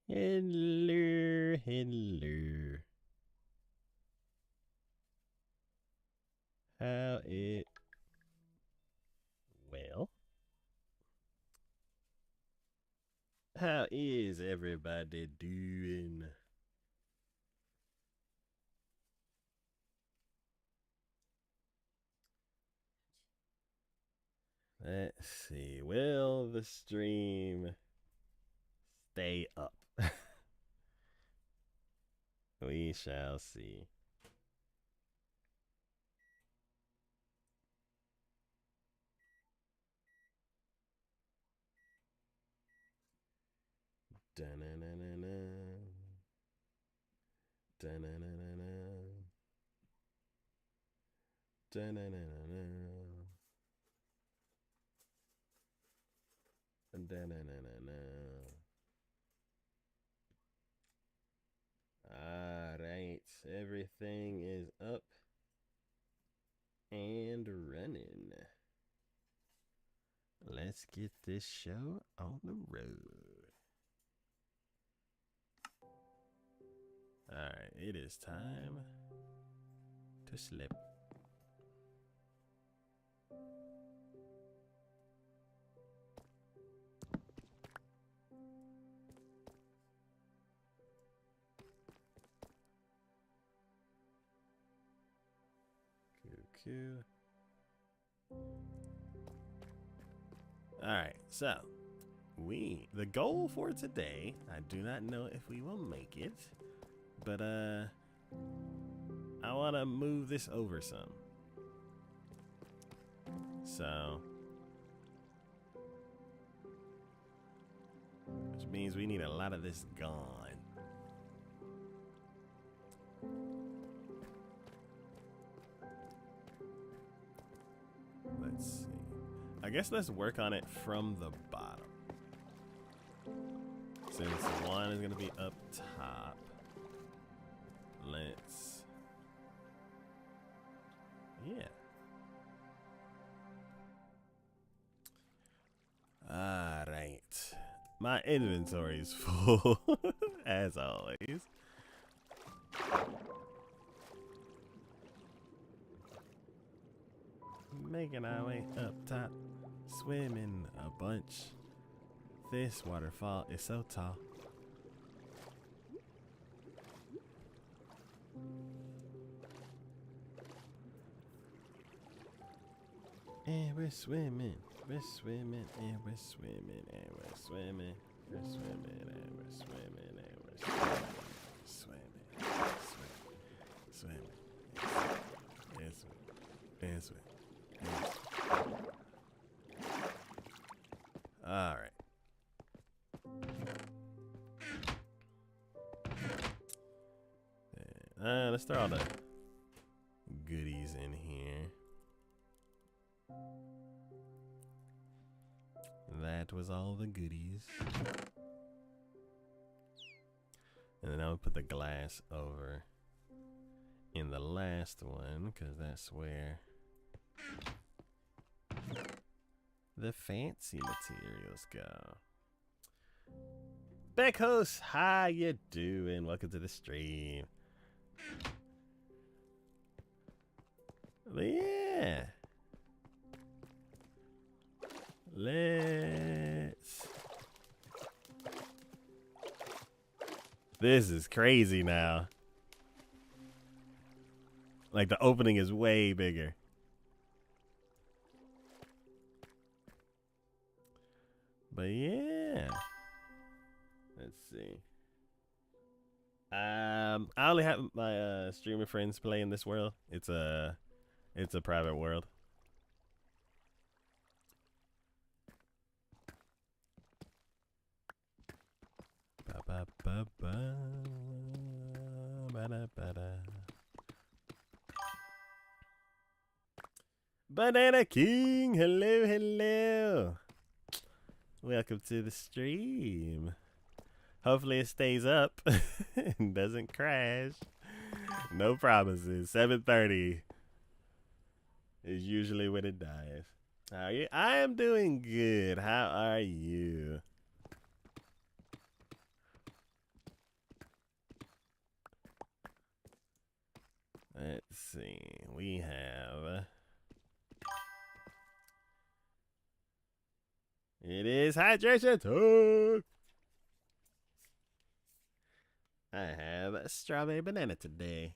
Hello, hello. How it well? How is everybody doing? Let's see. Will the stream stay up? We shall see. Da-na-na-na-na. Da-na-na-na-na. Da-na-na-na-na. Da-na-na-na-na. All right, everything is up and running. Let's get this show on the road. All right, it is time to sleep. Cool. All right, so the goal for today, I do not know if we will make it, but I want to move this over some. So, which means we need a lot of this gone. Let's see. I guess let's work on it from the bottom. Since one is going to be up top, let's... Yeah. Alright. My inventory is full, as always. Making our way up top, swimming a bunch. This waterfall is so tall. And we're swimming, and we're swimming, and we're swimming, and we're swimming. We're swimming, and we're swimming, and we're swimming, swimming, and swimming, and swimming. All right. Let's throw all the goodies in here. That was all the goodies. And then I'll put the glass over in the last one, because that's where the fancy materials go. Beckos, how you doing? Welcome to the stream. Yeah. Let's... This is crazy now. Like, the opening is way bigger. But yeah. Let's see. I only have my streamer friends play in this world. It's a private world. Banana King, hello, hello. Welcome to the stream. Hopefully it stays up and doesn't crash. No promises. 7:30 is usually when it dies. How are you? I am doing good. How are you? Let's see. We have. It is hydration time. I have a strawberry banana today.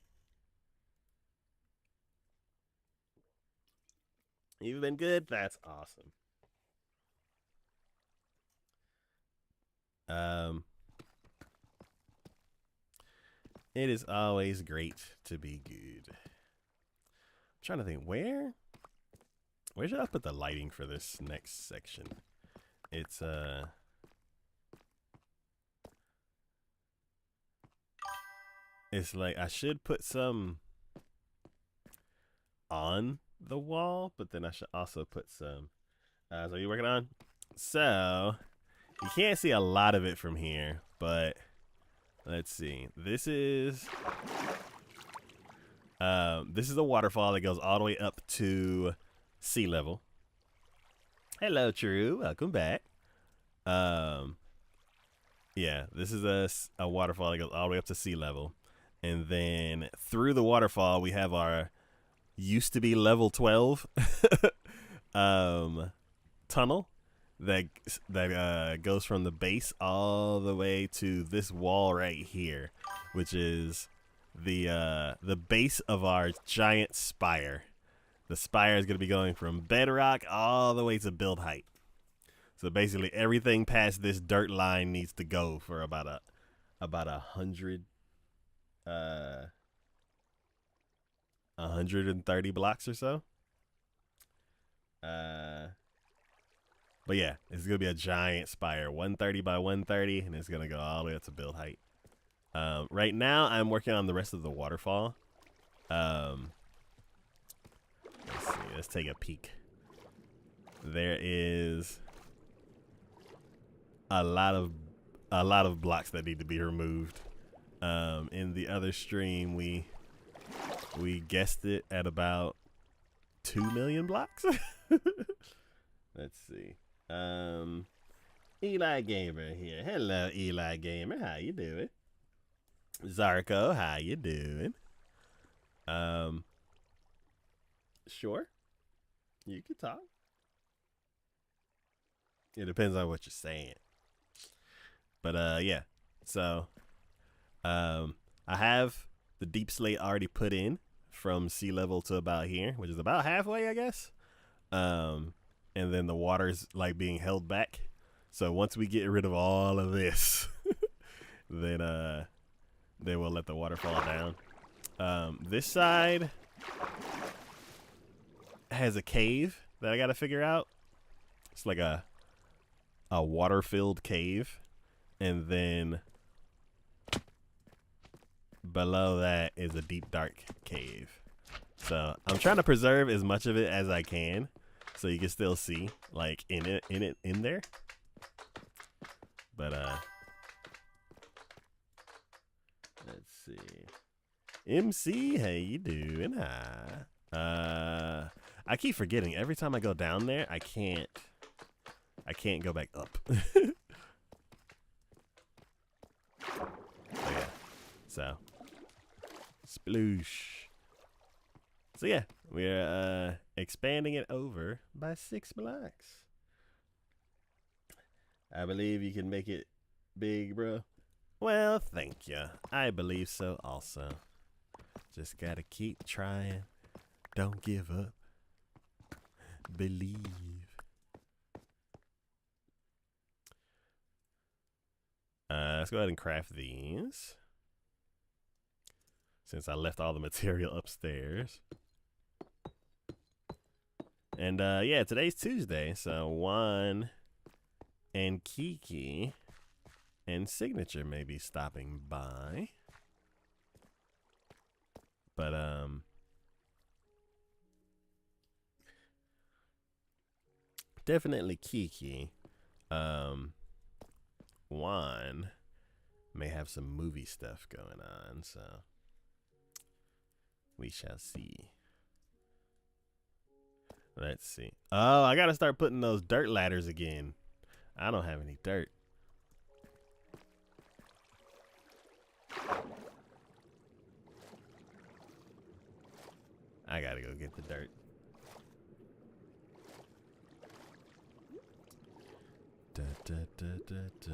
You've been good? That's awesome. It is always great to be good. I'm trying to think where should I put the lighting for this next section? It's like I should put some on the wall, but then I should also put some. So you working on? So you can't see a lot of it from here, but let's see. This is a waterfall that goes all the way up to sea level. Hello, True. Welcome back. Yeah, this is a waterfall that goes all the way up to sea level. And then through the waterfall, we have our used to be level 12 tunnel that goes from the base all the way to this wall right here, which is the base of our giant spire. The spire is going to be going from bedrock all the way to build height. So basically, everything past this dirt line needs to go for about 130 blocks or so. But yeah, it's gonna be a giant spire, 130 by 130, and it's gonna go all the way up to build height. Right now, I'm working on the rest of the waterfall. Let's see. Let's take a peek. There is a lot of blocks that need to be removed. In the other stream, we guessed it at about 2 million blocks. Let's see. Eli Gamer here. Hello, Eli Gamer. How you doing? Zarko, how you doing? Sure. You can talk. It depends on what you're saying. But yeah. So I have the deep slate already put in from sea level to about here, which is about halfway, I guess. And then the water's like being held back. So once we get rid of all of this, then we'll let the water fall down. This side has a cave that I gotta figure out. It's like a water-filled cave, and then below that is a deep dark cave. So I'm trying to preserve as much of it as I can, so you can still see like in there. But let's see. MC, how you doing? Hi. I keep forgetting every time I go down there. I can't go back up. So yeah. So sploosh. So yeah, we're expanding it over by 6 blocks. I believe you can make it big, bro. Well, thank you. I believe so also. Just gotta keep trying. Don't give up. Believe. Let's go ahead and craft these, since I left all the material upstairs. And yeah, today's Tuesday, so Juan and Kiki and Signature may be stopping by. But definitely Kiki. Juan may have some movie stuff going on, so we shall see. Let's see. Oh, I gotta start putting those dirt ladders again. I don't have any dirt. I gotta go get the dirt. Da, da, da, da, da.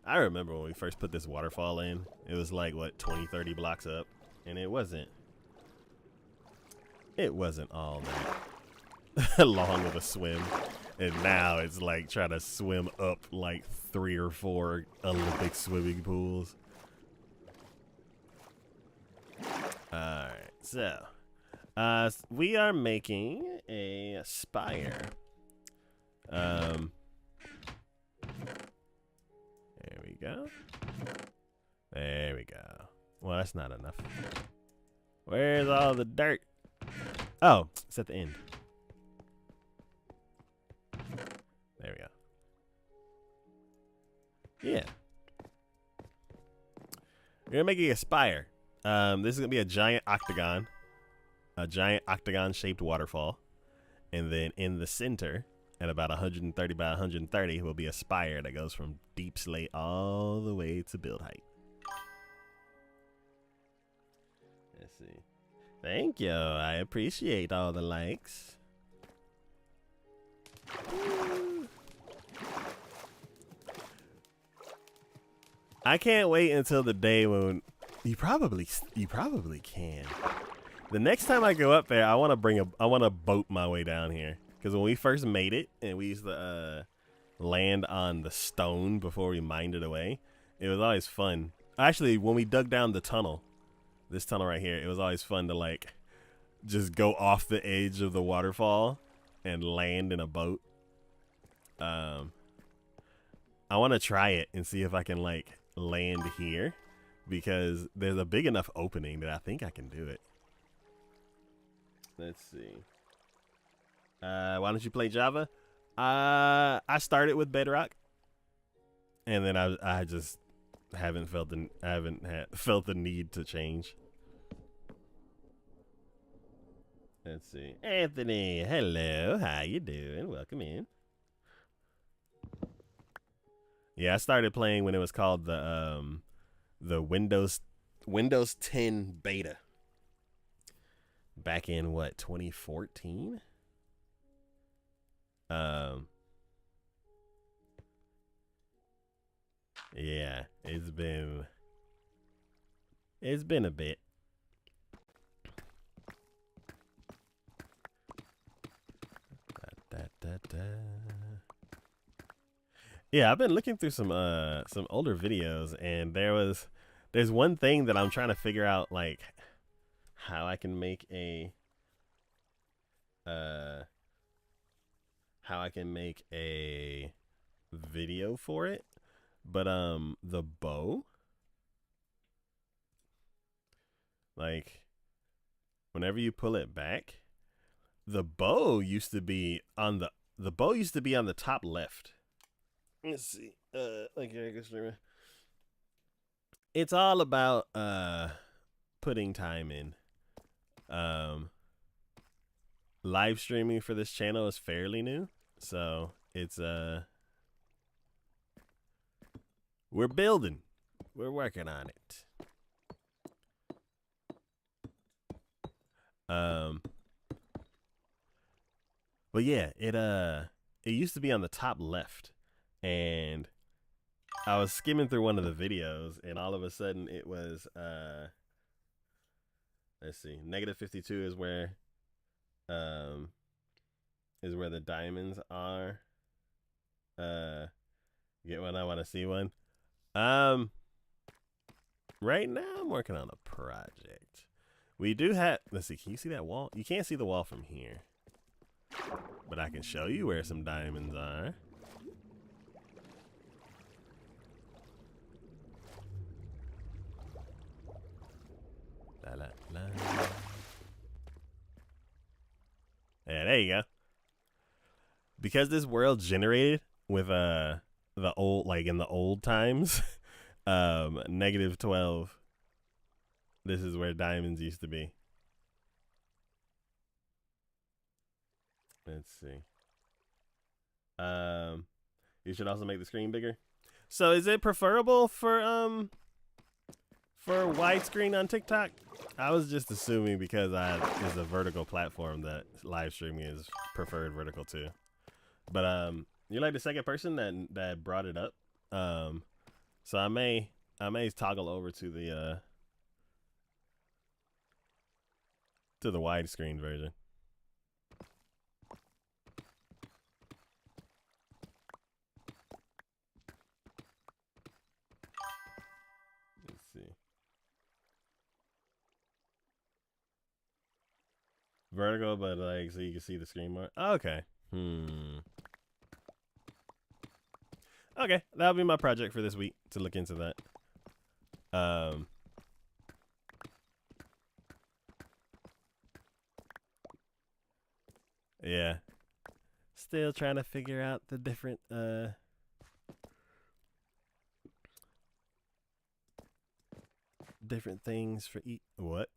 I remember when we first put this waterfall in, it was like, what, 20, 30 blocks up? And it wasn't all that long of a swim. And now it's like trying to swim up like 3 or 4 Olympic swimming pools. Alright, so we are making a spire. There we go. There we go. Well, that's not enough. Where's all the dirt? Oh, it's at the end. There we go. Yeah. We're gonna make a spire. This is gonna be a giant octagon shaped waterfall, and then in the center, at about 130 by 130, will be a spire that goes from deep slate all the way to build height. Let's see. Thank you. I appreciate all the likes. I can't wait until the day when you probably can. The next time I go up there, I want to boat my way down here, because when we first made it and we used to land on the stone before we mined it away, it was always fun. Actually, when we dug down the tunnel, this tunnel right here, it was always fun to like just go off the edge of the waterfall and land in a boat. I want to try it and see if I can like land here, because there's a big enough opening that I think I can do it. Let's see. Why don't you play Java? I started with Bedrock, and then I just haven't felt the need to change. Let's see. Anthony, hello. How you doing? Welcome in. Yeah, I started playing when it was called the Windows 10 beta. Back in what, 2014? Yeah, it's been a bit. Yeah, I've been looking through some older videos, and there's one thing that I'm trying to figure out, like how I can make a video for it. But the bow, like whenever you pull it back, the bow used to be on the top left. Let's see. It's all about putting time in. Live streaming for this channel is fairly new, so it's we're building. We're working on it. But yeah, it used to be on the top left, and I was skimming through one of the videos, and all of a sudden it was let's see, -52 is where the diamonds are. Get one? I want to see one. Right now I'm working on a project. We do have, let's see, can you see that wall? You can't see the wall from here, but I can show you where some diamonds are. La, la, la. Yeah, there you go. Because this world generated with the old, like in the old times, -12. This is where diamonds used to be. Let's see. You should also make the screen bigger. So is it preferable for For widescreen on TikTok, I was just assuming because it's a vertical platform that live streaming is preferred vertical too. But you're like the second person that brought it up. So I may toggle over to the widescreen version. Let's see. Vertical, but like so you can see the screen more. Okay. Okay, that'll be my project for this week to look into that. Yeah. Still trying to figure out the different different things for each. What?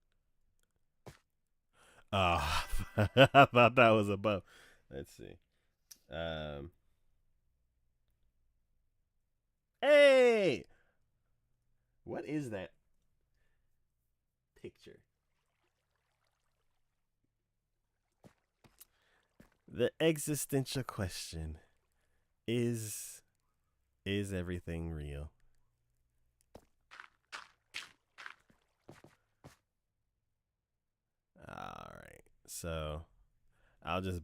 Oh, I thought that was above. Let's see. Hey, what is that picture? The existential question is everything real? All right, so I'll just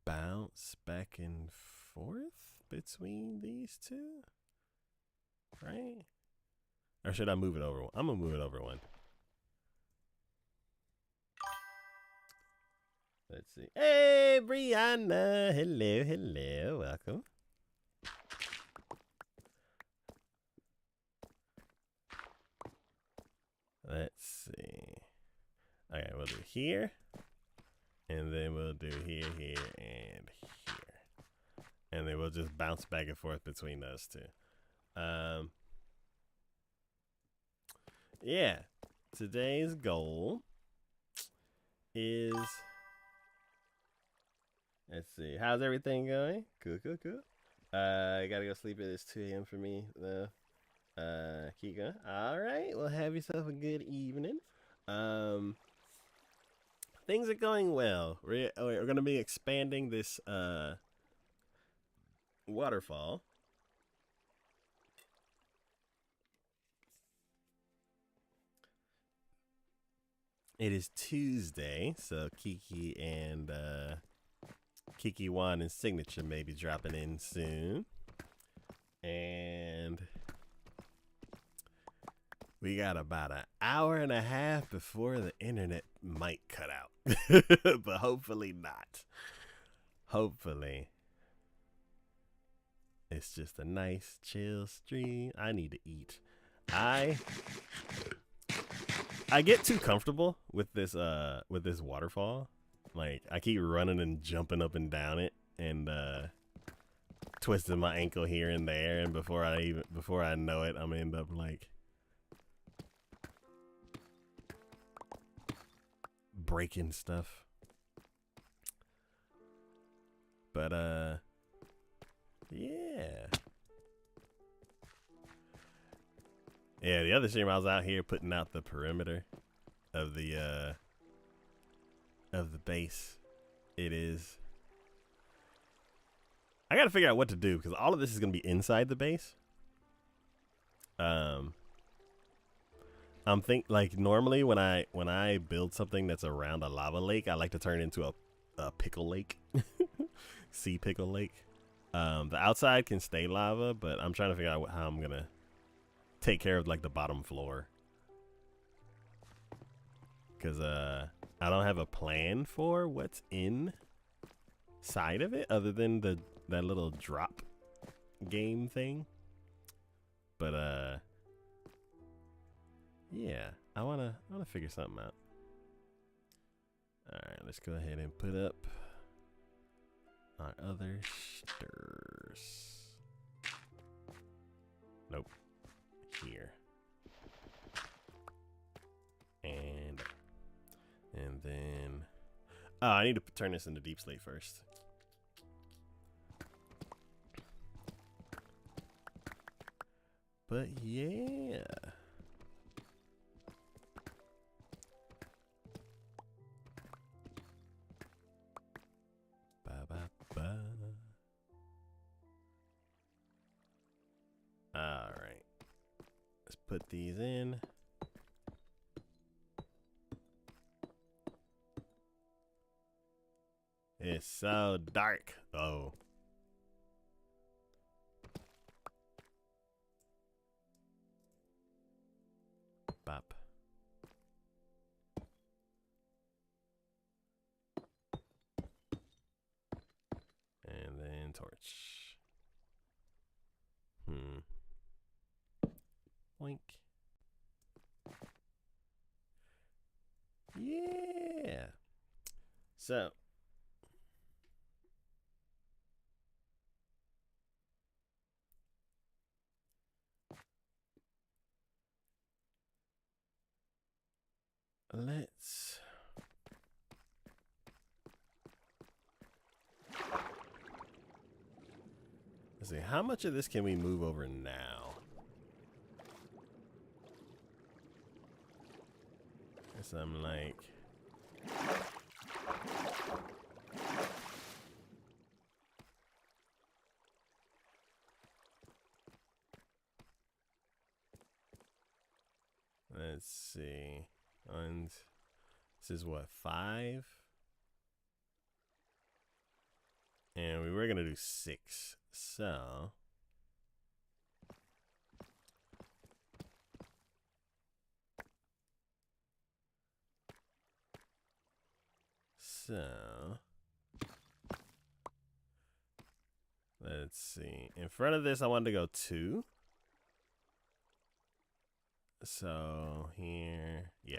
bounce back and forth between these two, right? Or should I move it over? I'm gonna move it over one. Let's see. Hey, Brianna. Hello, hello. Welcome. Let's see. Okay, we'll do here. And then we'll do here, here, and here. And then we'll just bounce back and forth between those two. Yeah. Today's goal is... Let's see. How's everything going? Cool, cool, cool. I gotta go sleep at 2 a.m. for me, though. Keep going. All right. Well, have yourself a good evening. Things are going well. We're going to be expanding this waterfall. It is Tuesday, so Kiki and Kiki Wan and Signature may be dropping in soon. And we got about an hour and a half before the internet might cut out. But hopefully not. Hopefully. It's just a nice, chill stream. I need to eat. I get too comfortable with this waterfall. Like I keep running and jumping up and down it and twisting my ankle here and there, and before I know it, I'm gonna end up like breaking stuff. But yeah. Yeah, the other stream I was out here putting out the perimeter of the base. It is. I gotta figure out what to do because all of this is gonna be inside the base. I'm like normally when I build something that's around a lava lake, I like to turn it into a pickle lake, sea pickle lake. The outside can stay lava, but I'm trying to figure out how I'm gonna take care of like the bottom floor because I don't have a plan for what's inside of it other than that little drop game thing. But yeah, I wanna figure something out. All right, let's go ahead and put up our other stirs. Nope. Here. And then I need to turn this into deep slate first. But yeah. put these in. It's so dark. Oh. Bop. And then torch. Boink. Yeah. So. Let's see, how much of this can we move over now? So I'm like, let's see. And this is what, 5? And we were gonna do 6. So let's see. In front of this, I wanted to go 2. So here, yeah.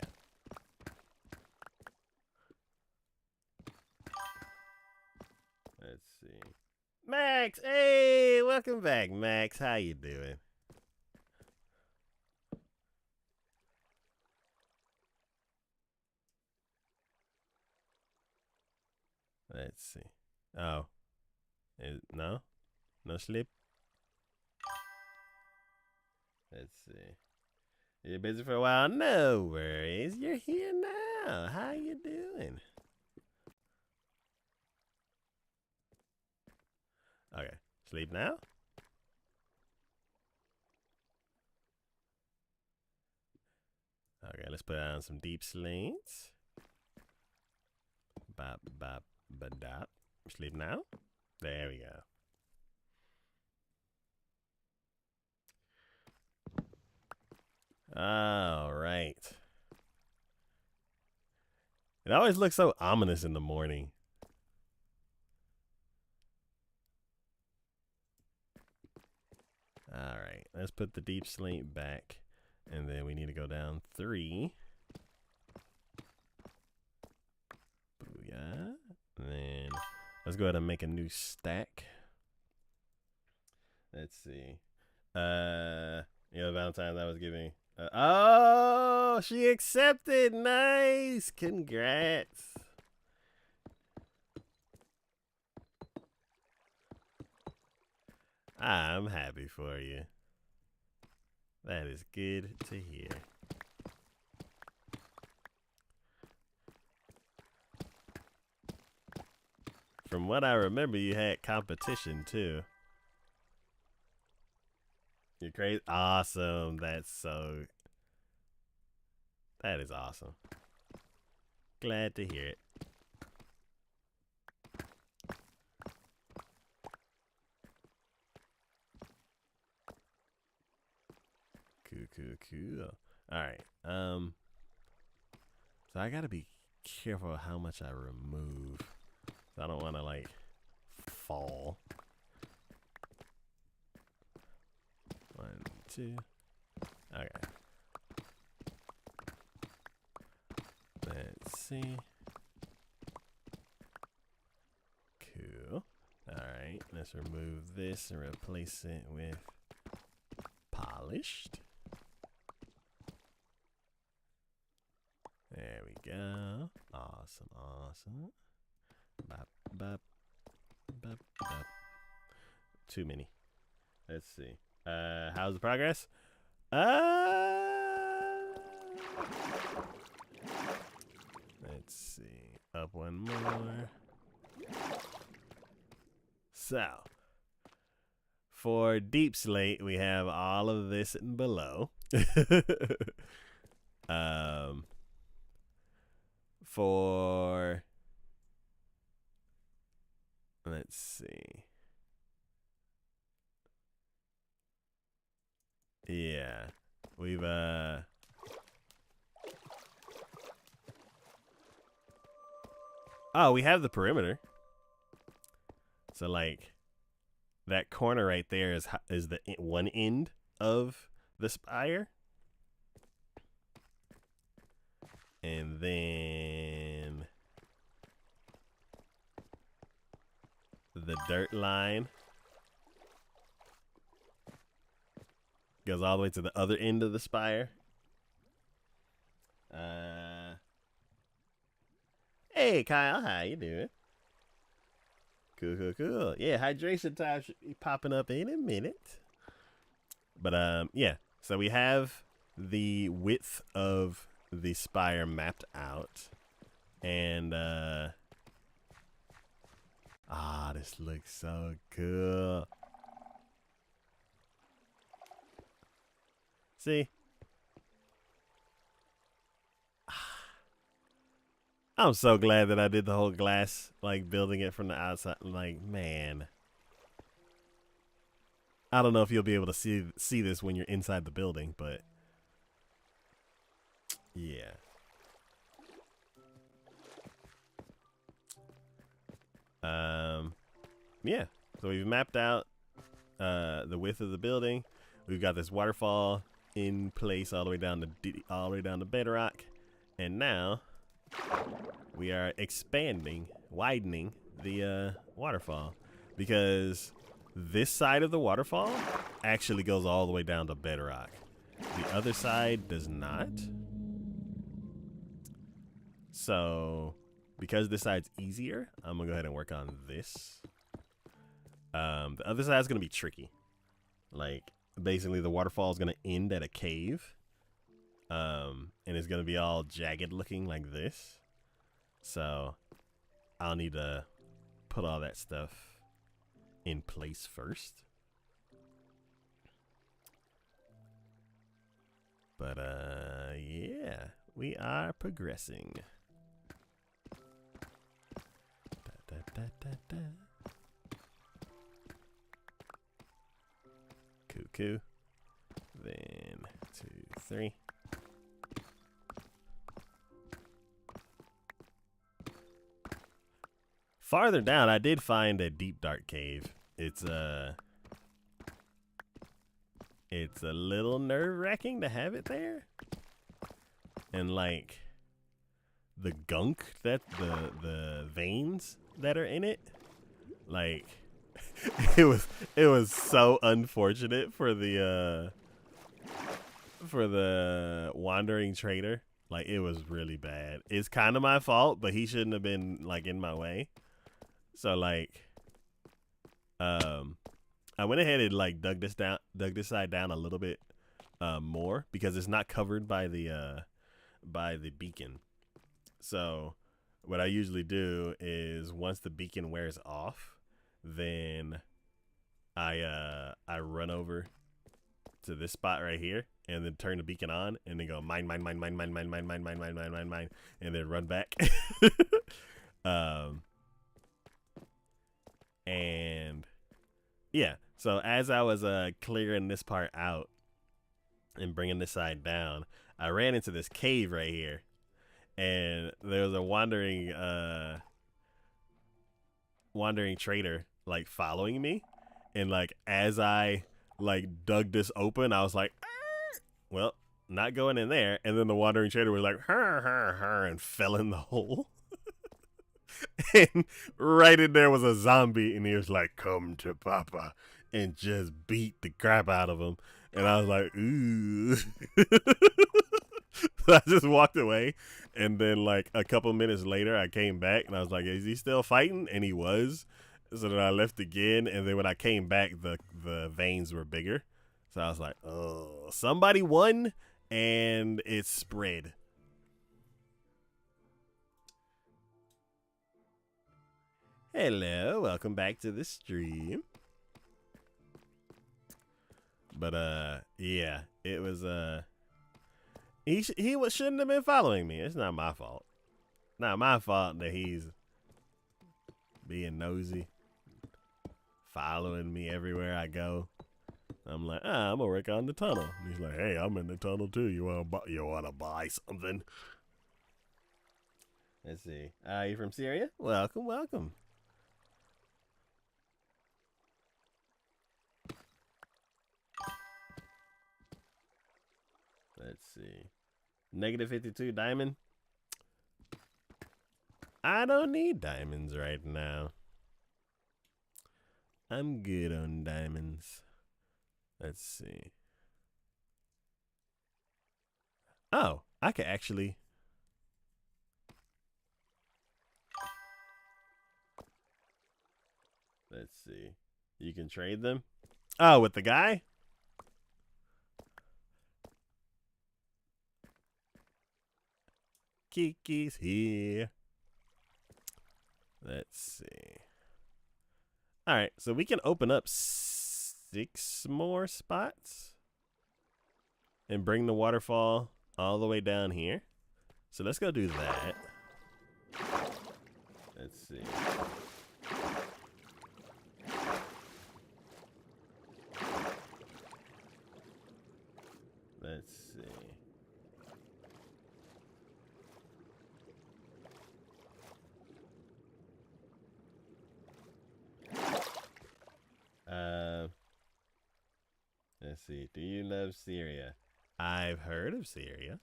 Let's see. Max, hey, welcome back, Max. How you doing? Let's see. Oh, no sleep. Let's see. You're busy for a while? No worries. You're here now. How you doing? Okay. Sleep now? Okay, let's put on some deep slings. Bop, bop, ba-dop. Sleep now? There we go. All right. It always looks so ominous in the morning. All right, let's put the deep slate back. And then we need to go down 3. Booyah. And then let's go ahead and make a new stack. Let's see. Valentine's I was giving. Oh, she accepted. Nice. Congrats. I'm happy for you. That is good to hear. From what I remember, you had competition too. You're crazy. Awesome. That is awesome. Glad to hear it. Cool. All right. So I gotta be careful how much I remove. So I don't want to like fall. 1, 2. Okay. Let's see. Cool. All right. Let's remove this and replace it with polished. There we go. Awesome. Bop, bop, bop, bop. Too many. Let's see. How's the progress? Let's see. Up one more. So, for deep slate, we have all of this and below. um, for let's see. Yeah, we've oh, we have the perimeter. So like that corner right there is the one end of the spire, and then the dirt line goes all the way to the other end of the spire. Hey Kyle, how you doing? Cool. Yeah, hydration time should be popping up in a minute. But yeah. So we have the width of the spire mapped out, and this looks so cool. See, I'm so glad that I did the whole glass, like building it from the outside. Like, man, I don't know if you'll be able to see this when you're inside the building, but yeah. Yeah. So we've mapped out the width of the building. We've got this waterfall in place all the way down to bedrock, and now we are widening the waterfall, because this side of the waterfall actually goes all the way down to bedrock. The other side does not. So because this side's easier, I'm gonna go ahead and work on this. The other side's gonna be tricky. Like, basically the waterfall is gonna end at a cave. And it's gonna be all jagged looking like this. So I'll need to put all that stuff in place first. But yeah, we are progressing. Cuckoo. Then 2, 3. Farther down, I did find a deep dark cave. It's a little nerve-wracking to have it there, and like the gunk that the veins that are in it, like it was so unfortunate for the wandering trader. Like, it was really bad. It's kind of my fault, but he shouldn't have been like in my way. So like, I went ahead and like dug this side down a little bit more, because it's not covered by the beacon. So what I usually do is, once the beacon wears off, then I run over to this spot right here, and then turn the beacon on, and then go mine, and then run back. And yeah, so as I was clearing this part out and bringing this side down, I ran into this cave right here, and there was a wandering trader like following me, and like as I like dug this open, I was like, well, not going in there. And then the wandering trader was like, her, and fell in the hole. And right in there was a zombie, and he was like, come to Papa, and just beat the crap out of him. And I was like, ooh. So I just walked away, and then like a couple minutes later I came back, and I was like, is he still fighting? And he was. So then I left again, and then when I came back, the veins were bigger. So I was like, oh, somebody won, and it spread. Hello, welcome back to the stream. But yeah, it was shouldn't have been following me. It's not my fault. Not my fault that he's being nosy, following me everywhere I go. I'm like, I'm gonna work on the tunnel. And he's like, hey, I'm in the tunnel too. You wanna buy something? Let's see. You from Syria? Welcome, welcome. Let's see. Negative 52 diamond. I don't need diamonds right now. I'm good on diamonds. Let's see. Oh, I could actually. Let's see. You can trade them? Oh, with the guy? Kiki's here. Let's see. All right, so we can open up 6 more spots and bring the waterfall all the way down here. So let's go do that. Let's see. Let's see. Let's see. Do you love Syria? I've heard of Syria.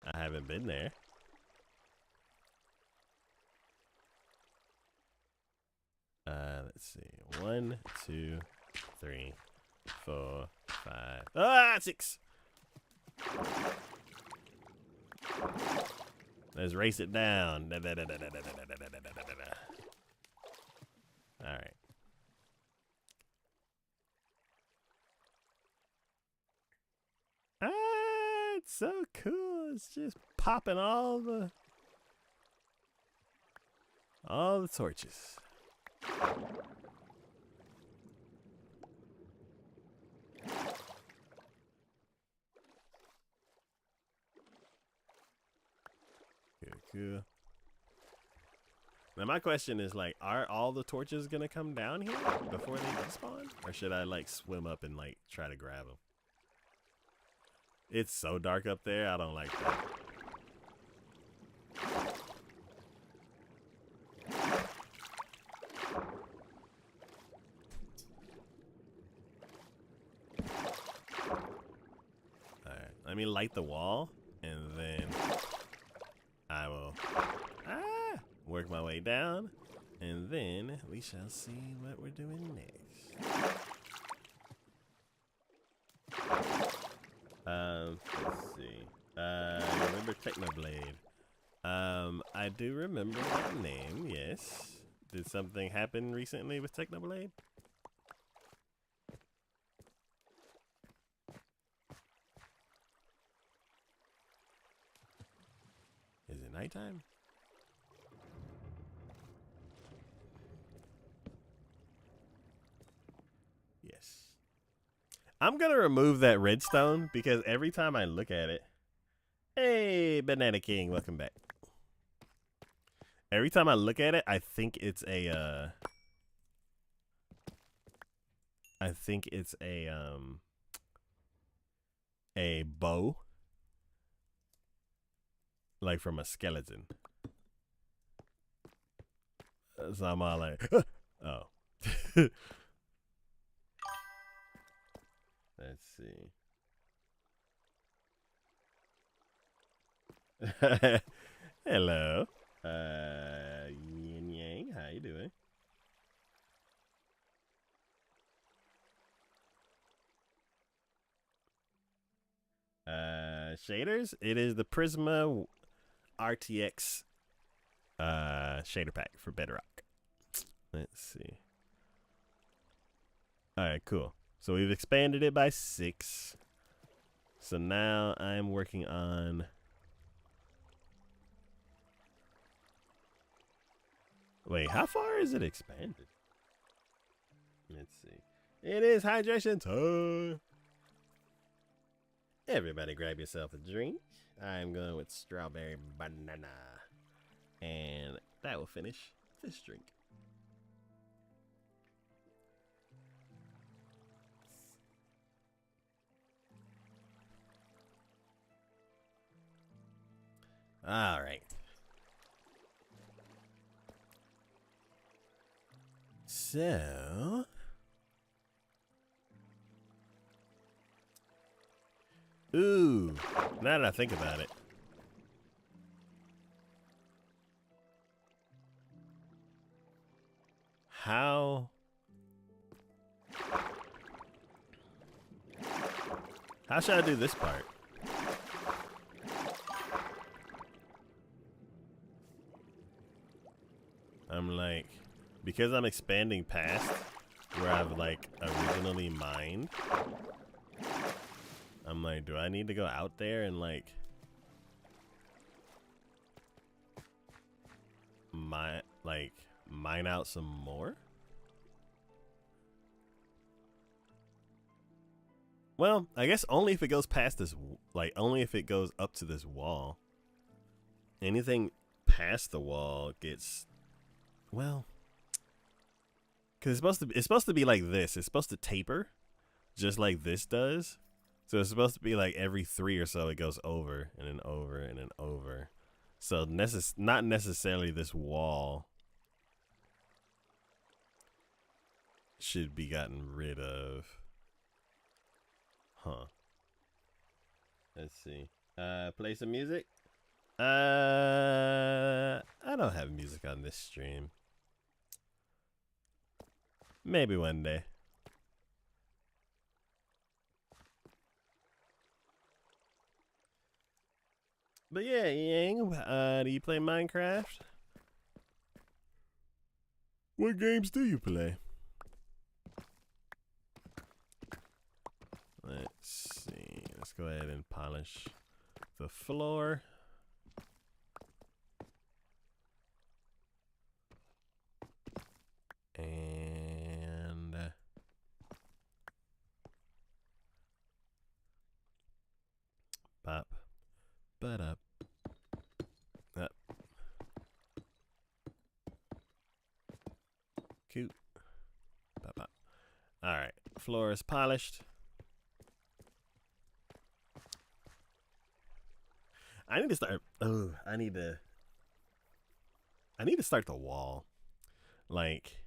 I haven't been there. Let's see. 1, 2, 3, 4, 5. 6. Let's race it down. All right. It's so cool. It's just popping all the torches. Cool. Now my question is, like, are all the torches gonna come down here before they despawn, or should I like swim up and like try to grab them? It's so dark up there. I don't like that. All right, let me light the wall, and then I will work my way down, and then we shall see what we're doing next. Let's see. Remember Technoblade? I do remember that name. Yes. Did something happen recently with Technoblade? Is it nighttime? Yes. I'm gonna remove that redstone because every time I look at it, hey, Banana King, welcome back. Every time I look at it, I think it's a bow, like from a skeleton. So I'm all like, oh. Let's see. Hello. Yin Yang, how you doing? Shaders? It is the Prisma RTX shader pack for Bedrock. Let's see. Alright, cool. So we've expanded it by 6. So now I'm working on... Wait, how far is it expanded? Let's see. It is hydration time. Everybody grab yourself a drink. I'm going with strawberry banana. And that will finish this drink. All right. So, ooh, now that I think about it, how should I do this part? I'm like, because I'm expanding past where I've like originally mined, I'm like, do I need to go out there and like mine out some more? Well, I guess only if it goes past this, like only if it goes up to this wall. Anything past the wall gets, well, because it's supposed to be like this. It's supposed to taper, just like this does. So it's supposed to be like every 3 or so it goes over and then over and then over. So not necessarily this wall should be gotten rid of. Huh. Let's see. Play some music. I don't have music on this stream. Maybe one day. But yeah, Yang, do you play Minecraft? What games do you play? Let's see. Let's go ahead and polish the floor. And pop, but up. Cute. Pop, pop. All right, floor is polished. I need to start. Oh, I need to start the wall. Like,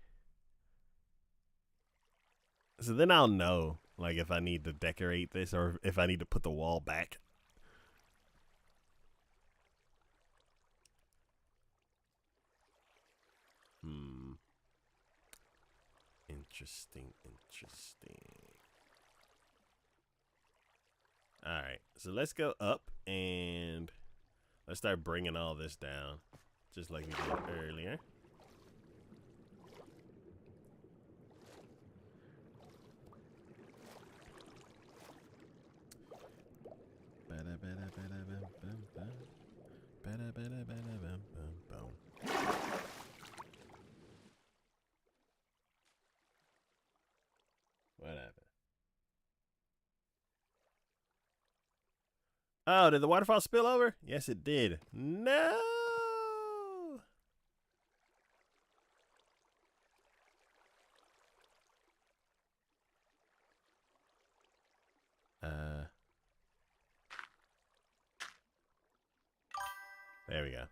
so then I'll know, like, if I need to decorate this or if I need to put the wall back. Interesting. All right, so let's go up and let's start bringing all this down, just like we did earlier. What happened? Oh, did the waterfall spill over? Yes, it did. No. There we go.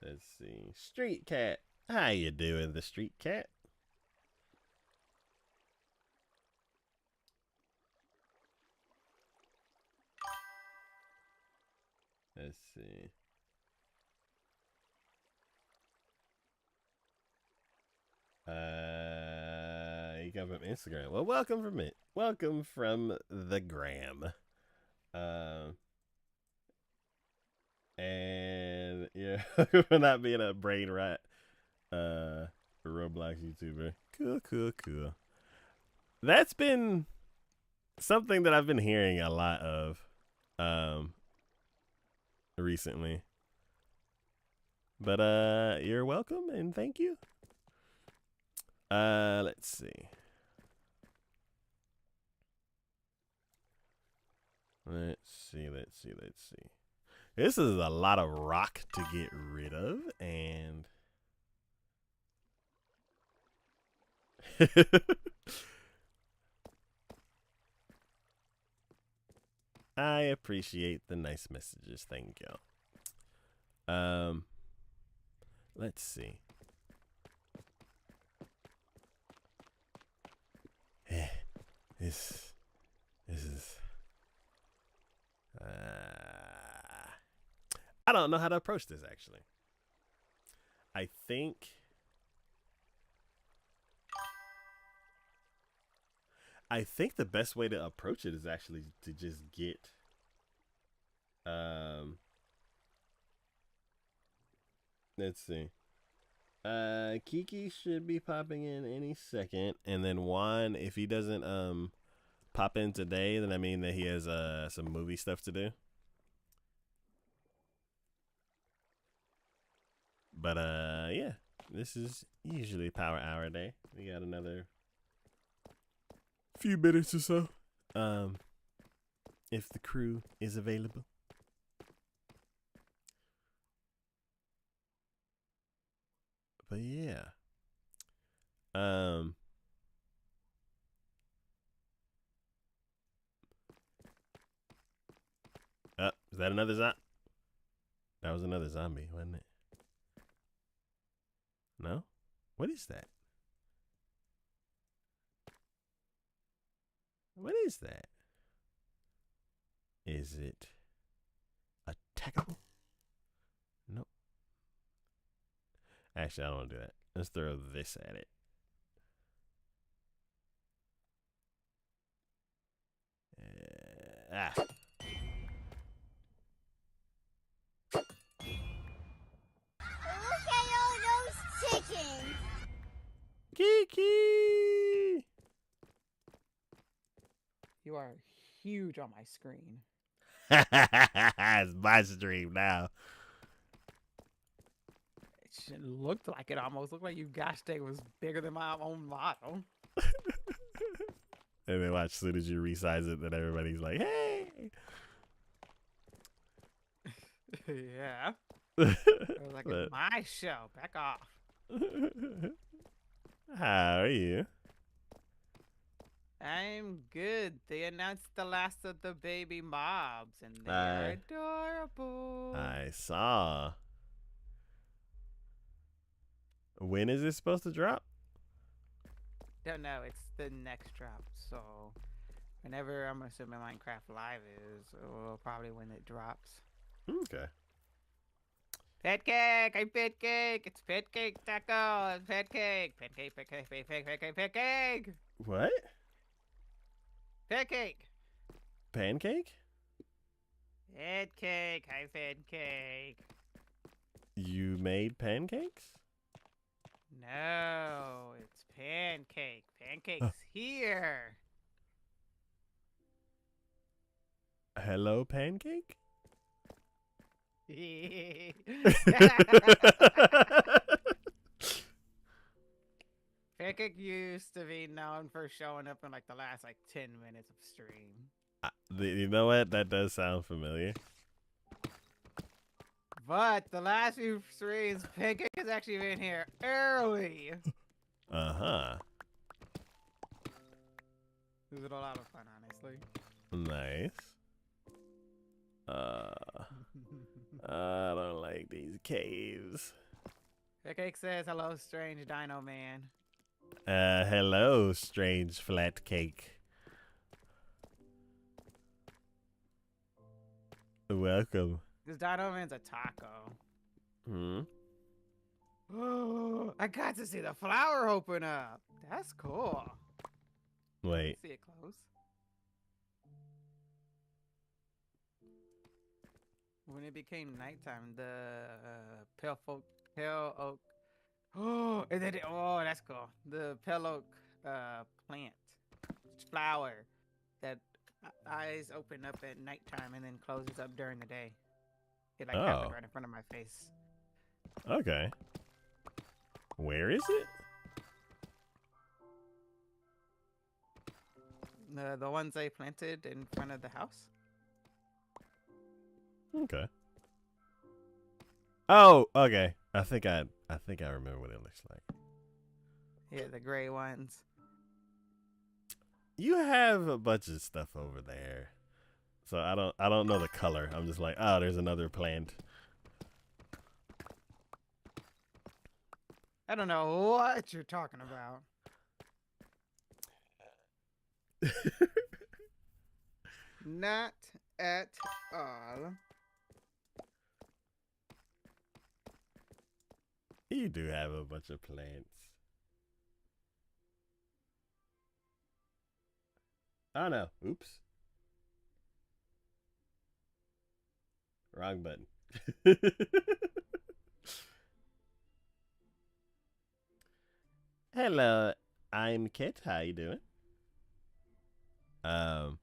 Let's see. Street cat. How you doing, the street cat? Let's see. You come from Instagram. Well, welcome from it. Welcome from the gram. And yeah, for not being a brain rat, Roblox YouTuber. Cool. That's been something that I've been hearing a lot of, recently. But you're welcome and thank you. Let's see. Let's see. This is a lot of rock to get rid of, and I appreciate the nice messages. Thank you. Let's see. This is. I don't know how to approach this actually. I think the best way to approach it is actually to just get let's see. Kiki should be popping in any second, and then Juan, if he doesn't pop in today, then I mean that he has some movie stuff to do. But yeah, this is usually Power Hour Day. We got another few minutes or so. If the crew is available. But yeah. Is that another zombie? That was another zombie, wasn't it? No? What is that? What is that? Is it attackable? Nope. Actually, I don't want to do that. Let's throw this at it. Look at all those chickens. Kiki! You are huge on my screen. It's my stream now. It looked like it almost looked like you gosh dang was bigger than my own model. And then watch, as soon as you resize it, then everybody's like, hey! Yeah. I was like, it's my show. Back off. How are you? I'm good. They announced the last of the baby mobs, and they are adorable. I saw. When is this supposed to drop? Don't know. It's the next drop, so whenever I'm assuming Minecraft Live is, or probably when it drops. Okay. Pet cake! I'm pet cake! It's pet cake taco! It's pet cake! Pet cake, pet cake, pet cake, pet cake, pet cake! What? Pet cake! Pancake? Pet cake! Hi, pet cake! You made pancakes? No, it's pancake. Pancake's here. Hello, pancake? Pancake used to be known for showing up in like the last 10 minutes of stream. You know what? That does sound familiar. But the last few streams, Pancake has actually been here early. Uh-huh. This is a lot of fun, honestly. Nice. I don't like these caves. Pancake says, hello, strange dino man. Hello, strange flat cake. Welcome. This dino man's a taco. Hmm? Oh, I got to see the flower open up. That's cool. Wait. See it close. When it became nighttime, the pale oak. Oh, and then that's cool. The pale oak plant flower that eyes open up at nighttime and then closes up during the day. It happened right in front of my face. Okay. Where is it? The ones I planted in front of the house. Okay. Oh, okay. I think I remember what it looks like. Yeah, the gray ones. You have a bunch of stuff over there. So I don't know the color. I'm just like, oh, there's another plant. I don't know what you're talking about. Not at all. You do have a bunch of plants. Oh no. Oops. Wrong button. Hello, I'm Kit. How you doing? Um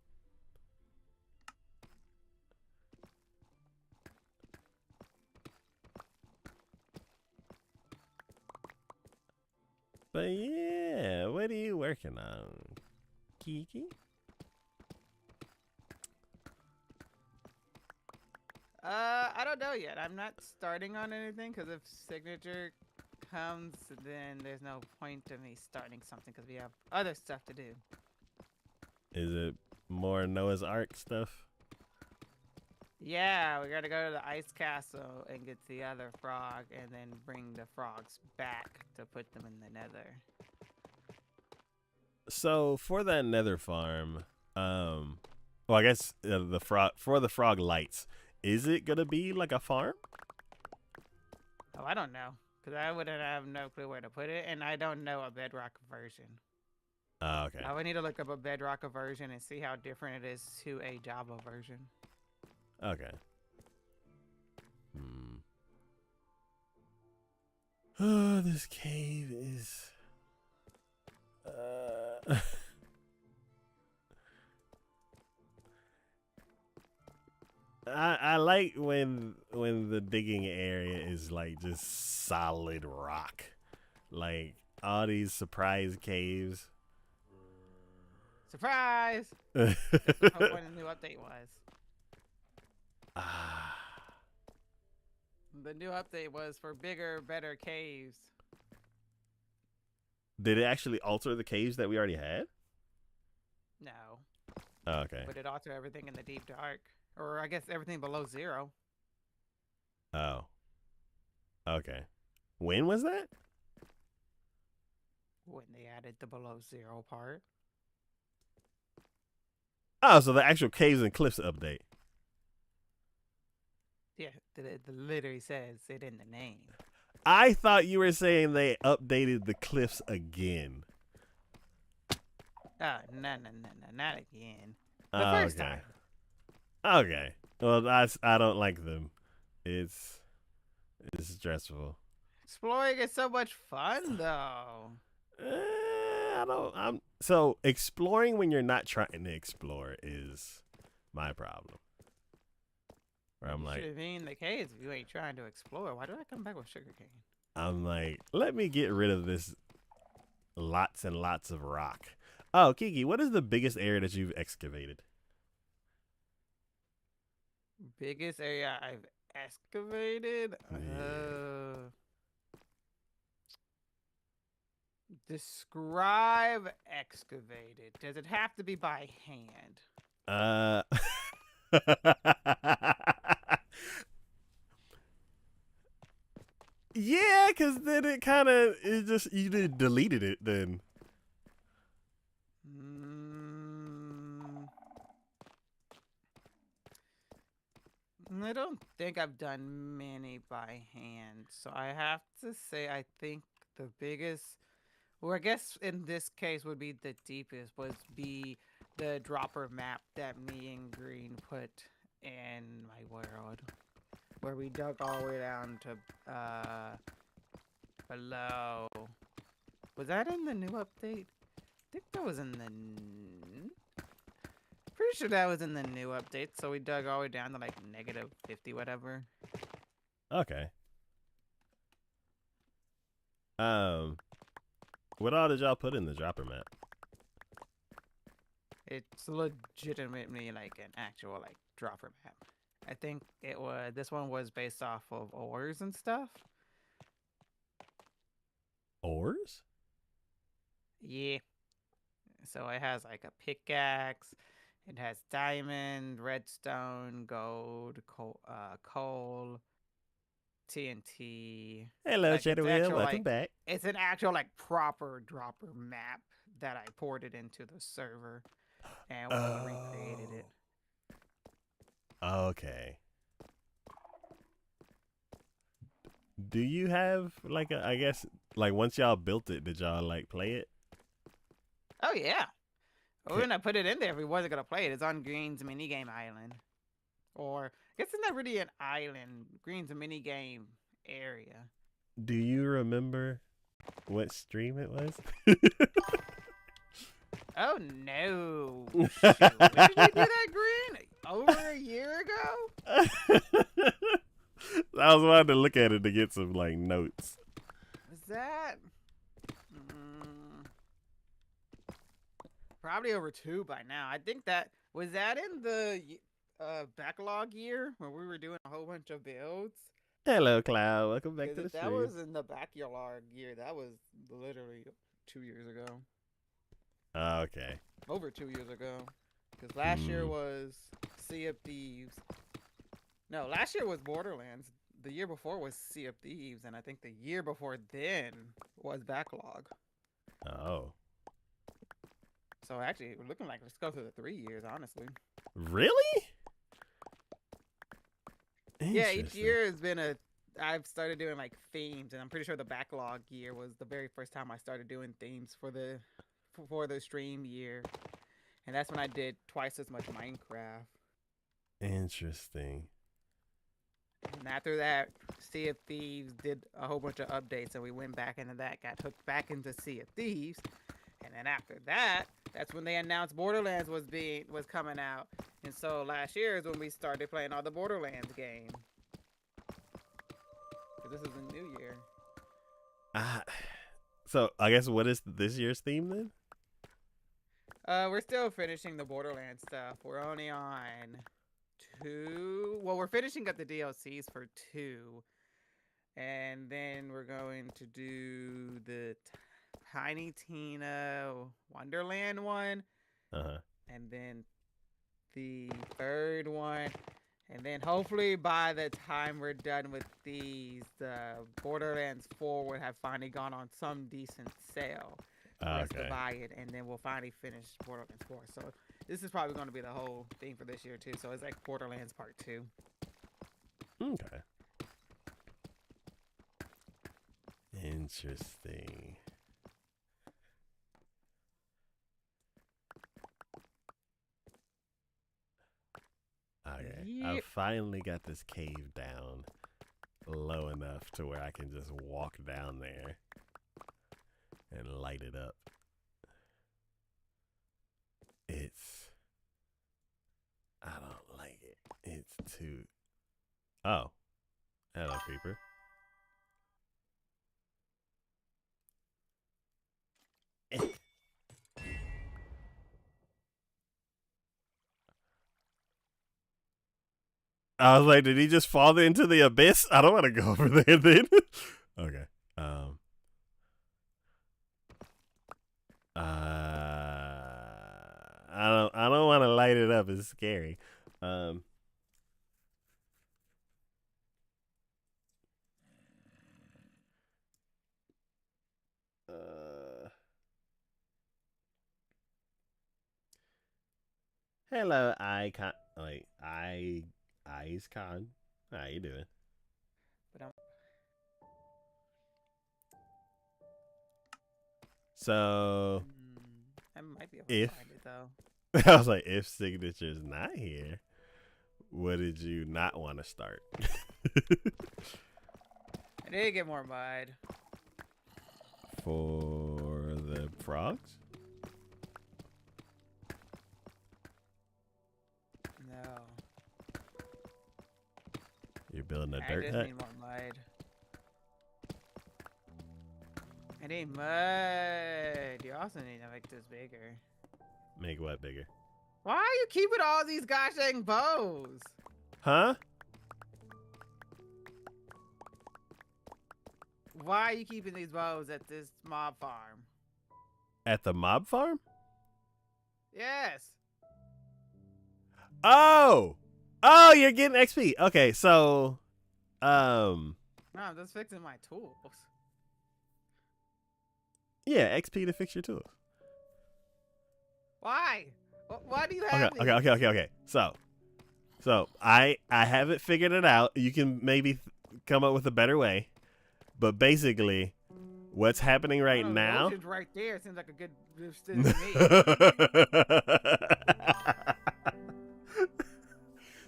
But yeah, what are you working on? Kiki? I don't know yet. I'm not starting on anything because if signature comes, then there's no point to me starting something because we have other stuff to do. Is it more Noah's Ark stuff? Yeah, we gotta go to the ice castle and get the other frog and then bring the frogs back to put them in the nether. So for that nether farm, well, I guess the frog lights, is it gonna be like a farm? Oh, I don't know. Because I wouldn't have no clue where to put it, and I don't know a bedrock version. Oh, okay. I would need to look up a bedrock version and see how different it is to a Java version. Okay. Oh, this cave is. I like when the digging area is like just solid rock, like all these surprise caves. Surprise! That's what the point of the new update was. Ah. The new update was for bigger, better caves. Did it actually alter the caves that we already had? No. Oh, okay. But it altered everything in the deep dark. Or I guess everything below 0. Oh. Okay. When was that? When they added the below 0 part. Oh, so the actual caves and cliffs update. Yeah, it literally says it in the name. I thought you were saying they updated the cliffs again. Oh, no, not again. The Oh, first okay. time. Okay. Well, I don't like them. It's stressful. Exploring is so much fun, though. I don't. So exploring when you're not trying to explore is my problem. Where I'm You like, should be in the caves if you ain't trying to explore. Why did I come back with sugarcane? I'm like, let me get rid of this lots and lots of rock. Oh, Kiki, what is the biggest area that you've excavated? Biggest area I've excavated? Yeah. Describe excavated. Does it have to be by hand? Yeah, because then it just, you deleted it then. I don't think I've done many by hand. So I have to say, I think the biggest, or I guess in this case would be the deepest, would be the dropper map that me and Green put in my world. Where we dug all the way down to below. Was that in the new update? I think that was in the. Pretty sure that was in the new update. So we dug all the way down to like -50 whatever. Okay. What all did y'all put in the dropper map? It's legitimately like an actual like dropper map. I think this one was based off of ores and stuff. Ores? Yeah. So it has like a pickaxe. It has diamond, redstone, gold, coal, TNT. Hello, Like Shadow Wheel. Welcome back. it's an actual like proper dropper map that I ported into the server and recreated it. Okay. Do you have like I guess like once y'all built it, did y'all like play it? Oh yeah. We Okay. wouldn't have put it in there if we wasn't gonna play it. It's on Green's minigame island. Or I guess it's not really an island. Green's a minigame area. Do you remember what stream it was? Oh no. Shoot. When did you do that, Green? Over a year ago? I was wanting to look at it to get some like notes. Was that? Mm, probably over 2 by now. I think was that in the backlog year when we were doing a whole bunch of builds. Hello, Cloud. Welcome back to the Because stream. that was in the backyard year. That was literally 2 years ago. Okay. Over 2 years ago. Because last year was Sea of Thieves. No, last year was Borderlands. The year before was Sea of Thieves. And I think the year before then was Backlog. Oh. So actually, we're looking like let's go through the 3 years, honestly. Really? Yeah, each year has been I've started doing like themes, and I'm pretty sure the Backlog year was the very first time I started doing themes for the stream year. And that's when I did twice as much Minecraft. Interesting. And after that, Sea of Thieves did a whole bunch of updates, and we went back into that, got hooked back into Sea of Thieves. And then after that, that's when they announced Borderlands was coming out. And so last year is when we started playing all the Borderlands games. Because this is a new year. So I guess what is this year's theme then? We're still finishing the Borderlands stuff. We're only on 2. Well, we're finishing up the DLCs for 2. And then we're going to do the Tiny Tina Wonderland one. And then the 3rd one. And then hopefully by the time we're done with these, the Borderlands 4 would have finally gone on some decent sale. For us to buy it, and then we'll finally finish Borderlands 4. So this is probably going to be the whole thing for this year too. So it's like Borderlands Part 2. Okay. Interesting. Okay. Yep. I finally got this cave down low enough to where I can just walk down there and light it up. I don't like it. It's too... Oh. Hello, creeper. I was like, did he just fall into the abyss? I don't want to go over there then. Okay. I don't want to light it up. It's scary. Hello, Icon. Like Ice Con. How you doing? But So I might be able to find it though. I was like, if Signature's not here, what did you not want to start? I did get more mud. For the frogs? No. You're building a I dirt just hut? need more mud. I need mud. You also need to make this bigger. Make what bigger? Why are you keeping all these gosh dang bows? Huh? Why are you keeping these bows at this mob farm? At the mob farm? Yes. Oh! Oh, you're getting XP. Okay, so um No, I'm just fixing my tools. yeah, XP to fix your tools. Why? Why do you Okay, have okay, these? okay, okay, okay. So I haven't figured it out. You can maybe come up with a better way. But basically, what's happening I right don't know, the now? ocean's right there. Seems like a good decision to me.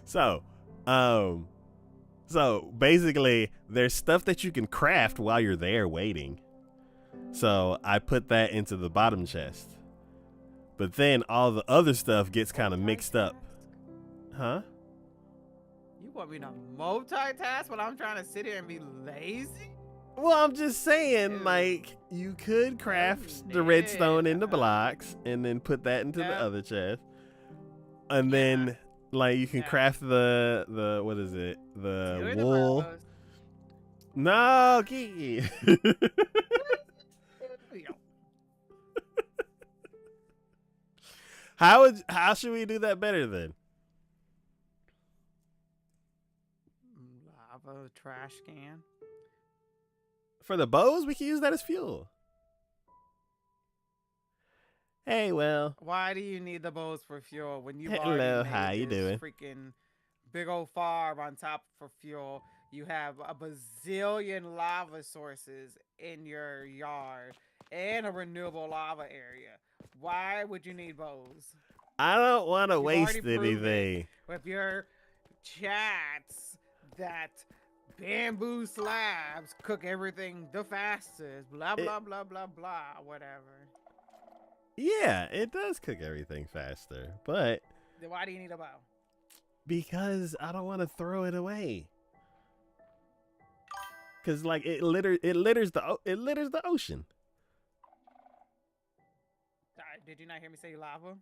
so, um, so basically, there's stuff that you can craft while you're there waiting. So I put that into the bottom chest. But then all the other stuff gets kind of mixed up. Huh? You want me to multitask while I'm trying to sit here and be lazy? Well, I'm just saying, Ew. like, you could craft the No. redstone into blocks and then put that into the Yep. other chest. And Yeah. then, like, you can Yeah. craft the what is it? The Doing the wool. levels. No, Kiki. How should we do that better then? Lava trash can. For the bows, we can use that as fuel. Hey, well, Why do you need the bows for fuel when you've hello, already how made you this doing? freaking big old farm on top for fuel? You have a bazillion lava sources in your yard and a renewable lava area. Why would you need bows? I don't want to You've waste already proven anything. with your chats that bamboo slabs cook everything the fastest. Blah blah blah blah blah. Whatever. Yeah, it does cook everything faster, but Then why do you need a bow? because I don't want to throw it away. Cause like it litters the ocean. Did you not hear me say lava?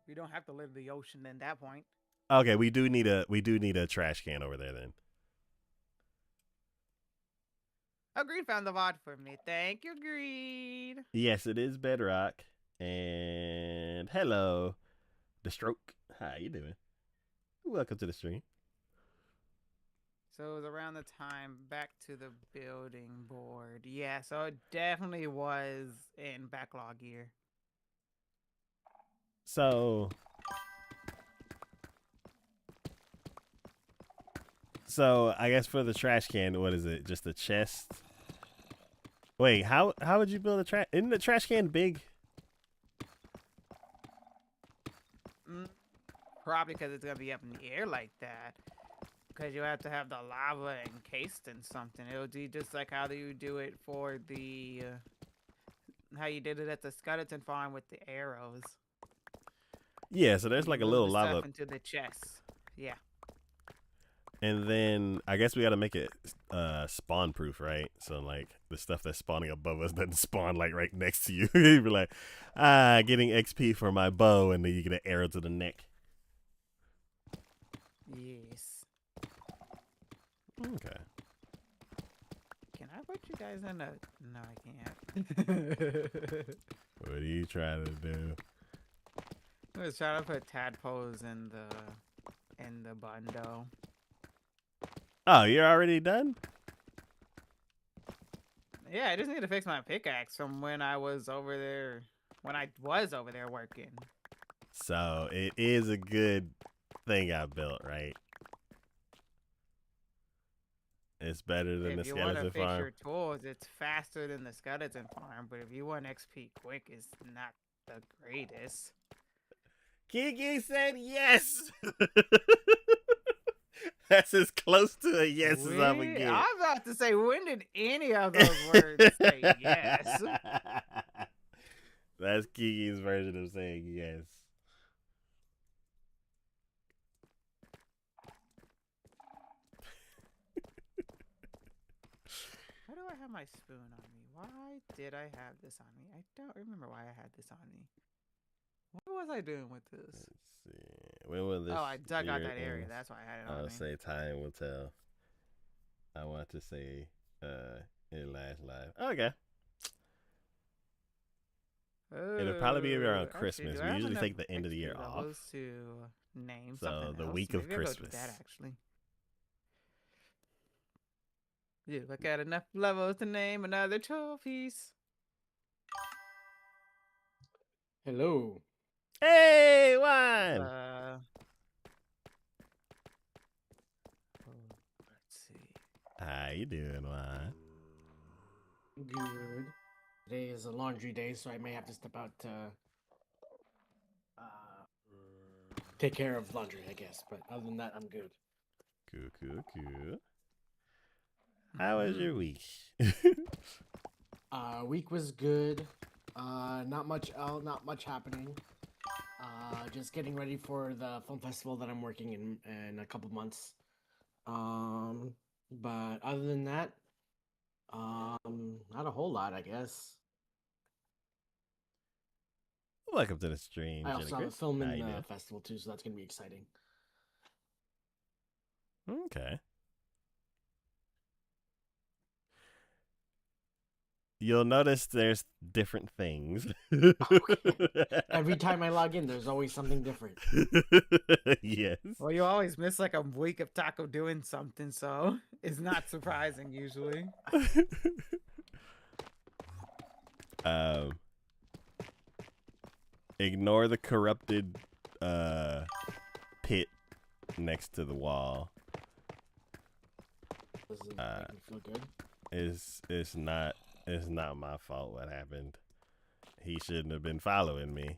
You don't have to live the ocean at that point. Okay, we do need a trash can over there then. Oh, Green found the VOD for me. Thank you, Green. Yes, it is bedrock. And hello, the stroke. How you doing? Welcome to the stream. So it was around the time back to the building board. Yeah, so it definitely was in backlog year. So I guess for the trash can, what is it? Just a chest? Wait, how would you build a trash? Isn't the trash can big? Probably because it's gonna be up in the air like that. Because you have to have the lava encased in something. It'll be just like how you do it for the how you did it at the skeleton farm with the arrows. Yeah, so there's You like a move little the lava. stuff into the chest. Yeah. And then I guess we got to make it spawn proof, right? So like the stuff that's spawning above us doesn't spawn like right next to you. You'd be like, getting XP for my bow, and then you get an arrow to the neck. Yes. Okay. Can I put you guys in a? No, I can't. What are you trying to do? I was trying to put tadpoles in the bundle. Oh, you're already done? Yeah, I just need to fix my pickaxe from when I was over there. When I was over there working. So it is a good thing I built, right? It's better than the If you want to skeleton fix farm. your tools, it's faster than the skeleton farm. But if you want XP quick, it's not the greatest. Kiki said yes. That's as close to a yes as I'm gonna get. I'm about to say, when did any of those words say yes? That's Kiki's version of saying yes. Why do I have my spoon on me? Why did I have this on me? I don't remember why I had this on me. What was I doing with this? Let's see. When will this? Oh, I dug out year that area. end? That's why I had it on I'll me. say time will tell. I want to say it last live. Okay. It'll probably be around Actually, Christmas. do We I have usually enough take the end of the year XP off. levels to name So something the else? week of Maybe I'll go do Christmas. that actually. Yeah, I got enough levels to name another trophies. Hello. Hey, Juan! Let's see. How you doing, Juan? Good. Today is a laundry day, so I may have to step out to take care of laundry, I guess. But other than that, I'm good. Cool. How was your week? Week was good. Not much happening. Just getting ready for the film festival that I'm working in a couple months. But other than that, not a whole lot, I guess. Welcome to the stream, I Jenny also have a Chris. film How in you the doing? festival too, so that's gonna be exciting. Okay. You'll notice there's different things. Every time I log in, there's always something different. Yes. Well, you always miss like a week of Taco doing something, so it's not surprising usually. Ignore the corrupted pit next to the wall. Does it make me feel good? It's not my fault what happened. He shouldn't have been following me,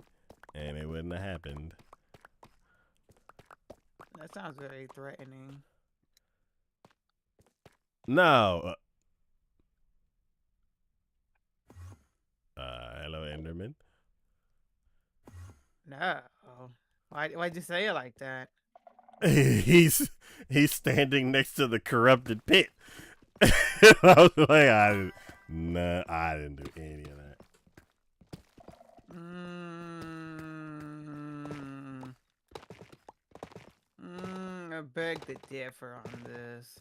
and it wouldn't have happened. That sounds very threatening. No. Hello, Enderman. No. Why'd you say it like that? he's standing next to the corrupted pit. I was like, I didn't do any of that. I beg to differ on this.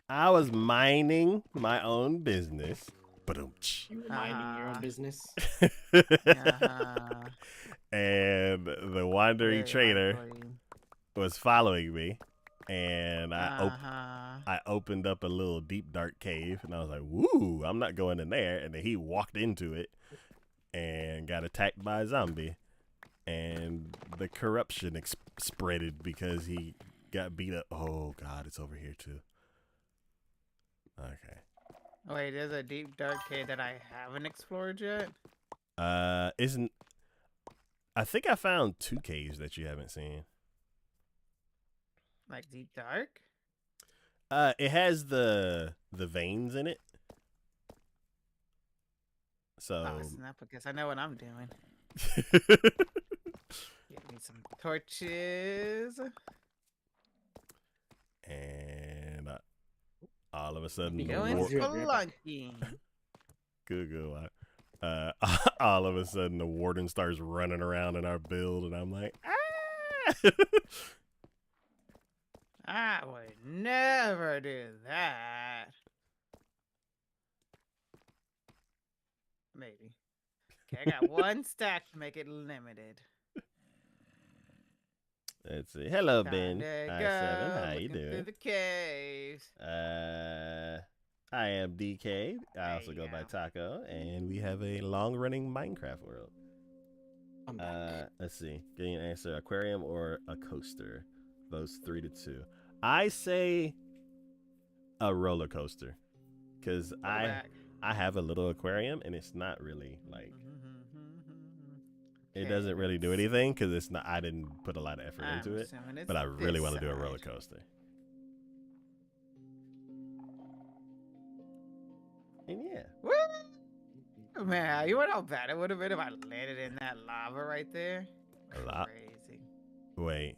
I was minding my own business. You were minding your own business. And the wandering trader was following me, and I opened up a little deep dark cave, and I was like, "Woo! I'm not going in there." And then he walked into it and got attacked by a zombie, and the corruption spreaded because he got beat up. Oh God, it's over here too. Okay. Wait, there's a deep dark cave that I haven't explored yet? Isn't... I think I found 2 caves that you haven't seen. Like deep dark? It has the veins in it. So... Oh, snap, because I know what I'm doing. Get me some torches. And all of a sudden, Be the Going war- spelunking. Good. All of a sudden, the warden starts running around in our build, and I'm like, ah! I would never do that. Maybe. Okay, I got 1 stack to make it limited. Let's see. Hello, Time Ben. to I7. go How you looking through doing? the caves. I am DK. I also There go you by go. Taco, and we have a long-running Minecraft world. I'm back. Let's see. Getting an answer: aquarium or a coaster? Those 3-2. I say a roller coaster, because Go back. I have a little aquarium, and it's not really like it Okay, doesn't really do let's- anything because it's not. I didn't put a lot of effort I'm into it, assuming it's but I really this want to do a side. roller coaster. And yeah. Woo! Man, you know how bad it would have been if I landed in that lava right there? Crazy. Wait.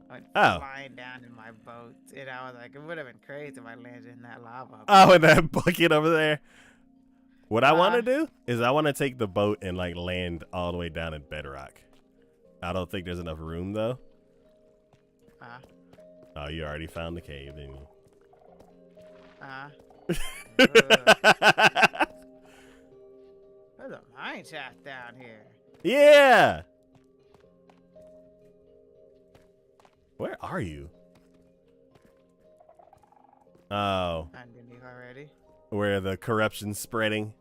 I went Oh. flying down in my boat, and I was like, it would have been crazy if I landed in that lava. Oh, and that bucket over there. What I want to do is I want to take the boat and like land all the way down in bedrock. I don't think there's enough room though. Oh, you already found the cave, didn't you? There's a mine shaft down here. Yeah. Where are you? Oh. Underneath already. Where the corruption's spreading.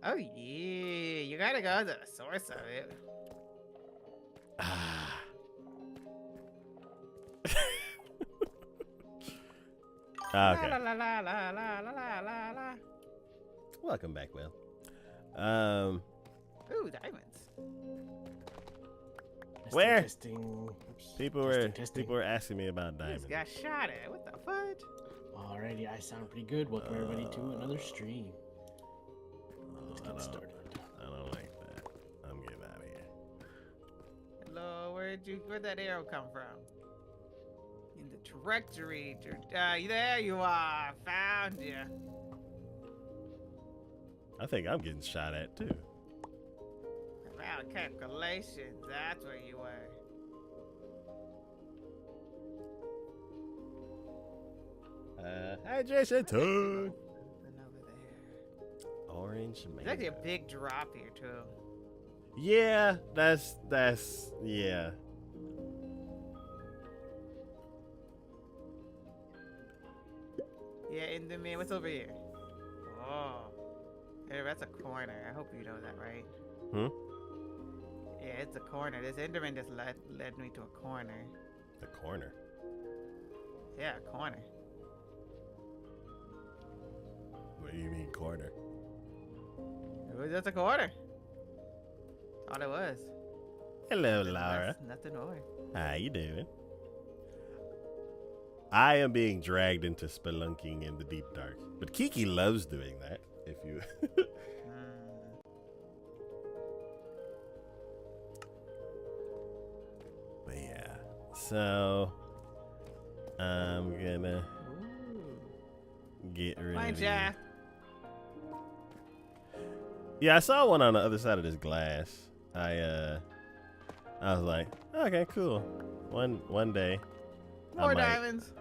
Oh yeah, you gotta go to the source of it. Ah. Okay. La la la la la la la la la. Welcome back, Will. Ooh, diamonds. Where? Testing. Oops. People were asking me about diamonds. Just got shot at. What the fudge? Alrighty, I sound pretty good. Welcome everybody to another stream. Let's I get started. don't like that. I'm getting out of here. Hello, where'd that arrow come from? In the directory. There you are. Found you. I think I'm getting shot at too. Around calculations, that's where you were. Hydration too. Nothing over there. Orange mango. There's actually a big drop here too. Yeah, that's yeah. Yeah, in the man. What's over here? Oh, hey, that's a corner. I hope you know that, right? Hmm? Yeah, it's a corner. This Enderman just led me to a corner. The corner. Yeah, a corner. What do you mean corner? It was just a corner. All it was. Hello, Laura. Nothing more. How you doing? I am being dragged into spelunking in the deep dark, but Kiki loves doing that. If you, but yeah. So I'm gonna get rid Mine of you. shaft. Yeah, I saw one on the other side of this glass. I was like, okay, cool. One day. I More might- diamonds.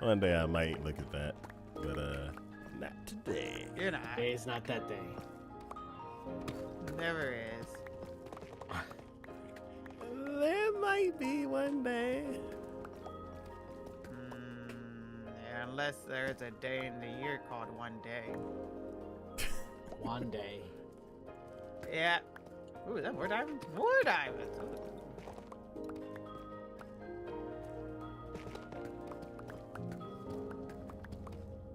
One day I might look at that, but not today. You're not. Today's not that day. Never is. There might be one day. Yeah, unless there's a day in the year called one day. One day. Yeah. Ooh, is that more diamonds? More diamonds. Ooh.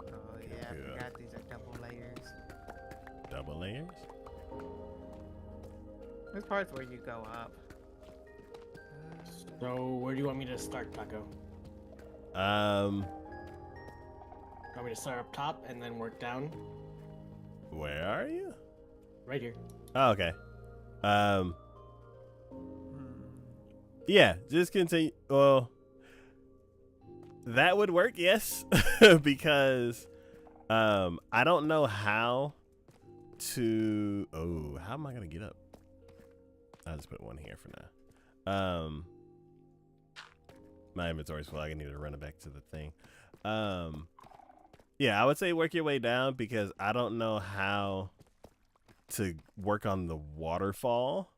Oh yeah, I Yeah. forgot these are double layers. Double layers? This part's where you go up. So where do you want me to start, Taco? Um, Want me to start up top and then work down? where are you? Right here. Oh, okay. Hmm. Yeah, just continue. Well, that would work, yes, because I don't know how to. Oh, how am I gonna get up? I'll just put one here for now. My inventory's full. I need to run it back to the thing. Yeah, I would say work your way down because I don't know how to work on the waterfall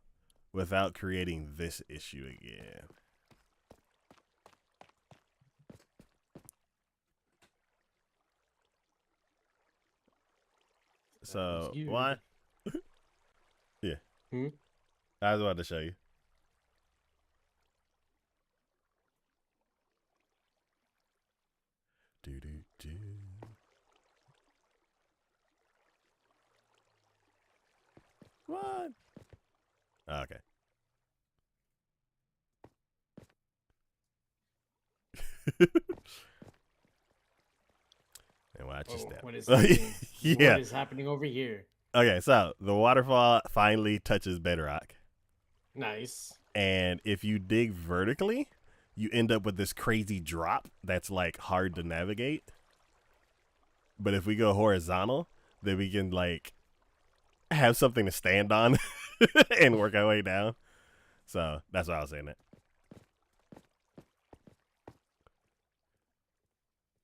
without creating this issue again. So you. why? Yeah. Hmm? I was about to show you. Do do do. What? Oh, okay. And watch your Oh, step. what is happening? Yeah. What is happening over here? Okay, so the waterfall finally touches bedrock. Nice. And if you dig vertically, you end up with this crazy drop that's like hard to navigate. But if we go horizontal, then we can like have something to stand on and work our way down. So that's why I was saying it.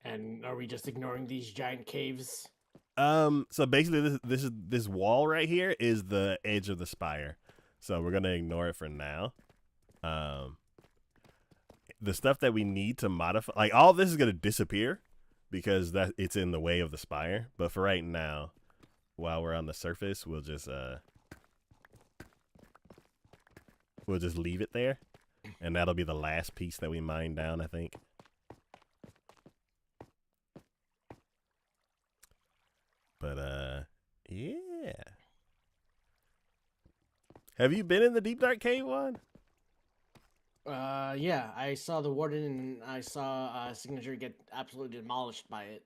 And are we just ignoring these giant caves? So basically this wall right here is the edge of the spire. So we're gonna ignore it for now. The stuff that we need to modify, like all of this is gonna disappear because that it's in the way of the spire. But for right now, while we're on the surface, we'll just leave it there, and that'll be the last piece that we mine down, I think. But yeah. Have you been in the deep dark cave one? Yeah, I saw the warden and I saw Signature get absolutely demolished by it.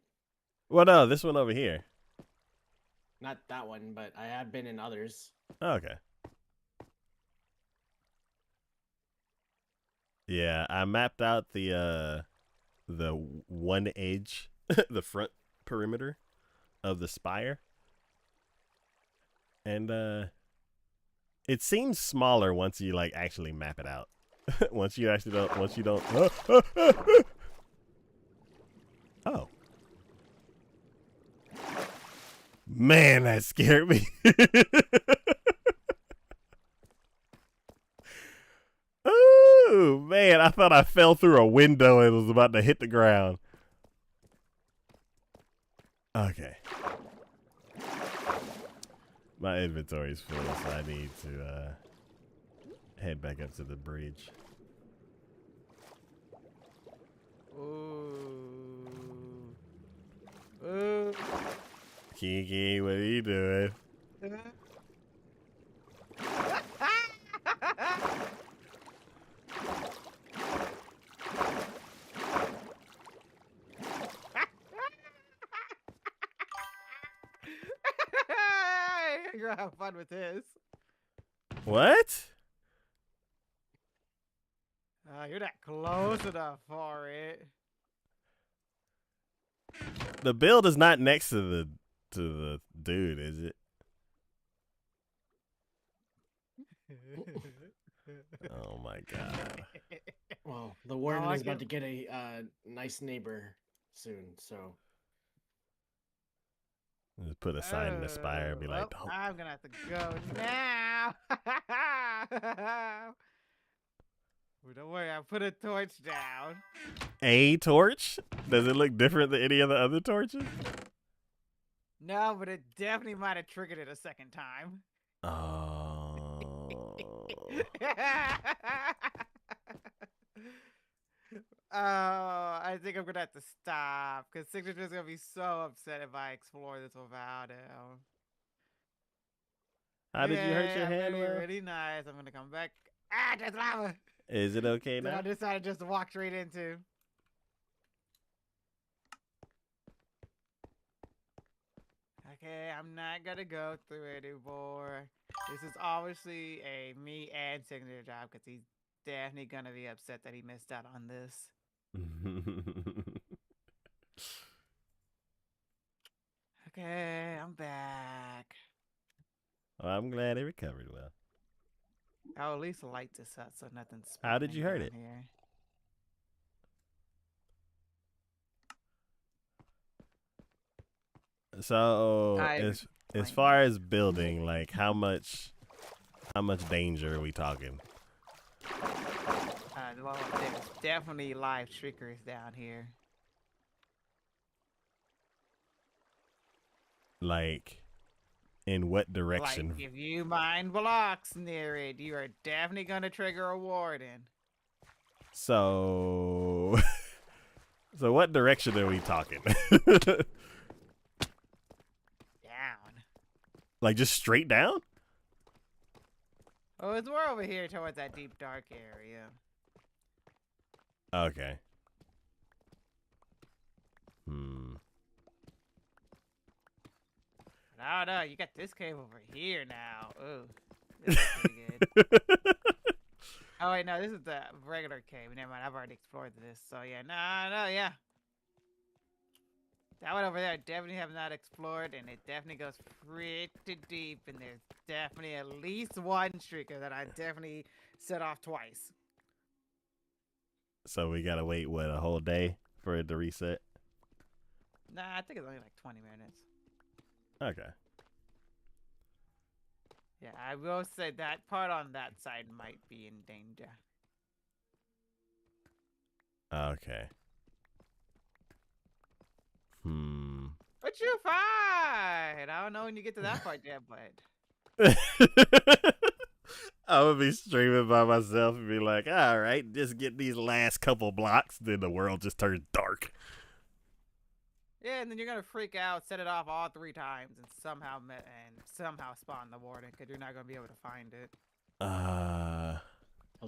Well, no, this one over here. Not that one, but I have been in others. Okay. Yeah, I mapped out the one edge, the front perimeter of the spire. And it seems smaller once you like actually map it out. once you don't Oh. Man, that scared me. Ooh, man, I thought I fell through a window and was about to hit the ground. Okay. My inventory's full, so I need to head back up to the bridge. Ooh. Ooh. Kiki, what are you doing? You're gonna have fun with this. What? You're not close enough for it. The build is not next to the dude, is it? Oh my god. Well, the warden I is about can- to get a nice neighbor soon, so. Just put a sign in the spire and be like, well, don't. I'm gonna have to go now. Well, don't worry, I put a torch down. A torch? Does it look different than any of the other torches? No, but it definitely might have triggered it a second time. Oh. Oh, I think I'm gonna have to stop because Signature's gonna be so upset if I explore this without him. How did you hurt your I'm hand, gonna be Will? really nice. I'm gonna come back. Ah, there's lava. Is it okay That now? I decided just to walk straight into. Okay, I'm not gonna go through it anymore. This is obviously a me and Signature job because he's definitely gonna be upset that he missed out on this. Okay, I'm back. Well, I'm glad it recovered well. I'll at least light this up so nothing's. How did you hurt spawning it? down Here. So I as explained far as building, like how much danger are we talking? Well, there's definitely live triggers down here. Like in what direction? Like, if you mine blocks near it, you are definitely gonna trigger a warden. So so what direction are we talking? Down. Like just straight down? Oh, it's more over here towards that deep dark area. Okay. I don't know. You got this cave over here now. Ooh, this is pretty good. Oh wait, no, this is the regular cave. Never mind, I've already explored this. So yeah, no, yeah. That one over there I definitely have not explored, and it definitely goes pretty deep, and there's definitely at least one streaker that I definitely set off twice. So we gotta wait what, a whole day for it to reset? Nah, I think it's only like 20 minutes. Okay. Yeah, I will say that part on that side might be in danger. Okay. But you're fine. I don't know when you get to that part yet, but I would be streaming by myself and be like, all right, just get these last couple blocks, then the world just turns dark. yeah, and then you're gonna freak out, set it off all 3 times, and somehow spawn the warden because you're not gonna be able to find it. I'll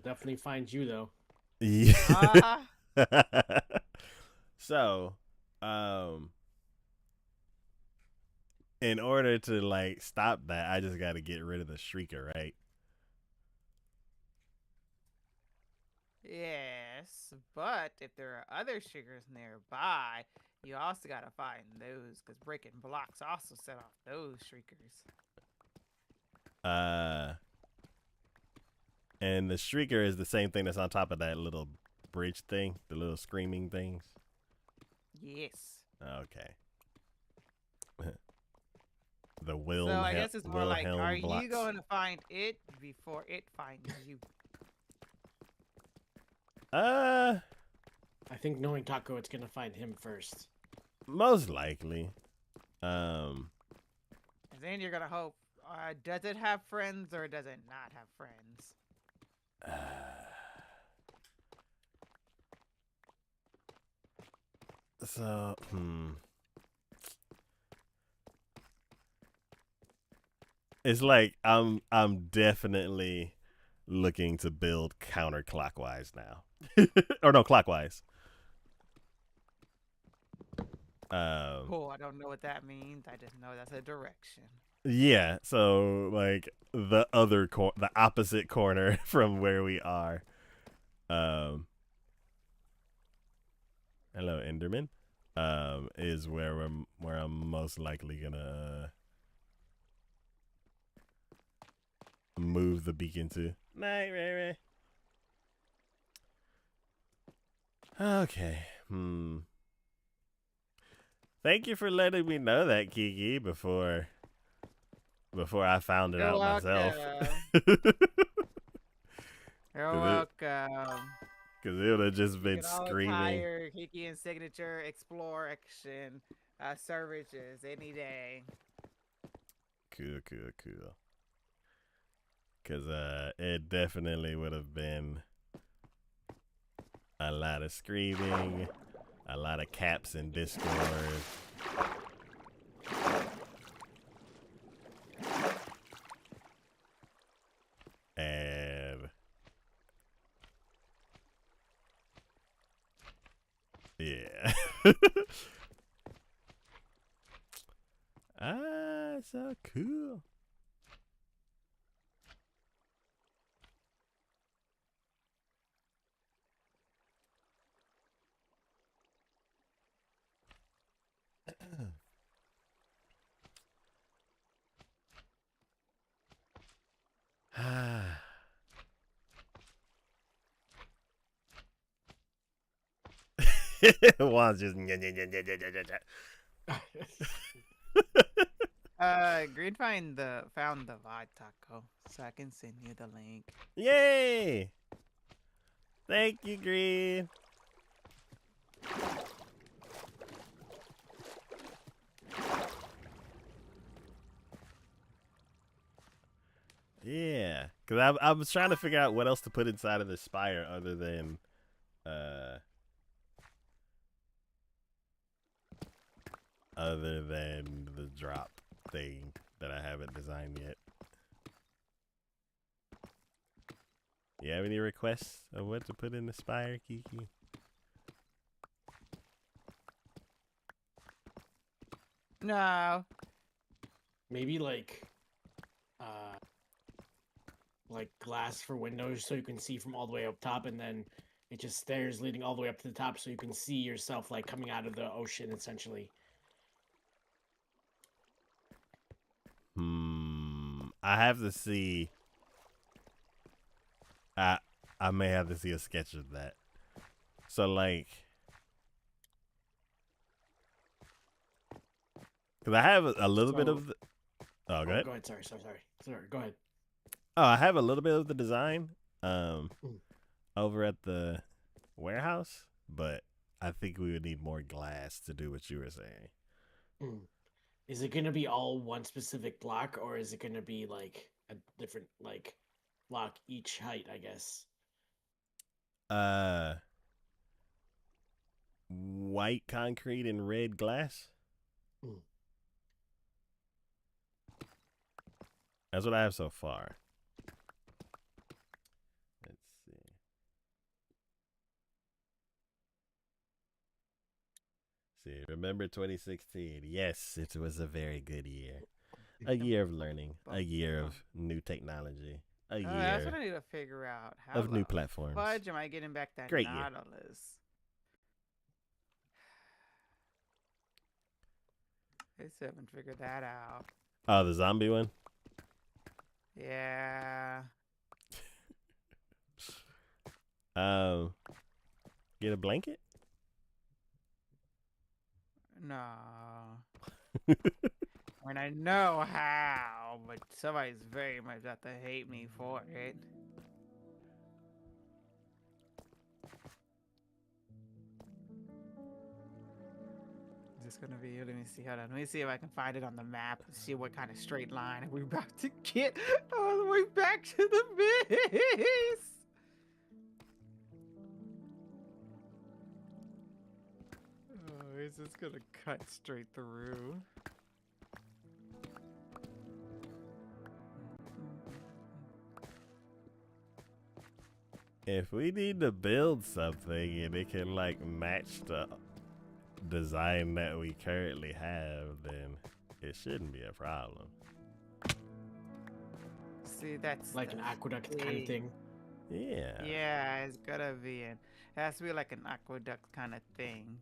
definitely find you though. Yeah. So, in order to like stop that, I just got to get rid of the shrieker, right? Yes, but if there are other sugars nearby, you also gotta find those because breaking blocks also set off those shriekers. And the shrieker is the same thing that's on top of that little bridge thing, the little screaming things. Yes. Okay. The So Wilhelm. I guess it's more like, are blocks. you going to find it before it finds you? I think knowing Taco, it's gonna find him first. Most likely. And then you're gonna hope. Does it have friends or does it not have friends? So, It's like I'm definitely looking to build counterclockwise now. Or no, clockwise. Oh, I don't know what that means. I just know that's a direction. Yeah, so like the the opposite corner from where we are. Hello, Enderman. Is where I'm most likely gonna move the beacon to. Night, Ray. Okay. Thank you for letting me know that, Kiki, before I found it You're out myself. You're welcome. Because it would have just You been can always screaming. hire Hiki and Signature Explore Action services any day. Cool. Because it definitely would have been a lot of screaming, a lot of caps in Discord. And yeah. So cool. Juan's just Green found the VOD taco, so I can send you the link. Yay! Thank you, Green. Yeah, because I was trying to figure out what else to put inside of the spire other than the drop thing that I haven't designed yet. You have any requests of what to put in the spire, Kiki? No. Maybe like glass for windows so you can see from all the way up top, and then it just stairs leading all the way up to the top so you can see yourself like coming out of the ocean essentially. I have to see. I may have to see a sketch of that. So like, because I have a little bit of the. Oh, go ahead. Go ahead. Sorry. Go ahead. Oh, I have a little bit of the design Mm. over at the warehouse, but I think we would need more glass to do what you were saying. Mm. Is it gonna be all one specific block, or is it gonna be like a different like block each height? I guess. White concrete and red glass. Mm. That's what I have so far. Let's see. Remember 2016? Yes, it was a very good year. A year of learning, a year of new technology, a That's what year I need to figure out. How of new the platforms. fudge am I getting back that Great year. Nautilus? I still haven't figured that out. Oh, the zombie one? Yeah. Get a blanket? No. I mean, I know how, but somebody's very much got to hate me for it. Is this gonna be? Let me see. Hold on. Let me see if I can find it on the map and see what kind of straight line we're about to get all the way back to the base. Oh, is this gonna cut straight through? If we need to build something and it can like match the design that we currently have, then it shouldn't be a problem. See, that's Like an aqueduct kind of thing. Yeah. Yeah, it's gotta be it has to be like an aqueduct kind of thing.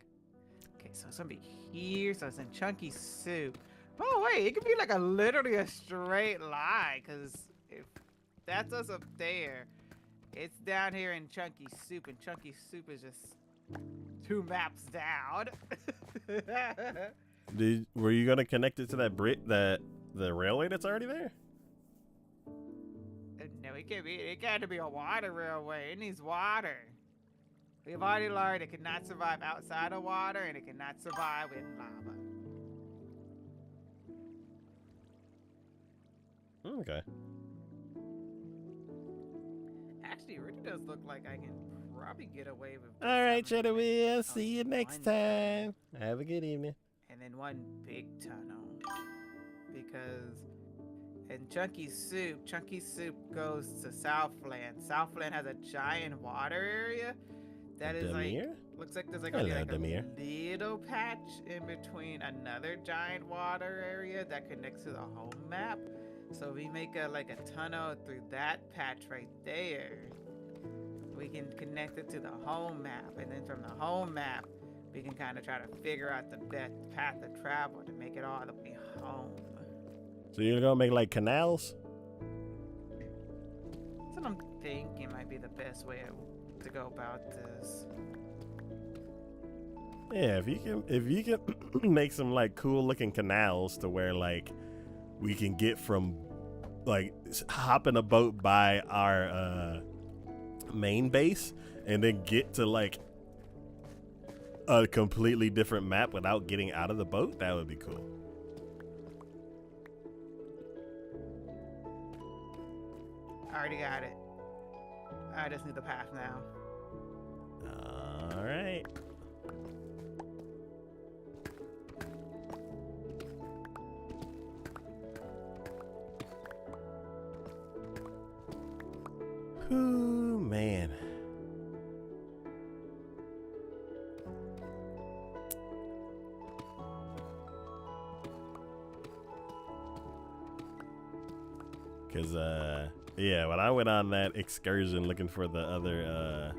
Okay, so it's gonna be here. So it's in chunky soup. Oh wait, it could be like literally a straight line. Cause if that's us up there, it's down here in chunky soup, and chunky soup is just 2 maps down. Were you gonna connect it to that the railway that's already there? No, it can't be. It can't be a water railway. It needs water. We've already learned it cannot survive outside of water, and it cannot survive in lava. Okay. Actually, it really does look like I can probably get away with. All right, just having, Cheddar. like, See you next one time. Have a good evening. and then one big tunnel. Because in Chunky Soup goes to Southland. Southland has a giant water area that is like Demir? looks like there's like, Hello, only like Demir. a little patch in between another giant water area that connects to the home map. So we make a tunnel through that patch right there. We can connect it to the home map, and then from the home map, we can kind of try to figure out the best path to travel to make it all the way home. So you're gonna make like canals? That's what I'm thinking might be the best way to go about this. Yeah, if you can make some like cool looking canals to where like we can get from like hop in a boat by our main base and then get to like a completely different map without getting out of the boat, that would be cool. I already got it. I just need the path now. All right. Whew, man. Cause yeah, when I went on that excursion looking for the other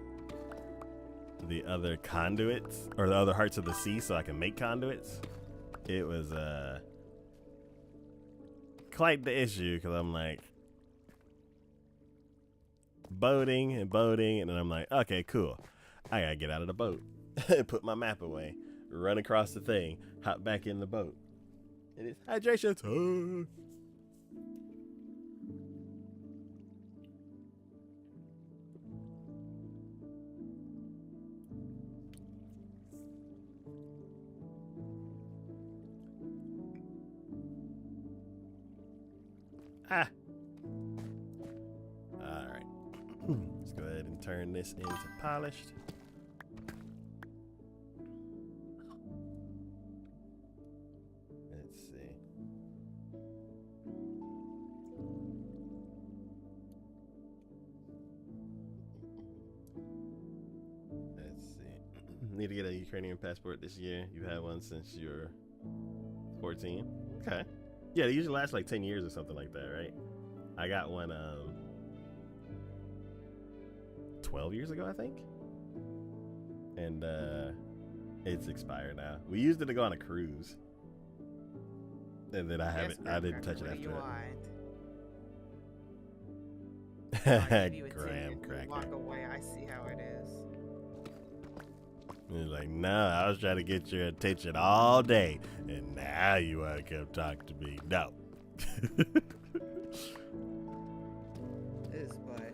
conduits or the other hearts of the sea so I can make conduits, it was quite the issue because I'm like boating, and then I'm like, okay, cool. I gotta get out of the boat, put my map away, run across the thing, hop back in the boat. And it's hydration time. Ah. Alright. Let's go ahead and turn this into polished. Let's see. Let's see. Need to get a Ukrainian passport this year. You've had one since you're 14. Okay. Yeah, they usually last like 10 years or something like that, right? I got one 12 years ago, I think. And it's expired now. We used it to go on a cruise. And then I didn't touch it after that. Graham cracker. Walk away, I see how it is. He's like, no, I was trying to get your attention all day, and now you want to come talk to me. No. This butt.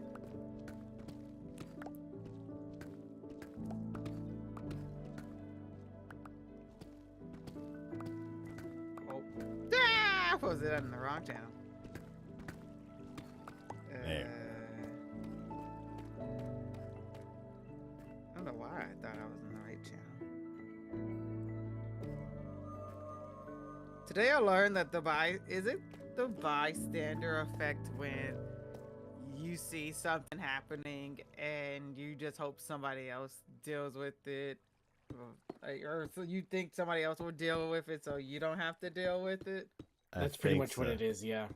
Oh. Ah! Was it on the wrong channel? There. I don't know why I thought I was in the right channel. Today I learned that the bystander effect when you see something happening and you just hope somebody else deals with it, or so you think somebody else will deal with it, so you don't have to deal with it. That's pretty much what it is, yeah.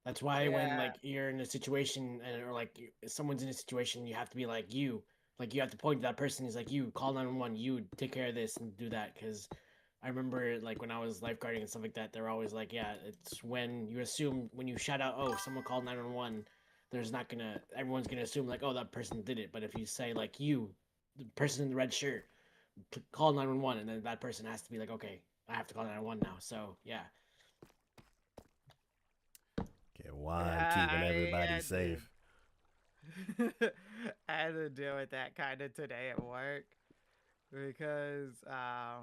That's why when like you're in a situation or like someone's in a situation, you have to be like you have to point to that person. He's like, you call 911, you take care of this and do that. Because I remember like when I was lifeguarding and stuff like that, they're always like, yeah, it's when you assume when you shout out, oh, someone called 911, everyone's gonna assume like, oh, that person did it. But if you say like you, the person in the red shirt, call 911, and then that person has to be like, okay, I have to call 911 now. So yeah. Get wine, keeping everybody safe. I had to deal with that kind of today at work because I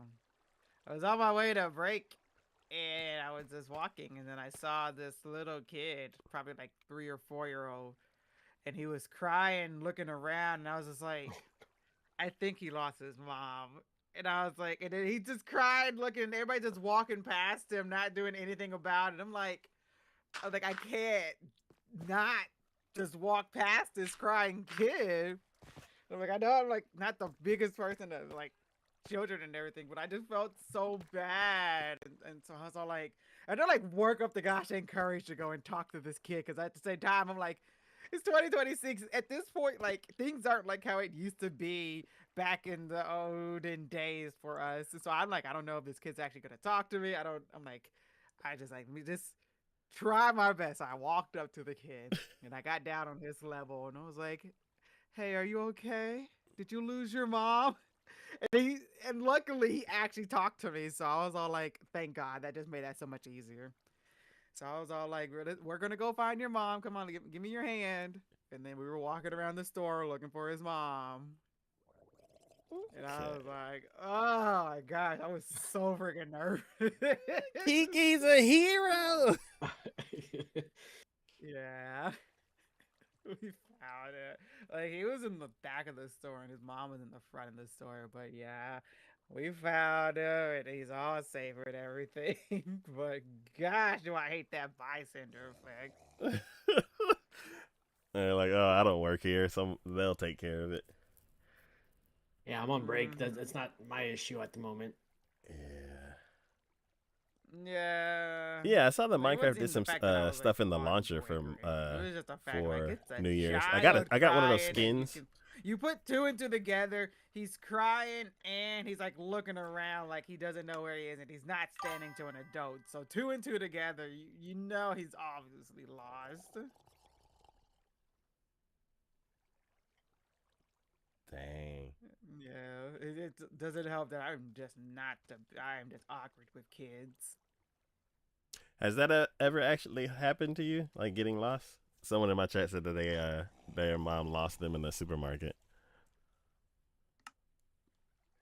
was on my way to a break and I was just walking, and then I saw this little kid, probably like 3 or 4-year-old, and he was crying, looking around, and I was just like, I think he lost his mom. And I was like, and then he just cried, looking, everybody just walking past him, not doing anything about it. I'm like, I can't not just walk past this crying kid. I'm like, I know I'm like not the biggest person to like children and everything, but I just felt so bad. And so I was all like, I don't like work up the gosh courage to go and talk to this kid, because at the same time, I'm like, it's 2026. At this point, like, things aren't like how it used to be back in the olden days for us. And so I'm like, I don't know if this kid's actually gonna talk to me. I just try my best. I walked up to the kid and I got down on his level and I was like, hey, are you okay? Did you lose your mom? And luckily he actually talked to me. So I was all like, thank God, that just made that so much easier. So I was all like, we're going to go find your mom. Come on, give me your hand. And then we were walking around the store looking for his mom. And I was like, oh my gosh, I was so freaking nervous. Kiki's a hero. Yeah. We found it. Like, he was in the back of the store and his mom was in the front of the store. But yeah, we found him and he's all safe and everything. But gosh, do I hate that bystander effect. They're like, oh, I don't work here, so they'll take care of it. Yeah, I'm on break. That's not my issue at the moment. Yeah. Yeah, I saw that Like, it Minecraft wasn't did some the fact that I was, stuff like, in the on launcher 43. for It was just the fact, like, it's a New Year's. I child got one of those crying and you skins. You put two and two together. He's crying and he's like looking around like he doesn't know where he is, and he's not standing to an adult. So two and two together, you know he's obviously lost. Dang. Yeah, it doesn't help that I'm just not. I am just awkward with kids. Has that ever actually happened to you? Like getting lost? Someone in my chat said that their mom lost them in the supermarket.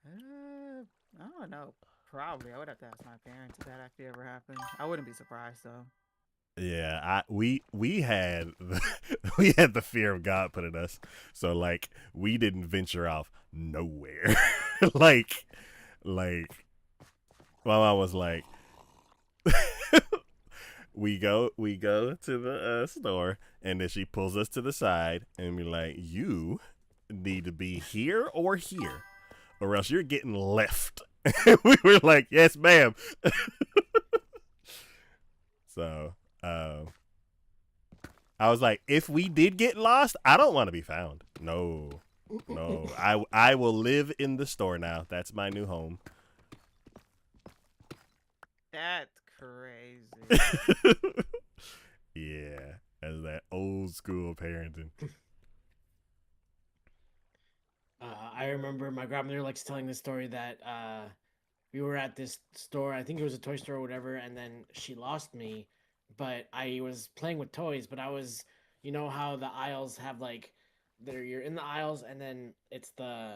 I don't know. Probably, I would have to ask my parents if that actually ever happened. I wouldn't be surprised though. Yeah, we had we had the fear of God put in us, so like we didn't venture off nowhere. like, my mom was like, we go to the store, and then she pulls us to the side and be like, you need to be here or here, or else you're getting left. We were like, yes, ma'am. So. I was like, if we did get lost, I don't want to be found. No. I will live in the store now. That's my new home. That's crazy. Yeah, as that old school parenting. I remember my grandmother likes telling this story that we were at this store. I think it was a toy store or whatever, and then she lost me. But I was playing with toys, but I was, you know how the aisles have like, you're in the aisles, and then it's the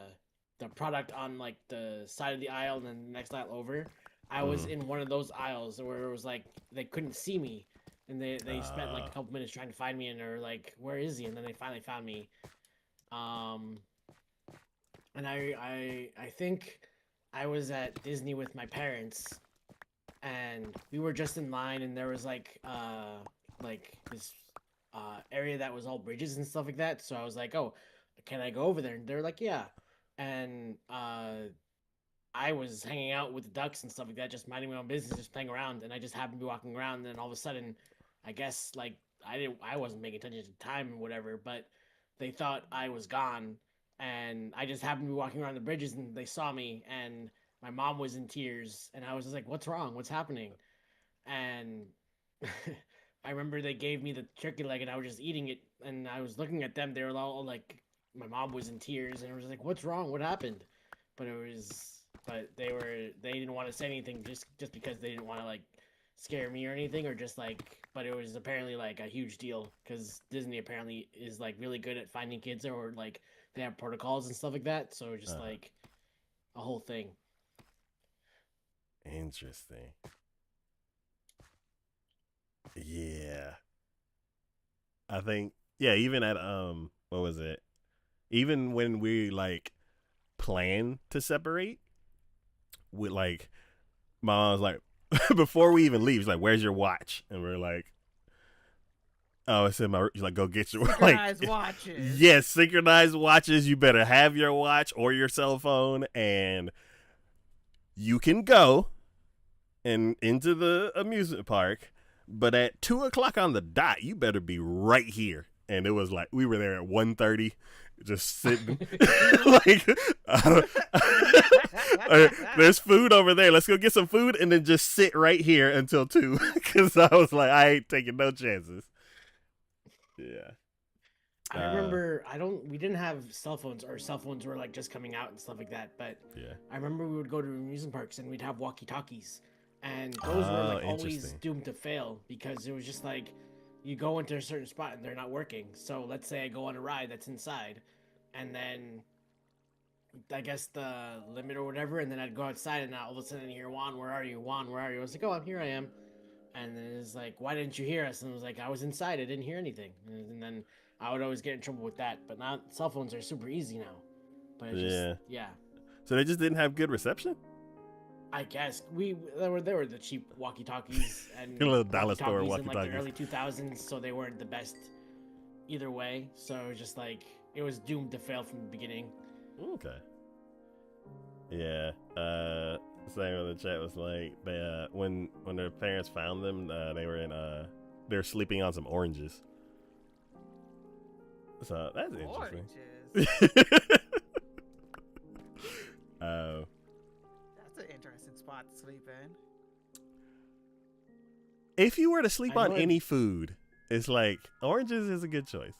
product on like the side of the aisle, and then the next aisle over. I was in one of those aisles where it was like they couldn't see me, and they spent like a couple minutes trying to find me, and they're like, "Where is he?" And then they finally found me. And I think I was at Disney with my parents, and we were just in line, and there was like this area that was all bridges and stuff like that. So I was like, "Oh, can I go over there?" And they're like, "Yeah." And I was hanging out with the ducks and stuff like that, just minding my own business, just playing around, and I just happened to be walking around, and then all of a sudden, I guess like I wasn't paying attention to time or whatever, but they thought I was gone, and I just happened to be walking around the bridges, and they saw me, and my mom was in tears, and I was just like, "What's wrong? What's happening?" And I remember they gave me the turkey leg, and I was just eating it, and I was looking at them. They were all like, my mom was in tears, and I was like, "What's wrong? What happened?" But they didn't want to say anything just because they didn't want to like scare me or anything, or just like, but it was apparently like a huge deal because Disney apparently is like really good at finding kids, or like they have protocols and stuff like that. So just like a whole thing. Interesting. Yeah. I think even at what was it? Even when we like plan to separate, with like my mom was like before we even leave, she's like, "Where's your watch?" And we're like, "Oh, it's in my." She's like, "Go get your Synchronized watches." Yes, synchronized watches. You better have your watch or your cell phone, and you can go and into the amusement park, but at 2:00 on the dot, you better be right here. And it was like we were there at 1:30, just sitting. Like, there's food over there. Let's go get some food and then just sit right here until 2. Because I was like, I ain't taking no chances. Yeah. I remember we didn't have cell phones, or cell phones were like just coming out and stuff like that. But Yeah. I remember we would go to amusement parks and we'd have walkie-talkies, and those were like always doomed to fail because it was just like you go into a certain spot and they're not working. So let's say I go on a ride that's inside, and then I guess the limit or whatever, and then I'd go outside and all of a sudden I hear, "Juan, where are you? Juan, where are you?" I was like, "Oh, here I am." And then it's like, "Why didn't you hear us?" And I was like, "I was inside. I didn't hear anything." And then I would always get in trouble with that. But now cell phones are super easy now. But it's just, yeah. So they just didn't have good reception? I guess they were the cheap walkie-talkies and little dollar store in like walkie-talkies. the early 2000s, so they weren't the best either way. So it was just like it was doomed to fail from the beginning. Okay. Yeah. Saying in the chat was like they when their parents found them, they were sleeping on some oranges. So that's interesting. Oranges. Oh. That's an interesting spot to sleep in. If you were to sleep I on know it- any food, it's like oranges is a good choice.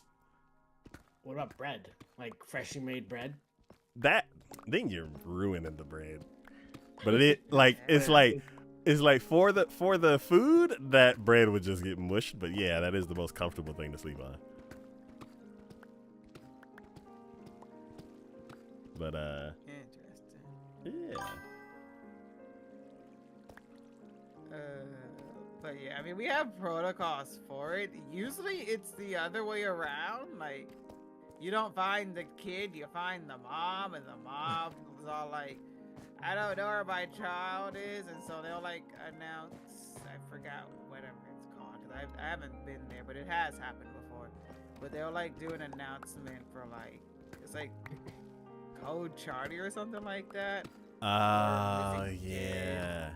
What about bread? Like freshly made bread? That then you're ruining the bread. But it's like for the food, that bread would just get mushed. But yeah, that is the most comfortable thing to sleep on. But Interesting. yeah. But yeah, I mean, we have protocols for it. Usually, it's the other way around. Like, you don't find the kid, you find the mom, and the mom is all like, "I don't know where my child is," and so they'll like announce. I forgot whatever it's called because I haven't been there, but it has happened before. But they'll like do an announcement for like it's like Code Charlie or something like that. Oh missing yeah.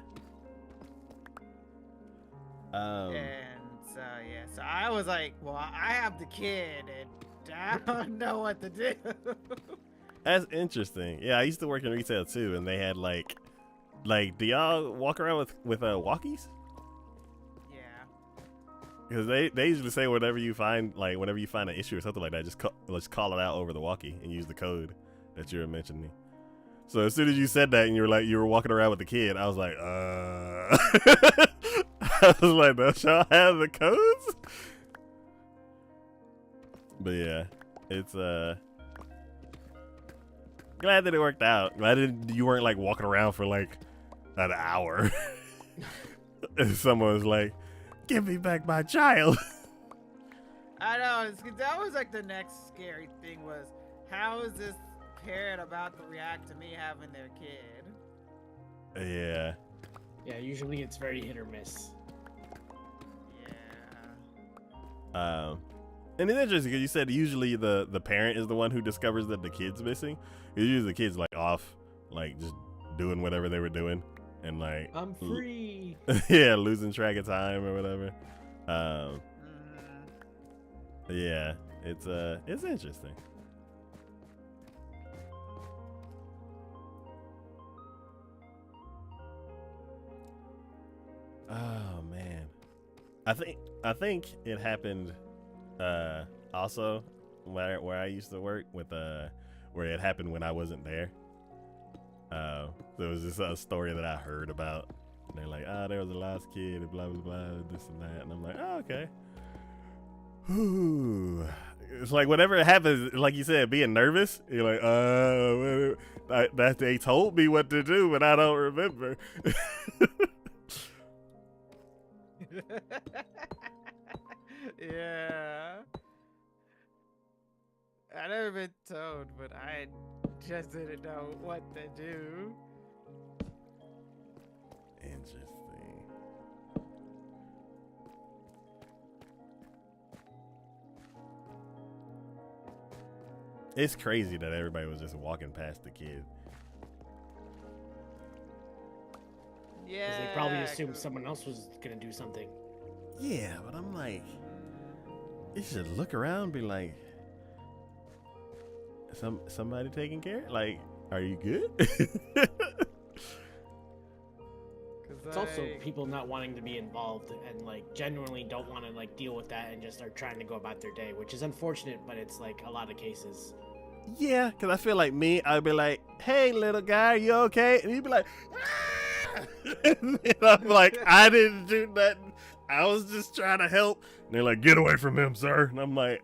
And so yeah, so I was like, well, I have the kid and I don't know what to do. That's interesting. Yeah, I used to work in retail too, and they had like do y'all walk around with walkies? Yeah. Because they usually say whenever you find an issue or something like that, let's call it out over the walkie and use the code that you were mentioning. So as soon as you said that and you were walking around with the kid, I was like, I was like, don't y'all have the codes? But yeah, it's glad that it worked out. Glad you weren't like walking around for like an hour. And someone was like, "Give me back my child." I know, that was like the next scary thing was, how is this parent about to react to me having their kid? Yeah. Yeah, usually it's very hit or miss. Yeah. And it's interesting because you said usually the parent is the one who discovers that the kid's missing. Usually the kid's like off, like just doing whatever they were doing, and like I'm free. yeah, losing track of time or whatever. Mhm. Yeah, it's interesting. Oh man, I think it happened also where I used to work with where it happened when I wasn't there. There was just a story that I heard about. And they're like, there was a lost kid and blah blah blah, this and that, and I'm like, oh, okay. Whew. It's like whenever it happens, like you said, being nervous. You're like, that they told me what to do, but I don't remember. Yeah. I never been told, but I just didn't know what to do. Interesting. It's crazy that everybody was just walking past the kid. Yeah. Because they probably assumed 'cause- someone else was gonna do something. Yeah, but I'm like, you should look around and be like, somebody taking care? Like, are you good? 'cause It's also like- people not wanting to be involved and like genuinely don't want to like deal with that and just are trying to go about their day, which is unfortunate, but it's like a lot of cases. Yeah, because I feel like me, I'd be like, hey, little guy, you okay? And he'd be like, ah! And I'm like, I didn't do nothing. I was just trying to help. And they're like, get away from him, sir. And I'm like,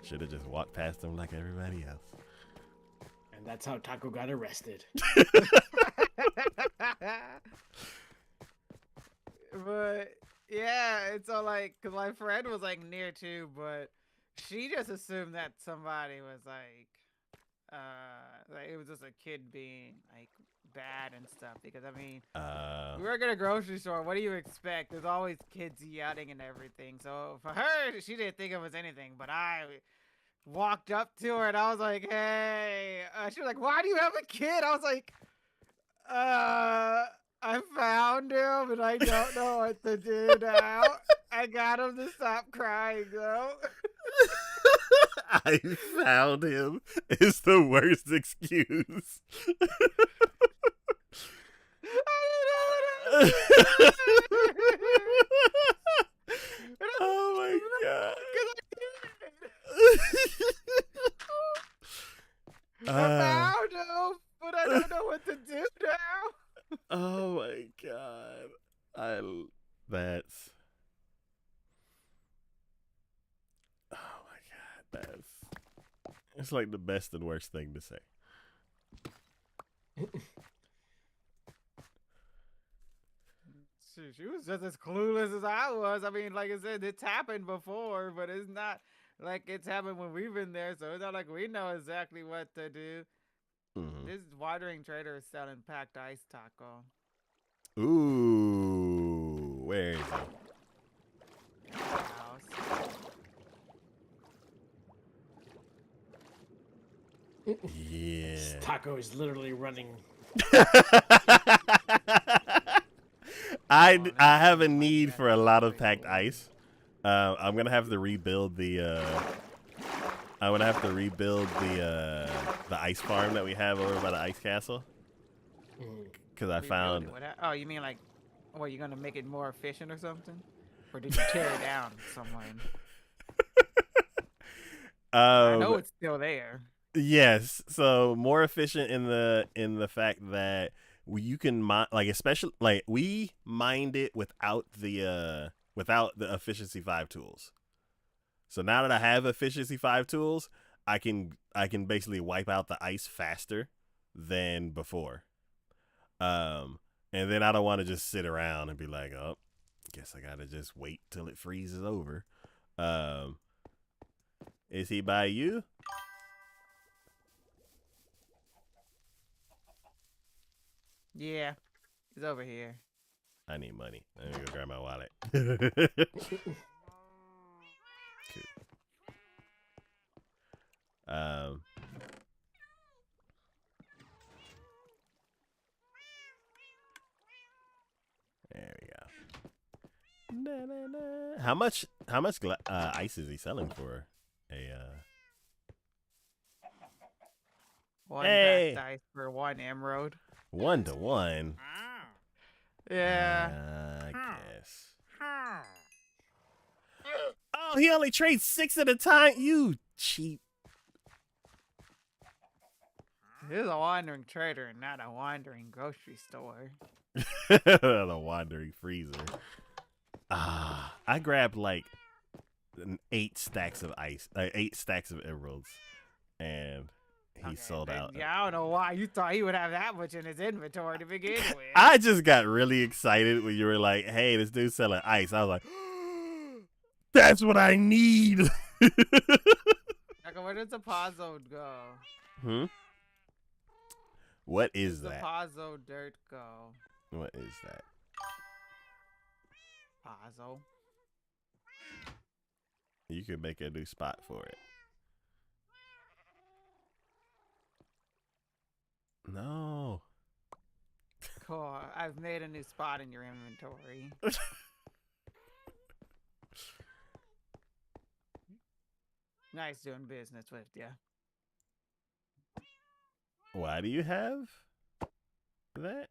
should have just walked past him like everybody else. And that's how Taco got arrested. But yeah, it's all like, cause my friend was like near too, but she just assumed that somebody was like it was just a kid being like bad and stuff. Because I mean, we work at a grocery store. What do you expect? There's always kids yelling and everything. So for her, she didn't think it was anything. But I walked up to her and I was like, "Hey," she was like, "Why do you have a kid?" I was like, I found him and I don't know what to do now. I got him to stop crying though. I found him is the worst excuse. Oh my god. I found him, but I don't know what to do now. Oh my god. That's. Oh my god. It's like the best and worst thing to say. She was just as clueless as I was. I mean, like I said, it's happened before, but it's not like it's happened when we've been there, so it's not like we know exactly what to do. Mm-hmm. This watering trader is selling packed ice taco. Ooh, where is it? House. Yeah. This taco is literally running. I have a need for a lot of packed ice. I'm gonna have to rebuild the. I'm gonna have to rebuild the ice farm that we have over by the ice castle. Because I found. Oh, you mean like, what? You're gonna make it more efficient or something, or did you tear it down somewhere? I know it's still there. Yes, so more efficient in the fact that you can mine, like, especially like we mined it without the efficiency 5 tools. So now that I have efficiency 5 tools, I can basically wipe out the ice faster than before. And then I don't want to just sit around and be like, oh, guess I gotta just wait till it freezes over. Is he by you? Yeah, it's over here. I need money. Let me go grab my wallet. Cool. There we go. Na, na, na. How much ice is he selling for? One Hey! packed ice for 1 emerald. 1 to 1. Yeah. I guess. Oh, he only trades 6 at a time. You cheap. This is a wandering trader, not a wandering grocery store. The wandering freezer. I grabbed like 8 stacks of ice, 8 stacks of emeralds, and he sold out. Yeah, I don't know why you thought he would have that much in his inventory to begin with. I just got really excited when you were like, "Hey, this dude's selling ice." I was like, "That's what I need." Okay, where does the Pazzo go? What is Where's that? the Pazzo dirt go? What is that? Pazzo. You could make a new spot for it. No. Cool. I've made a new spot in your inventory. Nice doing business with you. Why do you have that?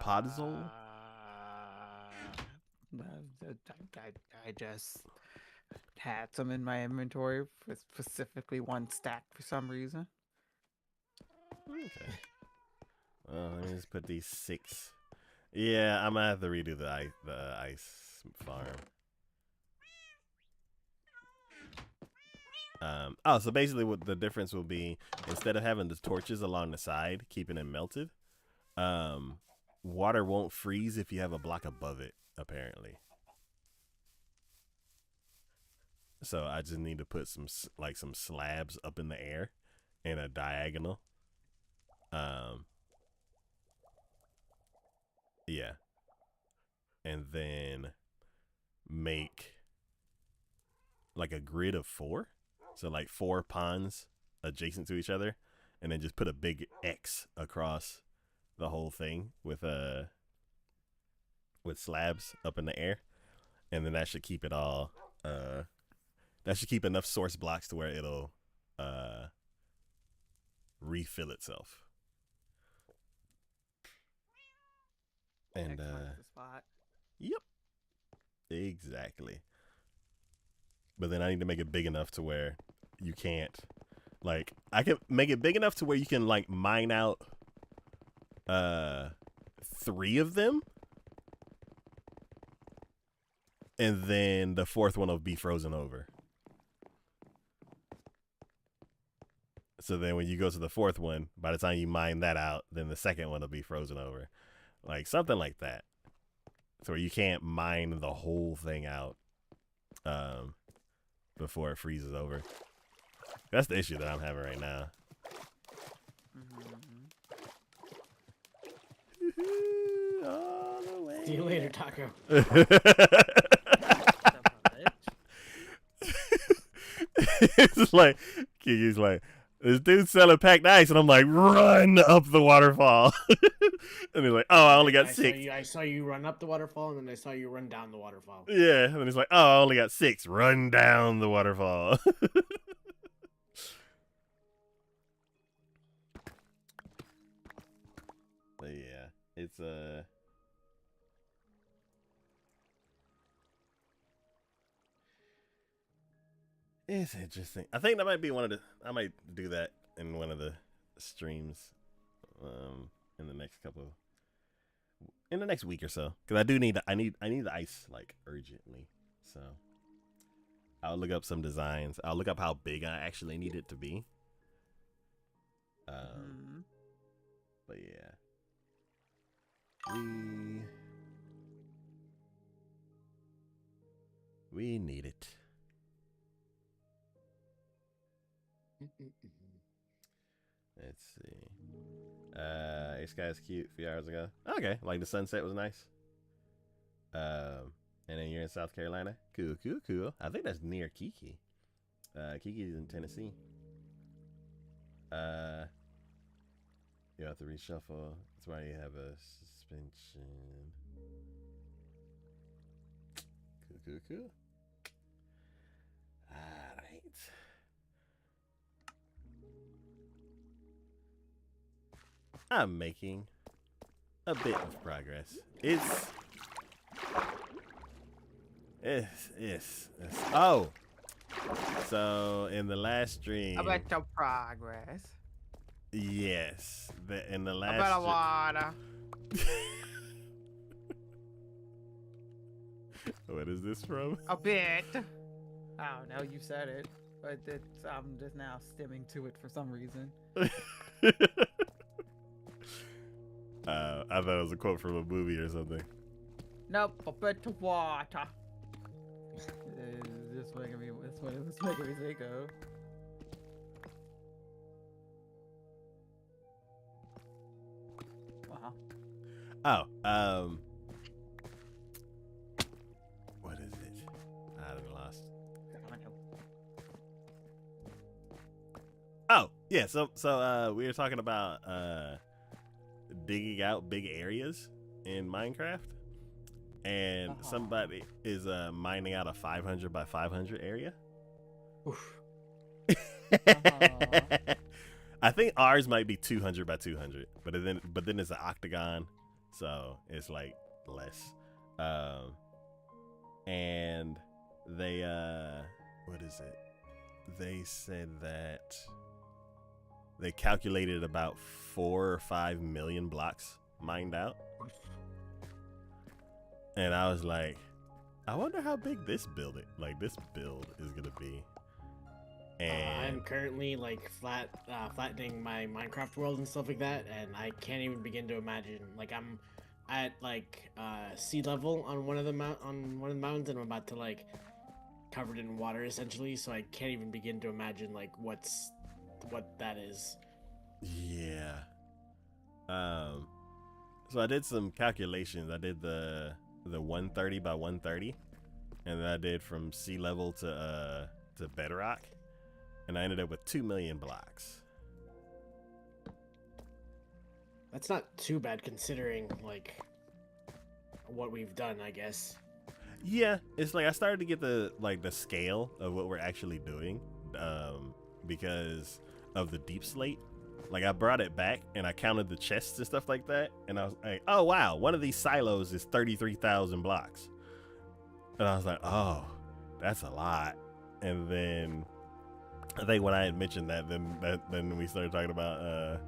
Podzol? I just had some in my inventory, for specifically 1 stack for some reason. Okay. Well, let me just put these 6. Yeah, I'm gonna have to redo the ice farm. So basically what the difference will be, instead of having the torches along the side, keeping it melted, water won't freeze if you have a block above it, apparently. So I just need to put some slabs up in the air in a diagonal. Yeah. And then make like a grid of 4. So like 4 ponds adjacent to each other, and then just put a big X across the whole thing with slabs up in the air, and then that should keep it all That should keep enough source blocks to where it'll refill itself. And Next one's the spot. yep, exactly. But then I need to make it big enough to where you can't, like, I can make it big enough to where you can like mine out 3 of them, and then the 4th one will be frozen over. So then when you go to the 4th one, by the time you mine that out, then the 2nd one will be frozen over. Like something like that. So you can't mine the whole thing out before it freezes over. That's the issue that I'm having right now. All the way. See you later, Taco. It's like Kiki's like, this dude's selling packed ice, and I'm like, run up the waterfall. And he's like, oh, I only got 6. I saw you run up the waterfall, and then I saw you run down the waterfall. Yeah, and he's like, oh, I only got 6. Run down the waterfall. But yeah, it's interesting. I think that might be I might do that in one of the streams in the next week or so, because I need the ice like urgently. So I'll look up some designs. I'll look up how big I actually need it to be. But yeah, we need it. Let's see. This guy's cute a few hours ago. Okay, like the sunset was nice. And then you're in South Carolina. Cool. I think that's near Kiki. Kiki's in Tennessee. You have to reshuffle. That's why you have a suspension. Cool. Alright. I'm making a bit of progress. Oh, so in the last stream, About your progress. Yes, in the last. About water. What is this from? A bit. I don't know. You said it, but I'm just now stemming to it for some reason. I thought it was a quote from a movie or something. Nope, a bit of water. That's what it was making me think of. Wow. Oh, what is it? I done lost. Oh, yeah. So we were talking about digging out big areas in Minecraft, and somebody is mining out a 500 by 500 area. Oof. I think ours might be 200 by 200, but then it's an octagon, so it's like less. And they what is it? They said that they calculated about 4 or 5 million blocks mined out. And I was like, I wonder how big this build is gonna be. And I'm currently like flattening my Minecraft world and stuff like that, and I can't even begin to imagine. Like I'm at like sea level on one of the mountains, and I'm about to like covered in water essentially. So I can't even begin to imagine like what that is. Yeah. So I did some calculations. I did the 130 by 130, and then I did from sea level to bedrock, and I ended up with 2 million blocks. That's not too bad considering like what we've done, I guess. Yeah, it's like I started to get the scale of what we're actually doing, because of the deep slate. Like I brought it back and I counted the chests and stuff like that, and I was like, oh wow, one of these silos is 33,000 blocks, and I was like, oh, that's a lot. And then I think when I had mentioned that, then we started talking about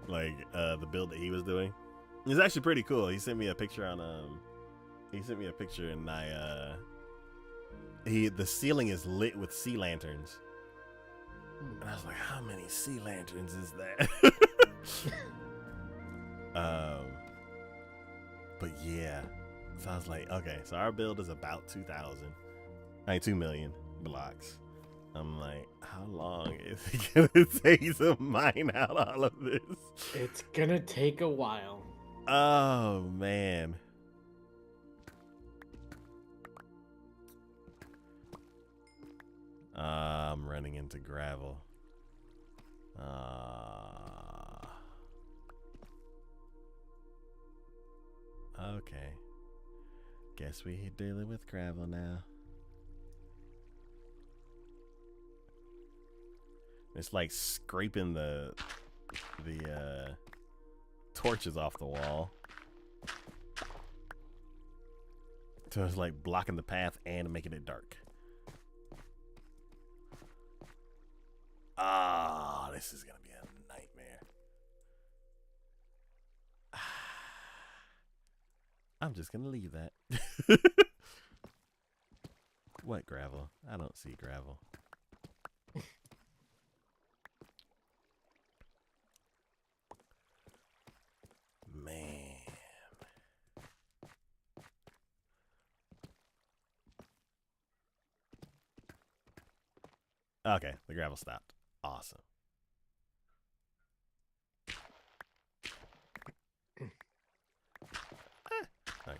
the build that he was doing. It's actually pretty cool. He sent me a picture on and the ceiling is lit with sea lanterns. And I was like, how many sea lanterns is that? But yeah. So I was like, okay, so our build is about 2 million blocks. I'm like, how long is it gonna take to mine out all of this? It's gonna take a while. Oh man. I'm running into gravel. Okay. Guess we're dealing with gravel now. It's like scraping the torches off the wall. So it's like blocking the path and making it dark. Ah, oh, this is gonna be a nightmare. I'm just gonna leave that. What gravel? I don't see gravel. Man. Okay, the gravel stopped. Awesome. Okay.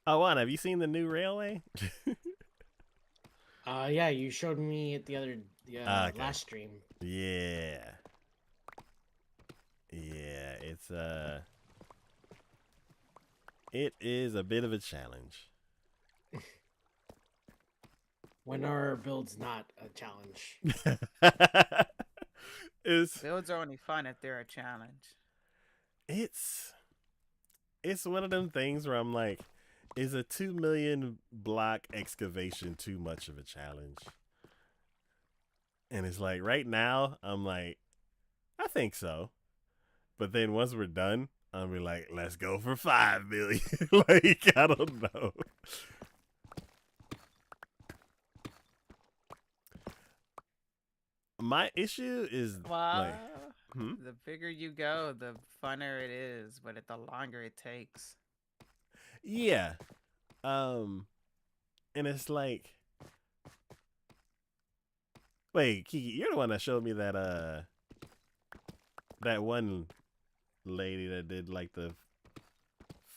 Oh, Juan, have you seen the new railway? Yeah, you showed me at the other Okay. last stream. Yeah. Yeah, it is a bit of a challenge. When are builds not a challenge? Builds are only fun if they're a challenge. It's one of them things where I'm like, is a 2 million block excavation too much of a challenge? And it's like right now I'm like, I think so. But then once we're done, I'll be like, let's go for 5 million. Like, I don't know. My issue is Well, like, the bigger you go, the funner it is, but the longer it takes. yeah. And it's like, wait, Kiki, you're the one that showed me that one lady that did like the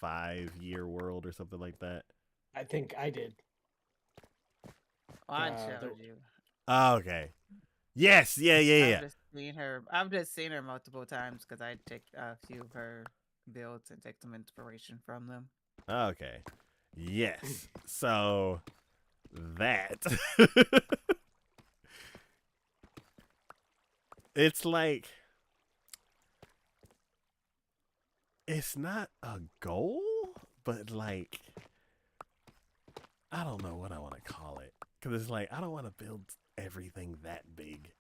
5-year world or something like that. I think I did. I showed you. Oh, okay. Yes, yeah. I've just seen her multiple times because I take a few of her builds and take some inspiration from them. Okay. Yes. So that it's like, it's not a goal, but like, I don't know what I want to call it. Because it's like, I don't want to build everything that big.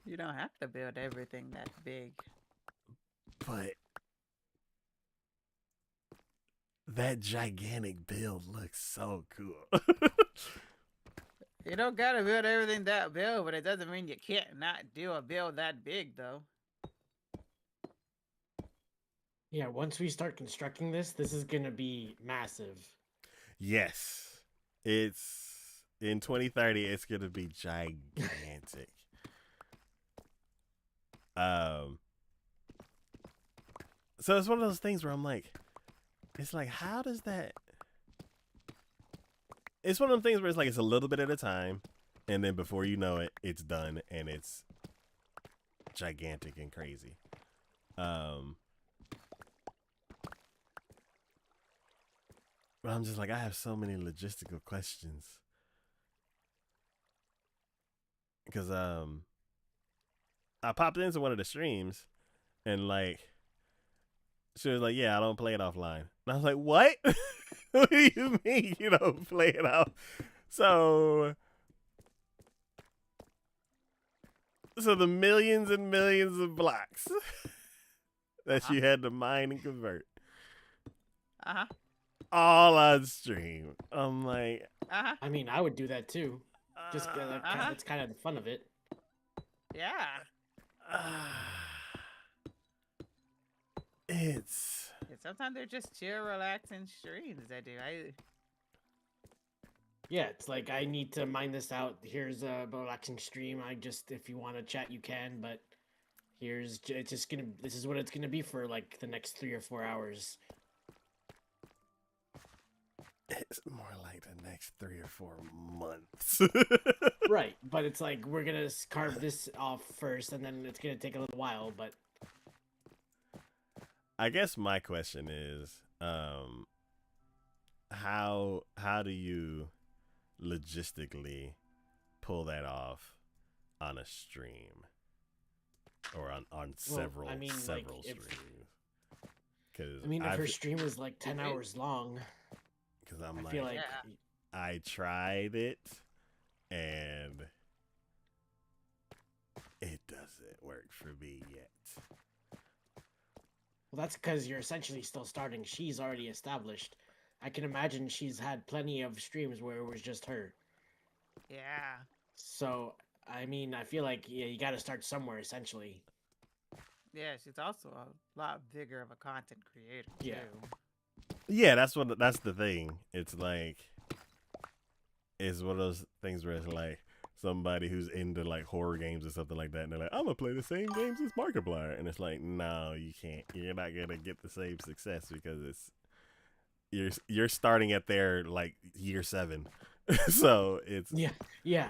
You don't have to build everything that big. But that gigantic build looks so cool. You don't gotta build everything that big, but it doesn't mean you can't not do a build that big, though. Yeah, once we start constructing this is gonna be massive. Yes. It's in 2030, it's gonna be gigantic. So it's one of those things where I'm like, it's like, how does that? It's one of those things where it's like, it's a little bit at a time, and then before you know it, it's done, and it's gigantic and crazy. But I'm just like, I have so many logistical questions. Because I popped into one of the streams and like she was like, "Yeah, I don't play it offline." And I was like, "What? What do you mean you don't play it off?" So the millions and millions of blocks that Uh-huh. you had to mine and convert Uh-huh. all on stream. I'm like, Uh-huh. I mean, I would do that too. Just Uh-huh. that's kind of the fun of it. Yeah. it's Yeah, sometimes they're just chill, relaxing streams I do. Yeah, it's like I need to mine this out. Here's a relaxing stream. I just, if you want to chat, you can. But it's just gonna. This is what it's gonna be for like the next 3 or 4 hours. it's more like the next 3 or 4 months. Right, but it's like we're gonna carve this off first, and then it's gonna take a little while. But I guess my question is, how do you logistically pull that off on a stream or on several I mean, like, several if- streams? Because I mean, if her stream is like 10 hours long, because I'm I like, feel like Yeah. I tried it and it doesn't work for me yet. well, that's because you're essentially still starting. She's already established. I can imagine she's had plenty of streams where it was just her. Yeah. So, I mean, I feel like you got to start somewhere essentially. Yeah, she's also a lot bigger of a content creator Yeah. too. Yeah, that's the thing. It's like it's one of those things where it's like somebody who's into like horror games or something like that, and they're like, "I'm gonna play the same games as Markiplier," and it's like, no, you can't. You're not gonna get the same success because you're starting at their like year 7, so it's Yeah. yeah.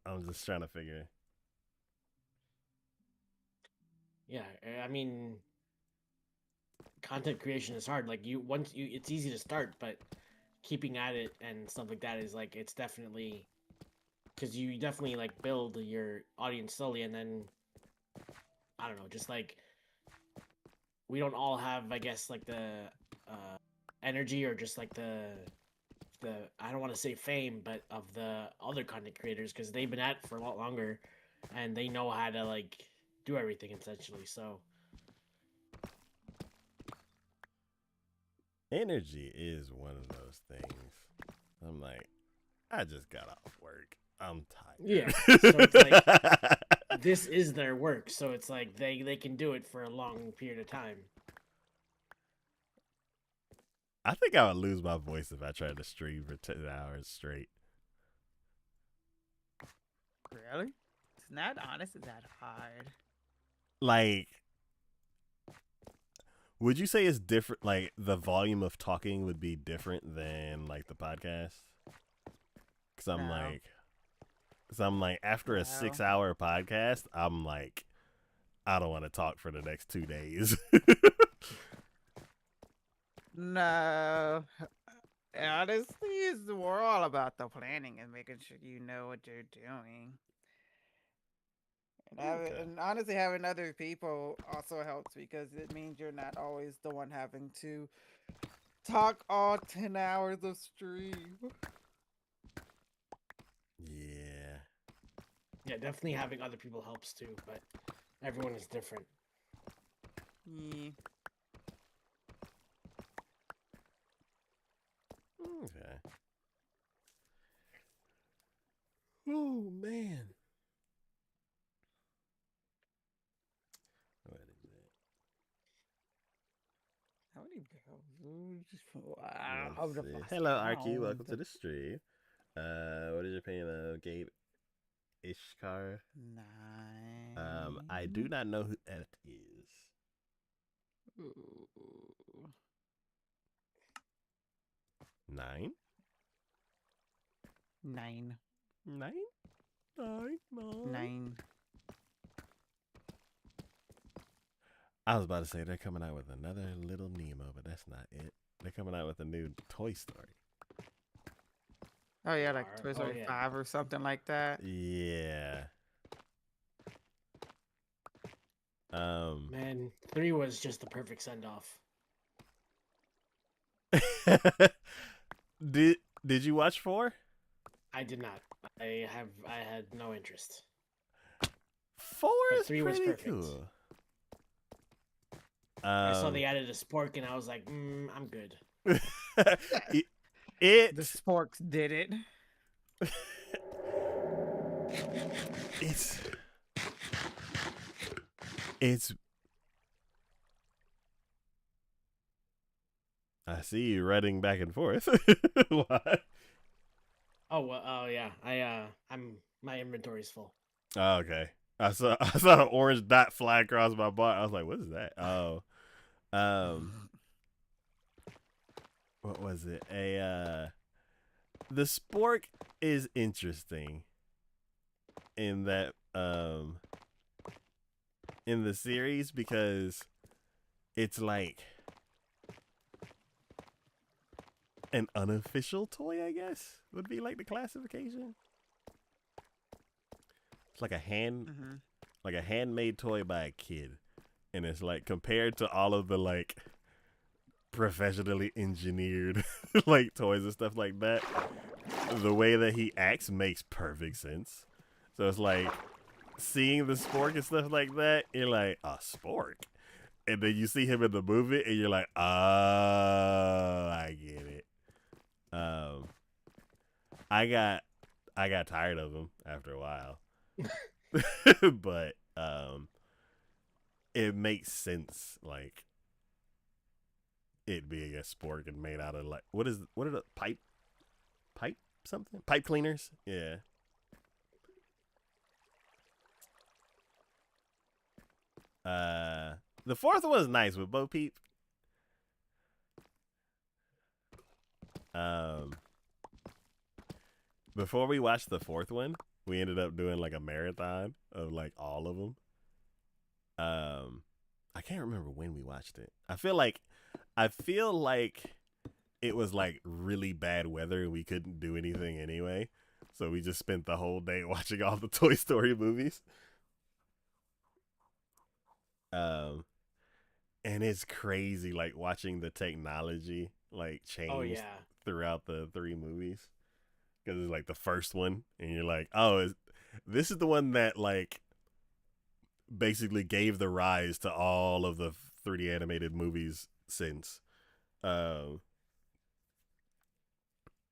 I'm just trying to figure. Yeah, I mean, content creation is hard. Like it's easy to start, but keeping at it and stuff like that is like it's definitely because you definitely like build your audience slowly, and then I don't know, just like we don't all have, I guess, like the energy or just like the I don't want to say fame, but of the other content creators because they've been at it for a lot longer, and they know how to like do everything essentially. So. Energy is one of those things. I'm like, I just got off work. I'm tired. Yeah, so it's like this is their work, so it's like they can do it for a long period of time. I think I would lose my voice if I tried to stream for 10 hours straight. Really? It's not honestly that hard. Like, would you say it's different? Like, the volume of talking would be different than like the podcast? Because I'm like, after a No. 6-hour podcast, I'm like, I don't want to talk for the next 2 days. No. Honestly, we're all about the planning and making sure you know what you're doing. Okay. And honestly, having other people also helps because it means you're not always the one having to talk all 10 hours of stream. Yeah. Yeah, definitely having other people helps too, but everyone is different. Yeah. Okay. Oh man. What is it? How many bells? Wow. Let's see. Hello, RQ. Welcome to the stream. What is your opinion of Gabe Ishkar? 9. I do not know who that is. Ooh. 9? 9. 9? Nine. 9. I was about to say they're coming out with another Little Nemo, but that's not it. They're coming out with a new Toy Story. Oh yeah, like Alright. Toy Oh, Story yeah. 5 or something like that. Yeah. Man, 3 was just the perfect send off. Did you watch 4? I did not. I had no interest. 4 But is 3 was pretty perfect. cool. I saw they added a spork, and I was like, I'm good. it The sporks did it. it's I see you running back and forth. What? Oh well, oh yeah. My inventory's full. Oh, okay. I saw an orange dot fly across my bar. I was like, what is that? Oh. What was it? The spork is interesting in that in the series because it's like an unofficial toy, I guess, would be like the classification. It's like a handmade toy by a kid. And it's like compared to all of the like professionally engineered like toys and stuff like that, the way that he acts makes perfect sense. So it's like seeing the spork and stuff like that, you're like, a spork. And then you see him in the movie and you're like, oh, I get it. I got tired of him after a while. But it makes sense, like it being a spork and made out of like what are the pipe something? Pipe cleaners? Yeah. The fourth one was nice with Bo Peep. Before we watched the fourth one, we ended up doing like a marathon of like all of them. I can't remember when we watched it. I feel like it was like really bad weather and we couldn't do anything anyway. So we just spent the whole day watching all the Toy Story movies. And it's crazy like watching the technology like change throughout the 3 movies. Because it's like the first one and you're like, oh, this is the one that like basically gave the rise to all of the 3D animated movies since. And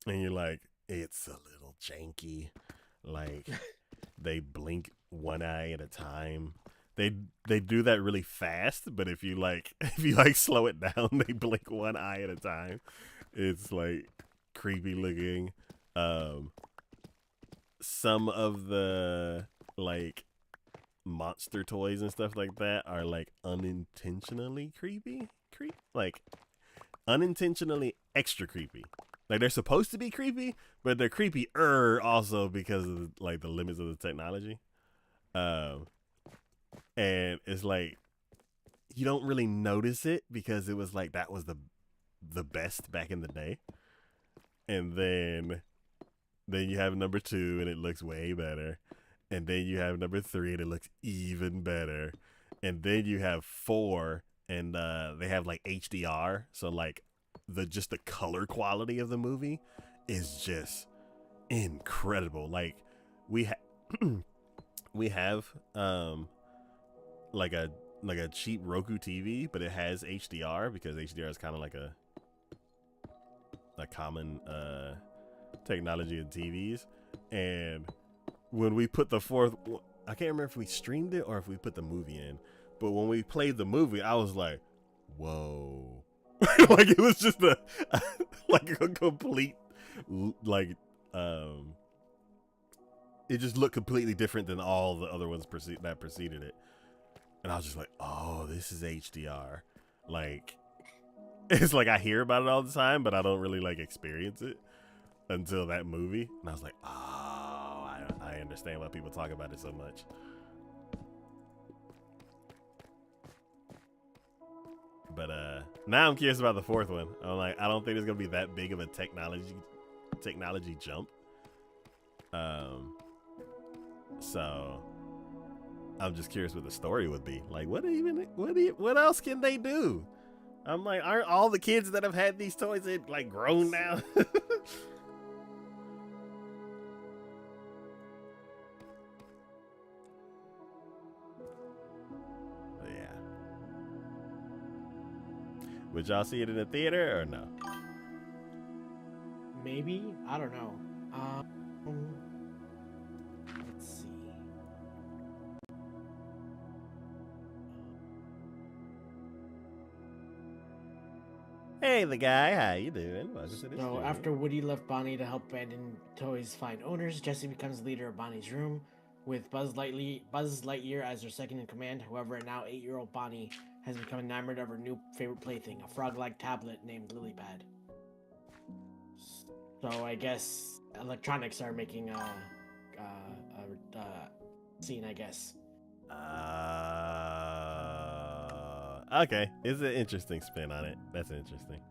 you're like, it's a little janky. Like they blink one eye at a time. They do that really fast, but if you slow it down, they blink one eye at a time. It's like creepy looking. Some of the like monster toys and stuff like that are like unintentionally creepy, like unintentionally extra creepy. Like they're supposed to be creepy, but they're creepier also because of like the limits of the technology. And it's like you don't really notice it because it was like that was the best back in the day. And then you have number 2 and it looks way better. And then you have number 3 and it looks even better. And then you have 4 and they have like HDR, so like the color quality of the movie is just incredible. Like we have like a cheap Roku TV, but it has HDR because HDR is kind of like a common technology in TVs. And when we put the fourth, I can't remember if we streamed it or if we put the movie in, but when we played the movie, I was like, whoa. Like it was just a complete like it just looked completely different than all the other ones that preceded it. And I was just like, oh, this is HDR. Like it's like I hear about it all the time, but I don't really like experience it until that movie. And I was like, oh, I understand why people talk about it so much. But now I'm curious about the fourth one. I'm like, I don't think there's gonna be that big of a technology jump. So I'm just curious what the story would be. Like, what else can they do? I'm like, aren't all the kids that have had these toys like grown now? Yeah. Would y'all see it in the theater or no? Maybe, I don't know. Let's see. Hey, the guy, how you doing? Welcome to the So stream. after Woody left Bonnie to help abandoned toys find owners, Jessie becomes leader of Bonnie's room, with Buzz Lightyear as her second in command. However, now 8-year-old Bonnie has become enamored of her new favorite plaything, a frog-like tablet named Lilypad. So I guess electronics are making a scene, I guess. Okay, it's an interesting spin on it. That's interesting.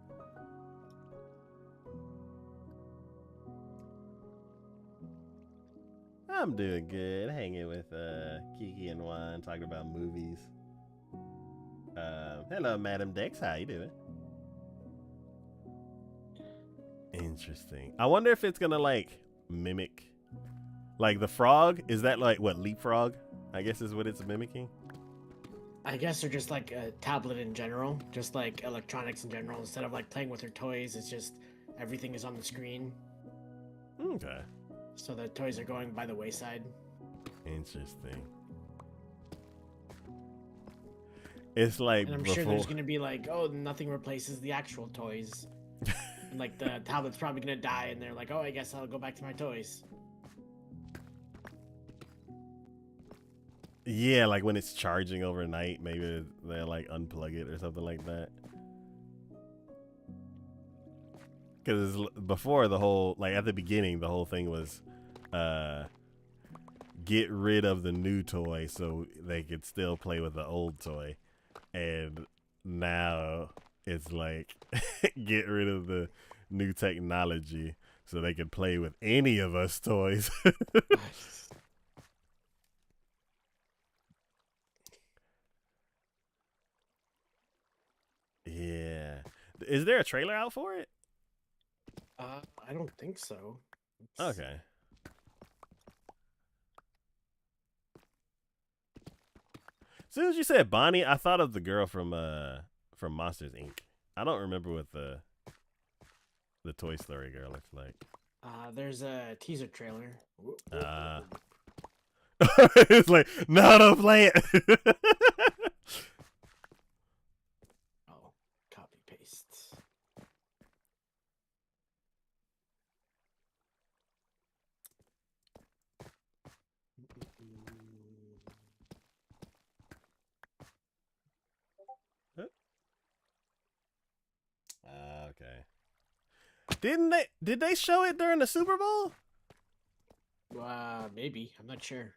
I'm doing good, hanging with Kiki and Juan, talking about movies. Hello, Madam Dex. How you doing? Interesting. I wonder if it's gonna like mimic, like the frog. Is that like what leapfrog? I guess is what it's mimicking. I guess they're just like a tablet in general, just like electronics in general. Instead of like playing with her toys, it's just everything is on the screen. Okay. So the toys are going by the wayside. Interesting. It's like And I'm sure there's gonna be like, oh, nothing replaces the actual toys. And like the tablet's probably gonna die, and they're like, oh, I guess I'll go back to my toys. Yeah, like when it's charging overnight, maybe they'll like unplug it or something like that. Because before the whole, like at the beginning, the whole thing was get rid of the new toy so they could still play with the old toy. And now it's like get rid of the new technology so they can play with any of us toys. Yeah. Is there a trailer out for it? I don't think so. Okay. As soon as you said Bonnie, I thought of the girl from Monsters Inc. I don't remember what the Toy Story girl looks like. There's a teaser trailer. It's like, no, don't play it. Oh, copy paste. Okay. Did they show it during the Super Bowl? Maybe. I'm not sure.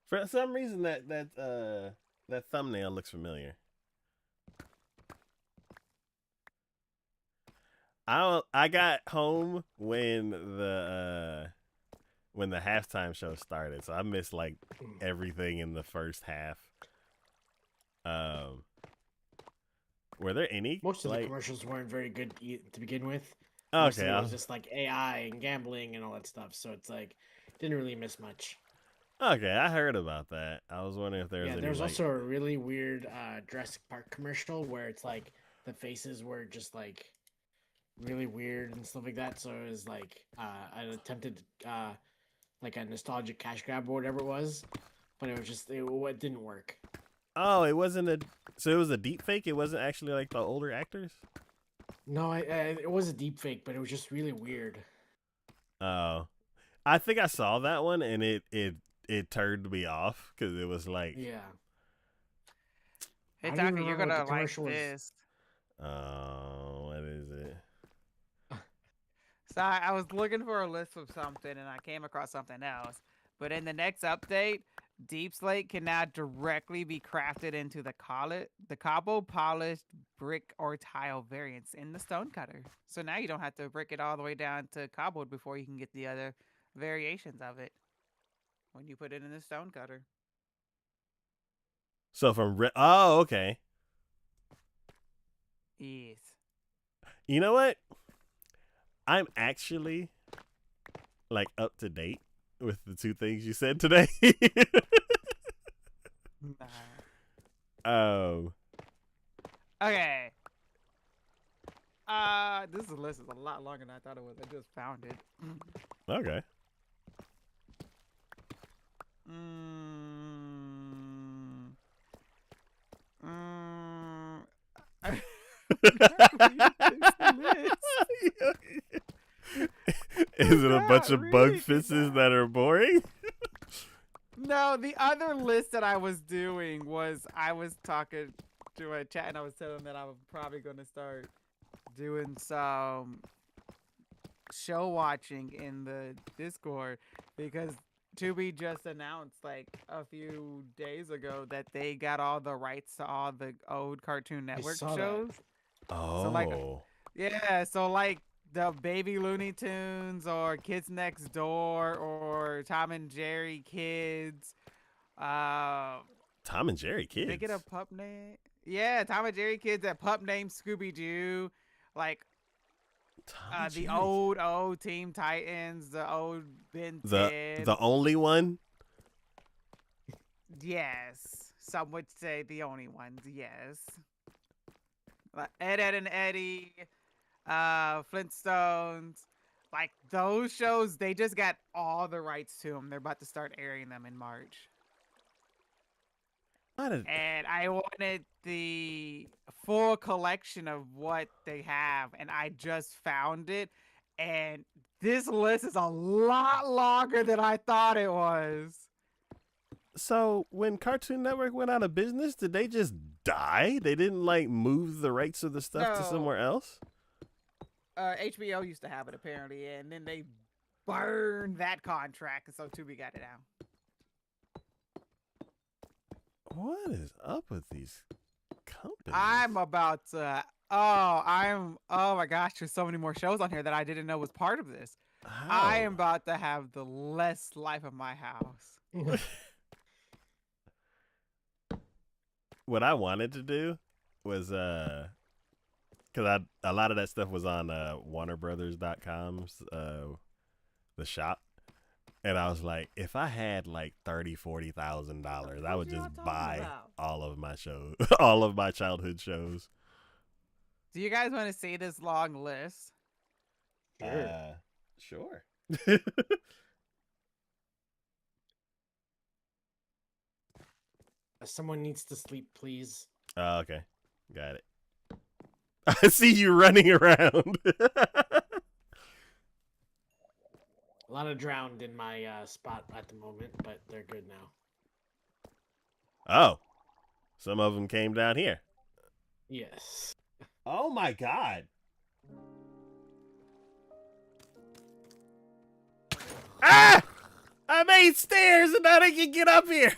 For some reason that thumbnail looks familiar. I got home when the halftime show started, so I missed like everything in the first half. Were there any? Most of the commercials weren't very good to begin with. Okay, it was just like AI and gambling and all that stuff. So it's like didn't really miss much. Okay, I heard about that. I was wondering if there was any. There's also a really weird Jurassic Park commercial where it's like the faces were just like really weird and stuff like that. So it was like an attempted like a nostalgic cash grab or whatever it was, but it didn't work. Oh, it wasn't so it was a deep fake? It wasn't actually like the older actors? No, it was a deep fake, but it was just really weird. Oh. I think I saw that one and it turned me off because it was like, yeah. Hey, Taka, you're gonna like this. Oh, what is it? So I was looking for a list of something and I came across something else. But in the next update, Deep Slate can now directly be crafted into the cobble polished brick or tile variants in the stone cutter. So now you don't have to brick it all the way down to cobbled before you can get the other variations of it when you put it in the stone cutter. So oh, okay. Yes. You know what? I'm actually like up to date with the two things you said today. Nah. Okay. This list is a lot longer than I thought it was. I just found it. Okay. Is it a bunch of bug fixes that are boring? No, the other list that I was doing was I was talking to a chat and I was telling them that I was probably going to start doing some show watching in the Discord because Tubi just announced like a few days ago that they got all the rights to all the old Cartoon Network shows. Oh. So like, yeah, so like the Baby Looney Tunes or Kids Next Door or Tom and Jerry Kids. Tom and Jerry Kids. They get a pup name. Yeah, Tom and Jerry Kids. A pup named Scooby Doo. Like the old Teen Titans. The old Ben 10. The only one. Yes, some would say the only ones. Yes. Ed, Ed and Eddie. Flintstones, like those shows, they just got all the rights to them. They're about to start airing them in March. And I wanted the full collection of what they have, and I just found it. And this list is a lot longer than I thought it was. So when Cartoon Network went out of business, did they just die? They didn't like move the rights of the stuff to somewhere else? HBO used to have it apparently, and then they burned that contract, and so Tubi got it out. What is up with these companies? I'm about to. Oh my gosh! There's so many more shows on here that I didn't know was part of this. How? I am about to have the less life of my house. What I wanted to do was because a lot of that stuff was on WarnerBrothers.com's the shop, and I was like, if I had like $30,000-$40,000, I would just buy all of my shows, all of my childhood shows. Do you guys want to see this long list? Sure. Someone needs to sleep, please. Oh, okay. Got it. I see you running around. A lot of drowned in my spot at the moment, but they're good now. Oh. Some of them came down here. Yes. Oh my god. Ah! I made stairs and now they can get up here.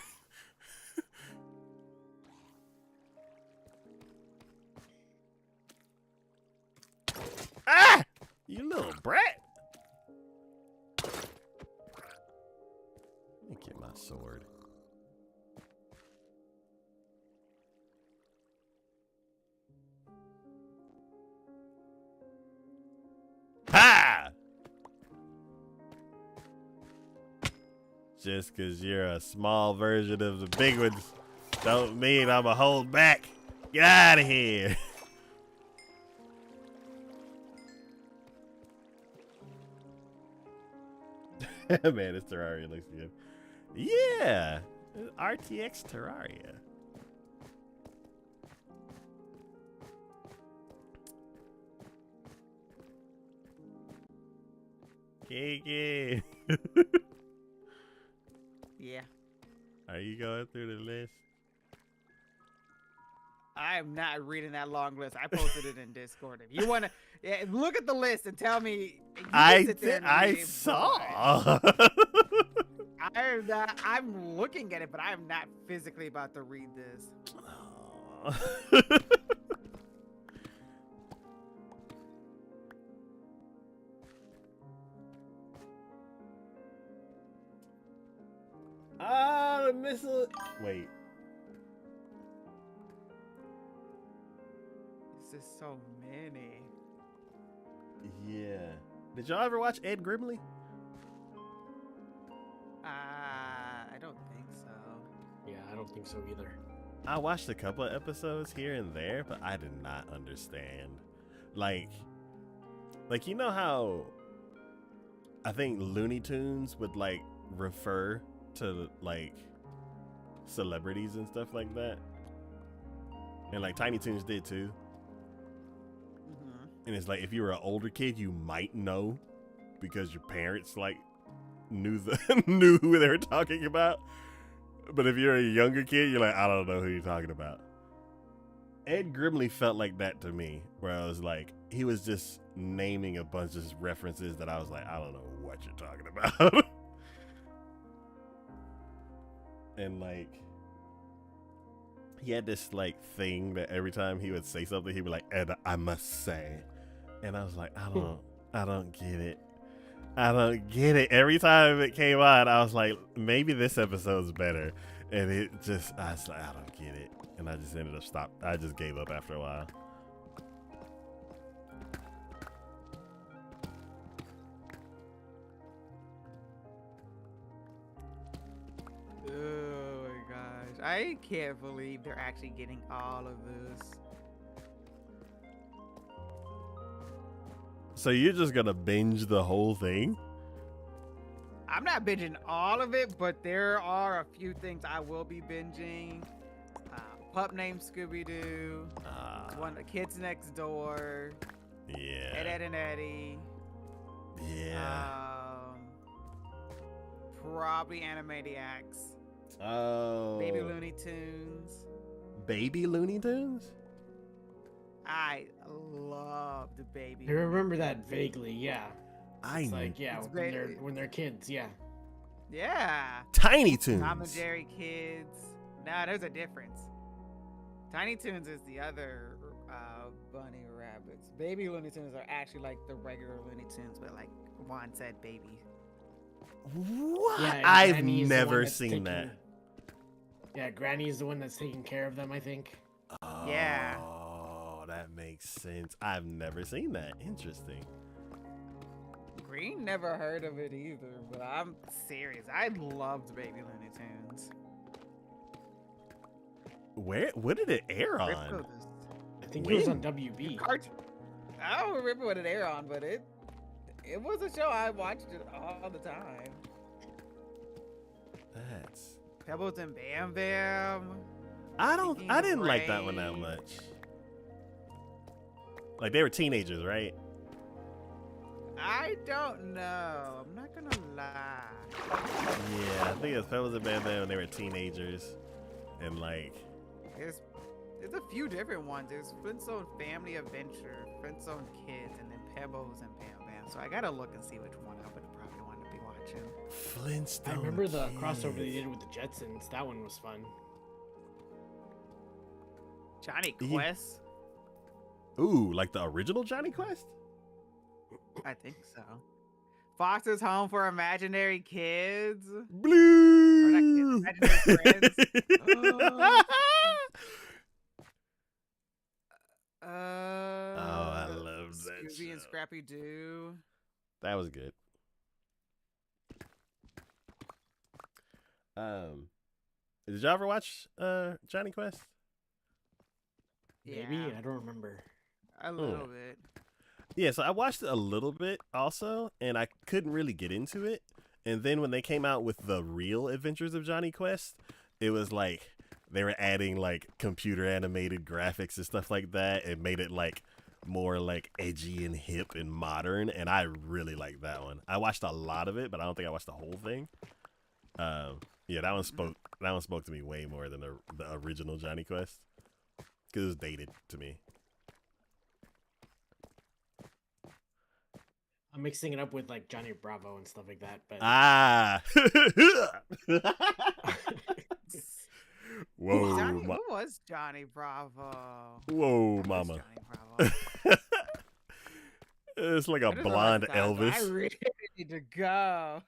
Ah! You little brat. Let me get my sword. Ha! Just because you're a small version of the big ones don't mean I'm a hold back. Get out of here. Man, this Terraria looks good. Yeah, RTX Terraria. Kiki. Yeah. Are you going through the list? I am not reading that long list. I posted it in Discord. If you want to look at the list and tell me. I saw. I'm not. I'm looking at it, but I am not physically about to read this. Ah, the missile. Wait. It's just so many. Yeah. Did y'all ever watch Ed Grimley? I don't think so. Yeah, I don't think so either. I watched a couple of episodes here and there, but I did not understand. Like you know how I think Looney Tunes would like refer to like celebrities and stuff like that, and like Tiny Toons did too. Mm-hmm. And it's like if you were an older kid, you might know because your parents like knew knew who they were talking about. But if you're a younger kid, you're like, I don't know who you're talking about. Ed Grimley felt like that to me, where I was like, he was just naming a bunch of references that I was like, I don't know what you're talking about. And like, he had this like thing that every time he would say something, he'd be like, Ed, I must say. And I was like, I don't get it. I don't get it. Every time it came on, I was like, maybe this episode's better. And I was like, I don't get it. And I just ended up I just gave up after a while. Oh my gosh. I can't believe they're actually getting all of this. So you're just gonna binge the whole thing? I'm not binging all of it, but there are a few things I will be binging. Pup named Scooby-Doo. One of the Kids Next Door. Yeah. Ed, Ed, and Eddie. Yeah. Probably Animaniacs. Oh. Baby Looney Tunes. Baby Looney Tunes? I love the Baby. I remember that vaguely. Yeah. I It's like It's when they're kids. Yeah. Yeah. Tiny Toons. Tom and Jerry kids. Nah, there's a difference. Tiny Toons is the other bunny rabbits. Baby Looney Tunes are actually like the regular Looney Tunes, but like Juan said, baby. What? Yeah, and I've Granny is the one never that's seen taking- that. Yeah, Granny is the one that's taking care of them, I think. Yeah. Oh, that makes sense. I've never seen that. Interesting. Green never heard of it either, but I'm serious. I loved Baby Looney Tunes. What did it air on? Ripco this- I think it was When? on WB. I don't remember what it aired on, but it was a show I watched it all the time. That's Pebbles and Bam Bam. I Pinky and didn't like that one that Brain. much. Like they were teenagers, right? I don't know. I'm not gonna lie. Yeah, I think it was Pebbles and Bam Bam when they were teenagers. And like There's a few different ones. There's Flintstone Family Adventure, Flintstone Kids, and then Pebbles and Bam Bam. So I gotta look and see which one I would probably want to be watching. Flintstone. I remember the Kids. crossover they did with the Jetsons. That one was fun. Johnny Yeah. Quest? Ooh, like the original Johnny Quest? I think so. Foster's Home for Imaginary Kids. Blue. Or not kids, imaginary friends. I love that Scooby and show. Scrappy Doo. That was good. Did y'all ever watch Johnny Quest? Yeah, Maybe I don't remember. a little bit. Yeah, so I watched it a little bit also, and I couldn't really get into it. And then when they came out with the real Adventures of Johnny Quest, it was like they were adding like computer animated graphics and stuff like that, and made it like more like edgy and hip and modern. And I really liked that one. I watched a lot of it, but I don't think I watched the whole thing. Yeah, that one spoke to me way more than the original Johnny Quest because it was dated to me. I'm mixing it up with like Johnny Bravo and stuff like that. But Ah. Who Whoa, Johnny? Who was Johnny Bravo? whoa, I miss mama. Johnny Bravo. It's like a It is a lot blonde of times, but I Elvis. really need to go.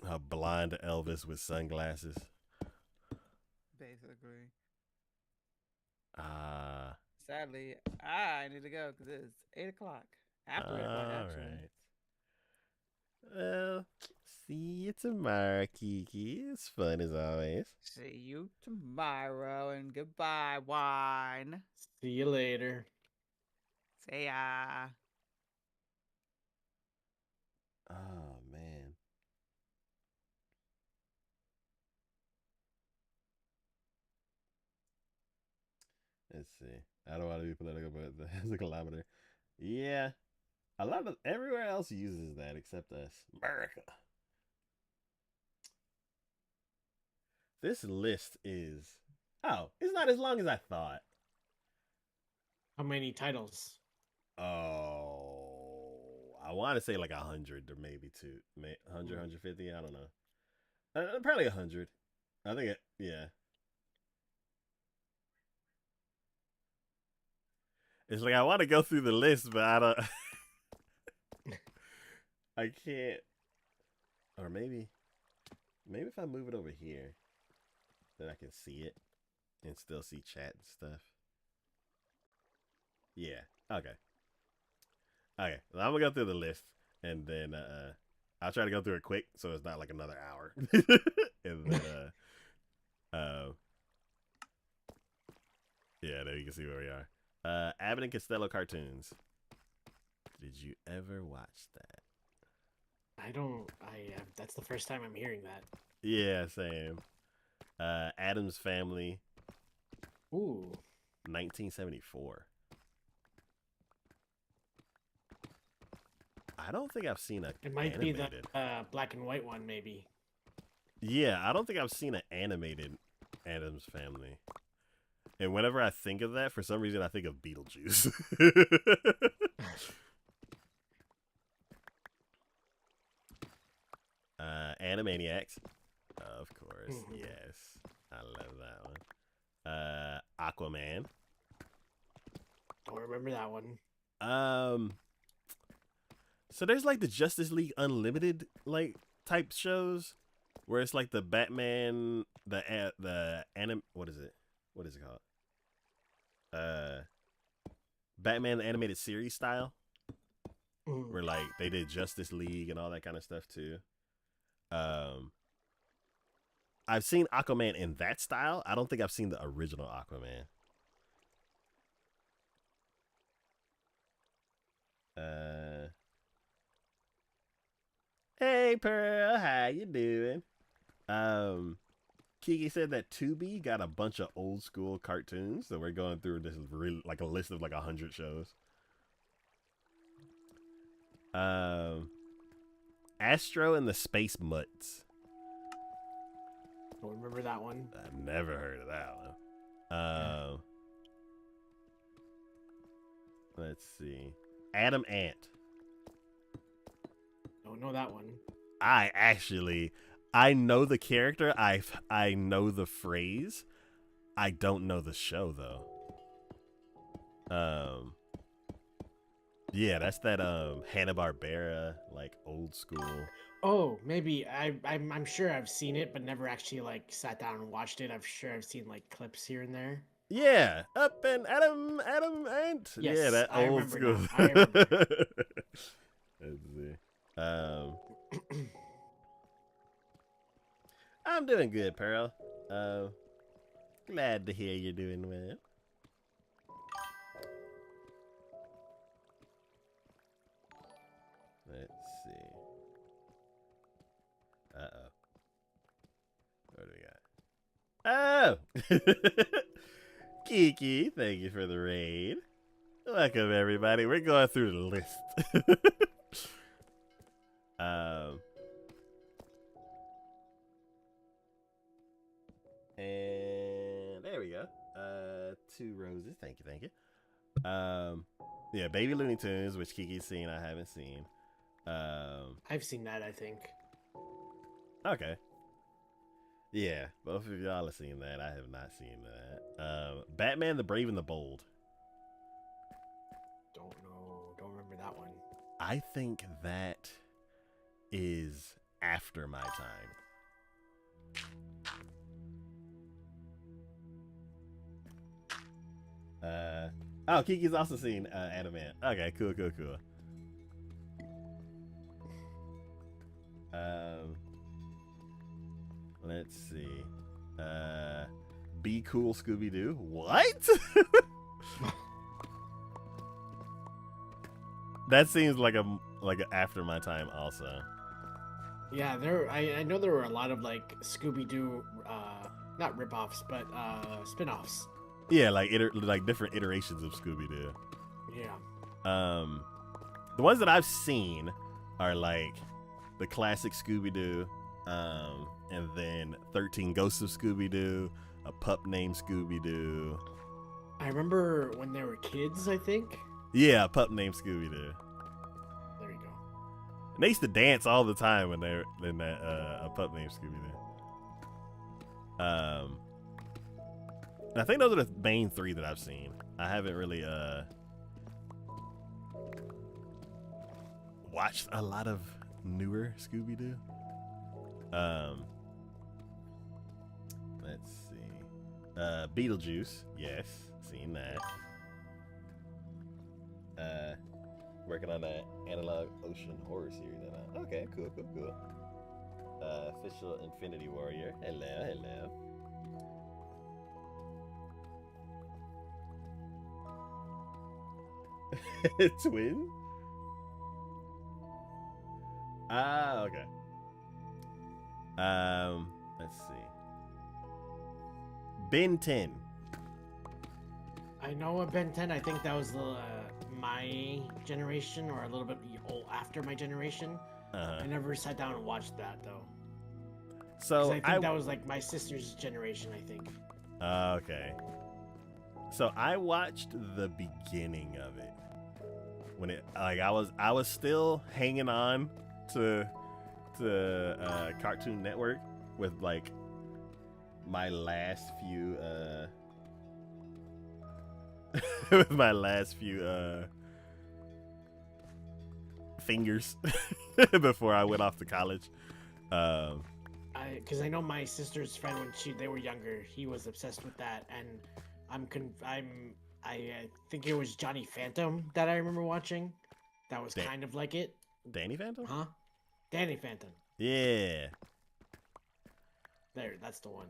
A blonde Elvis with sunglasses. Basically, Ah. sadly, I need to go because it's 8 o'clock. After 8 o'clock, All actually. right. Well, see you tomorrow, Kiki. It's fun as always. See you tomorrow and goodbye, wine. see you later. See ya. Oh, man. Let's see. I don't want to be political, but there's a kilometer. Yeah. A lot of everywhere else uses that except us. America. This list is. Oh, it's not as long as I thought. How many titles? Oh, I want to say like 100 or maybe two, 100, Hmm. 150. I don't know. Probably 100. I think it. Yeah. It's like I want to go through the list, but I don't. I can't. Or maybe if I move it over here, then I can see it and still see chat and stuff. Yeah. Okay. Okay. Well, I'm gonna go through the list and then I'll try to go through it quick so it's not like another hour. And then uh yeah, there you can see where we are. Abbott and Costello cartoons. Did you ever watch that? I don't. That's the first time I'm hearing that. Yeah, same. Adam's Family, Ooh. 1974. I don't think I've seen a It might animated. be the black and white one, maybe. Yeah, I don't think I've seen an animated Adam's Family. And whenever I think of that, for some reason, I think of Beetlejuice. Animaniacs, of course. Mhm. Yes, I love that one. Aquaman. Don't remember that one. Um, so there's like the Justice League Unlimited like type shows where it's like the Batman, the anim. What is it? What is it called? Uh, Batman the animated series style, Mm. where like they did Justice League and all that kind of stuff too. Um, I've seen Aquaman in that style. I don't think I've seen the original Aquaman. Uh, hey Pearl, how you doing? Um, Kiki said that Tubi got a bunch of old school cartoons, so we're going through this really like a list of like 100 shows. Um, Astro and the Space Mutts. Don't remember that one. I've never heard of that one. Let's see. Adam Ant. Don't know that one. I know the character. I know the phrase. I don't know the show though. Yeah, that's that Hanna-Barbera like old school. Oh, maybe I'm sure I've seen it, but never actually like sat down and watched it. I'm sure I've seen like clips here and there. Yeah, up and Adam Ant. Yeah, Yes, that I old remember school. now. I remember. Let's see. I'm doing good, Pearl. Glad to hear you're doing well. Let's see. Uh-oh. What do we got? Oh! Kiki, thank you for the raid. Welcome, everybody. We're going through the list. And there we go. 2 roses. Thank you, thank you. Yeah, Baby Looney Tunes, which Kiki's seen, I haven't seen. I've seen that, I think. Okay. Yeah, both of y'all have seen that. I have not seen that. Batman the Brave and the Bold. Don't know. Don't remember that one. I think that is after my time. Oh, Kiki's also seen Animan. Okay, cool. Let's see. Be Cool Scooby Doo. What? That seems like a after my time also. Yeah, I know there were a lot of like Scooby Doo, not ripoffs, but spin-offs. Yeah, like different iterations of Scooby Doo. Yeah. The ones that I've seen are like the classic Scooby Doo, and then 13 Ghosts of Scooby Doo, a pup named Scooby Doo. I remember when they were kids, I think. Yeah, a pup named Scooby Doo. There you go. And they used to dance all the time when they're in that a pup named Scooby Doo. I think those are the main three that I've seen. I haven't really watched a lot of newer Scooby Doo. Let's see. Beetlejuice, yes, seen that. Working on that Analog Ocean horror series. Okay, cool. Official Infinity Warrior. Hello. Twin? Ah, okay. Let's see. Ben 10. I know a Ben 10. I think that was my generation, or a little bit after my generation. I never sat down and watched that though. So I think that was like my sister's generation, I think. Okay. So I watched the beginning of it when it I was still hanging on to Cartoon Network with like my last few fingers before I went off to college. Because I know my sister's friend when they were younger, he was obsessed with that, and I think it was Johnny Phantom that I remember watching. That was kind of like it. Danny Phantom? Huh? Danny Phantom. Yeah. There, that's the one.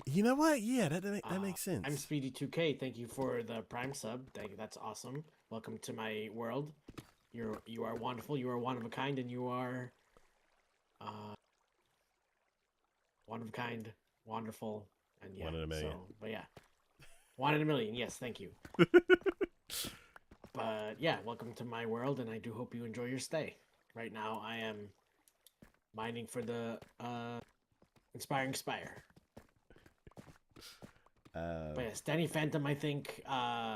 You know what? Yeah, that makes sense. I'm Speedy2K. Thank you for the Prime sub. That's awesome. Welcome to my world. You are wonderful. You are one of a kind, and you are one of a kind, wonderful, and yeah. 1 in a million. So, but yeah, 1 in a million. Yes, thank you. But yeah, welcome to my world, and I do hope you enjoy your stay. Right now, I am mining for the Inspiring Spire. But yes, Danny Phantom, I think I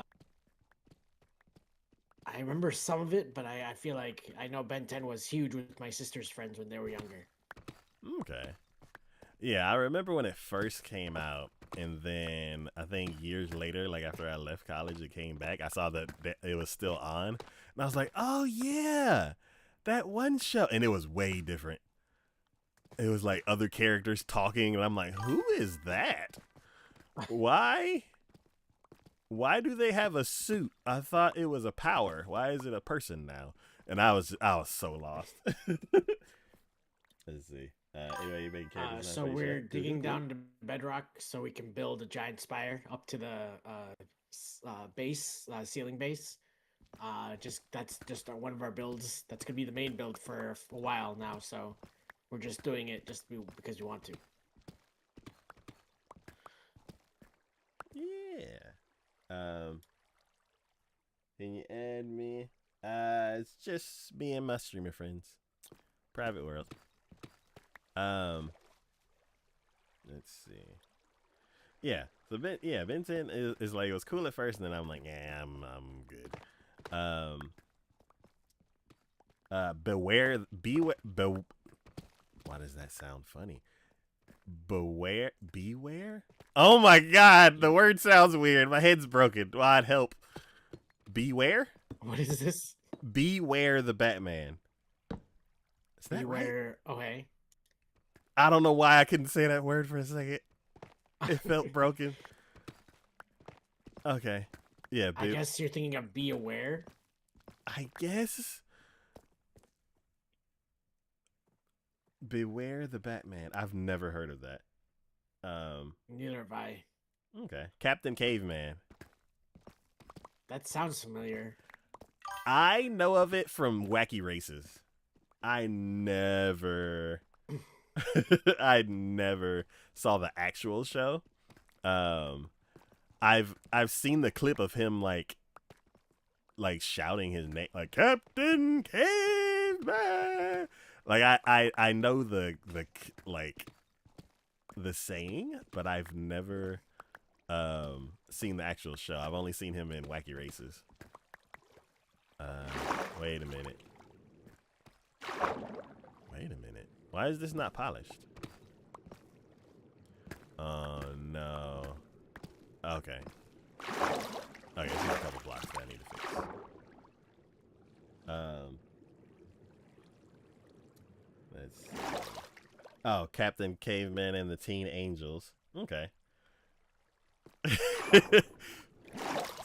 remember some of it, but I feel like I know Ben 10 was huge with my sister's friends when they were younger. Okay. Yeah, I remember when it first came out, and then I think years later, like after I left college, it came back. I saw that it was still on, and I was like, "Oh yeah, that one show," and it was way different. It was like other characters talking, and I'm like, "Who is that? Why? Why do they have a suit? I thought it was a power. Why is it a person now?" And I was so lost. Let's see. Anyway, you make characters. So we're digging down to bedrock so we can build a giant spire up to the ceiling base. That's just one of our builds. That's gonna be the main build for a while now. So we're just doing it just because we want to. Yeah. Can you add me? It's just me and my streamer friends. Private world. Let's see. Yeah. So Ben 10 is like, it was cool at first, and then I'm like, yeah, I'm good. Beware. Why does that sound funny? Beware. Oh my God, the word sounds weird. My head's broken. I'd help. Beware. What is this? Beware the Batman. Is that Beware. right? Okay. I don't know why I couldn't say that word for a second. It felt broken. Okay. Yeah. I guess you're thinking of be aware. I guess. Beware the Batman. I've never heard of that. Neither have I. Okay. Captain Caveman. That sounds familiar. I know of it from Wacky Races. I never I never saw the actual show. I've seen the clip of him like shouting his name like Captain Caveman. Like I know the saying, but I've never seen the actual show. I've only seen him in Wacky Races. Wait a minute. Why is this not polished? Oh no. Okay. Okay, there's a couple blocks that I need to fix. Let's see. Oh, Captain Caveman and the Teen Angels. Okay.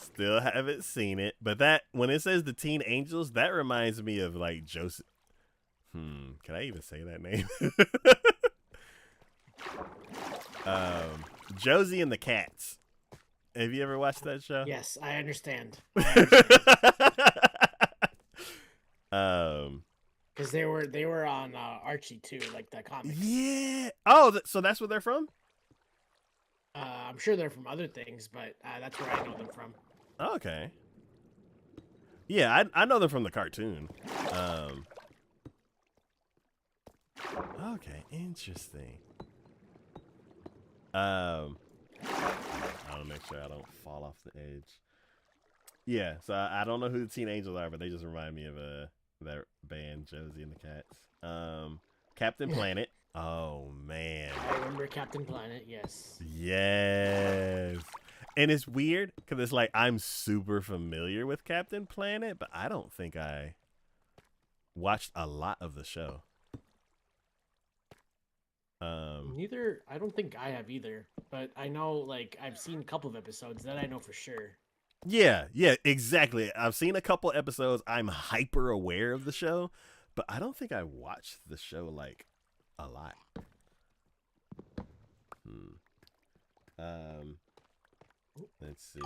Still haven't seen it, but that when it says the Teen Angels, that reminds me of like Joseph. Can I even say that name? Josie and the Cats. Have you ever watched that show? Yes, I understand. Because they were on Archie too, like the comics. Yeah. Oh, so that's where they're from? I'm sure they're from other things, but that's where I know them from. Okay. Yeah, I know them from the cartoon. Okay, interesting. I want to make sure I don't fall off the edge. Yeah, so I don't know who the Teen Angels are, but they just remind me of that band, Josie and the Cats. Captain Planet. Oh man. I remember Captain Planet. Yes. Yes. And it's weird because it's like I'm super familiar with Captain Planet, but I don't think I watched a lot of the show. Neither. I don't think I have either, but I know like I've seen a couple of episodes that I know for sure. Yeah, exactly. I've seen a couple episodes. I'm hyper aware of the show, but I don't think I watched the show like a lot. Let's see.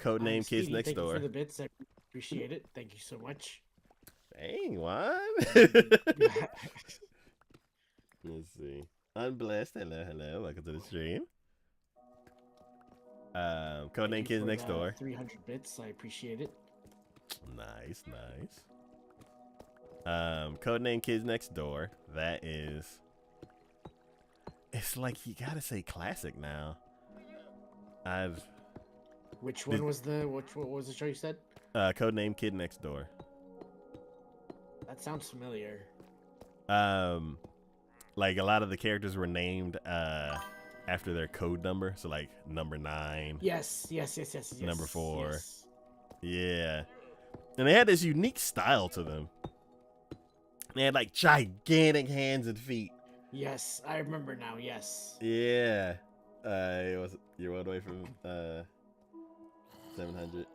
Codename Kids Speedy, Next thank Door. you for the bits. I appreciate it. Thank you so much. Dang, what? Let's see. Unblessed. Hello. Welcome to the stream. Codename Kids Next Door. 300 bits. I appreciate it. Nice. Codename Kids Next Door. That is. It's like you gotta say classic now. Which one was what was the show you said? Codename Kid Next Door. That sounds familiar. Like a lot of the characters were named after their code number. So like number 9. Yes. Number 4. Yes. Yeah. And they had this unique style to them. They had like gigantic hands and feet. Yes, I remember now. Yes. Yeah. You're one away from 700.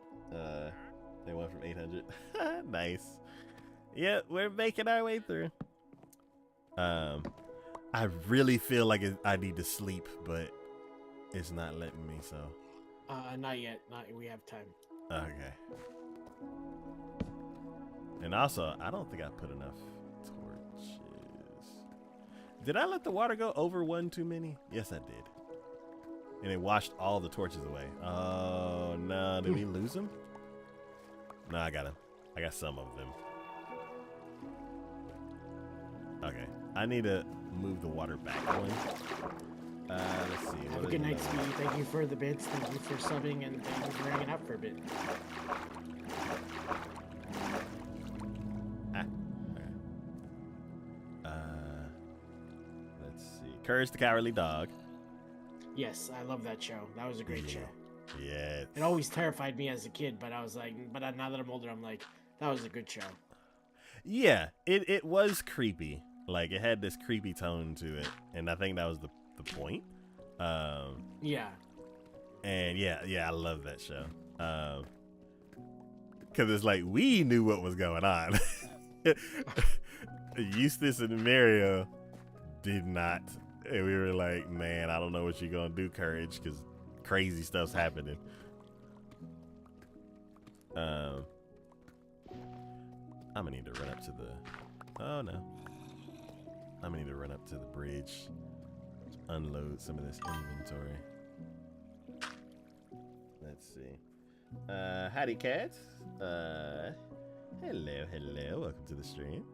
They went from 800. Nice. Yeah, we're making our way through. I really feel like I need to sleep, but it's not letting me. So. Not yet. We have time. Okay. And also, I don't think I put enough torches. Did I let the water go over one too many? Yes, I did. And it washed all the torches away. Oh, no. Did we lose them? No, I got them. I got some of them. Okay. I need to move the water back one. Let's see. Have a good night, Speedy. Thank you for the bits. Thank you for subbing, and thank you for hanging out for a bit. Courage the Cowardly Dog. Yes, I love that show. That was a great show. Yeah. It always terrified me as a kid, but I was like, now that I'm older, I'm like, that was a good show. Yeah, it was creepy. Like, it had this creepy tone to it, and I think that was the point. Yeah. And yeah, I love that show. Because it's like, we knew what was going on. Eustace and Mario did not. And we were like, man, I don't know what you're going to do, Courage, because crazy stuff's happening. I'm going to need to run up to the... Oh, no. I'm going to need to run up to the bridge. Unload some of this inventory. Let's see. Howdy, cats. Hello. Welcome to the stream.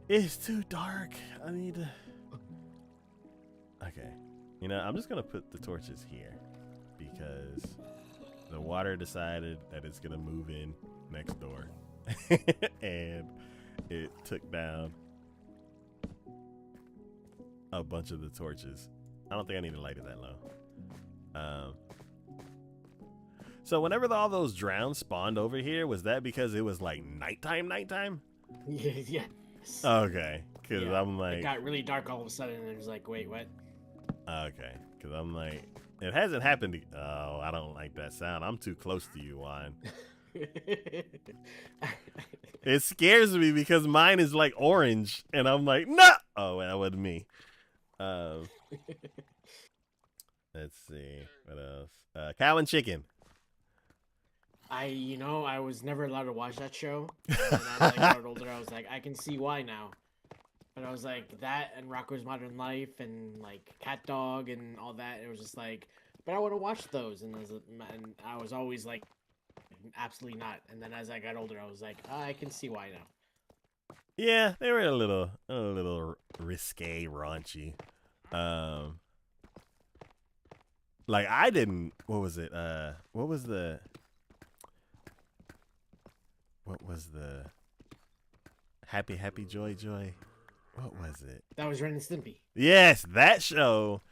It's too dark. I need to... Okay. You know, I'm just going to put the torches here because the water decided that it's going to move in next door. And it took down a bunch of the torches. I don't think I need to light it that low. So whenever all those drowns spawned over here, was that because it was like nighttime? Yeah. Okay, because Yeah, I'm like, it got really dark all of a sudden, and it was like, wait, what? okay, because I'm like, it hasn't happened. Oh, I don't like that sound. I'm too close to you, Juan. It scares me because mine is like orange, and I'm like, no. Oh, that wasn't me. Let's see what else. Cow and chicken. I was never allowed to watch that show. And as I got older, I was like, I can see why now. But I was like, that and Rocko's Modern Life and like Cat Dog and all that. It was just like, but I want to watch those. And I was always like, absolutely not. And then as I got older, I was like, I can see why now. Yeah, they were a little risque, raunchy. Like I didn't. What was it? What was the Happy Joy? What was it? That was Ren and Stimpy. Yes, that show.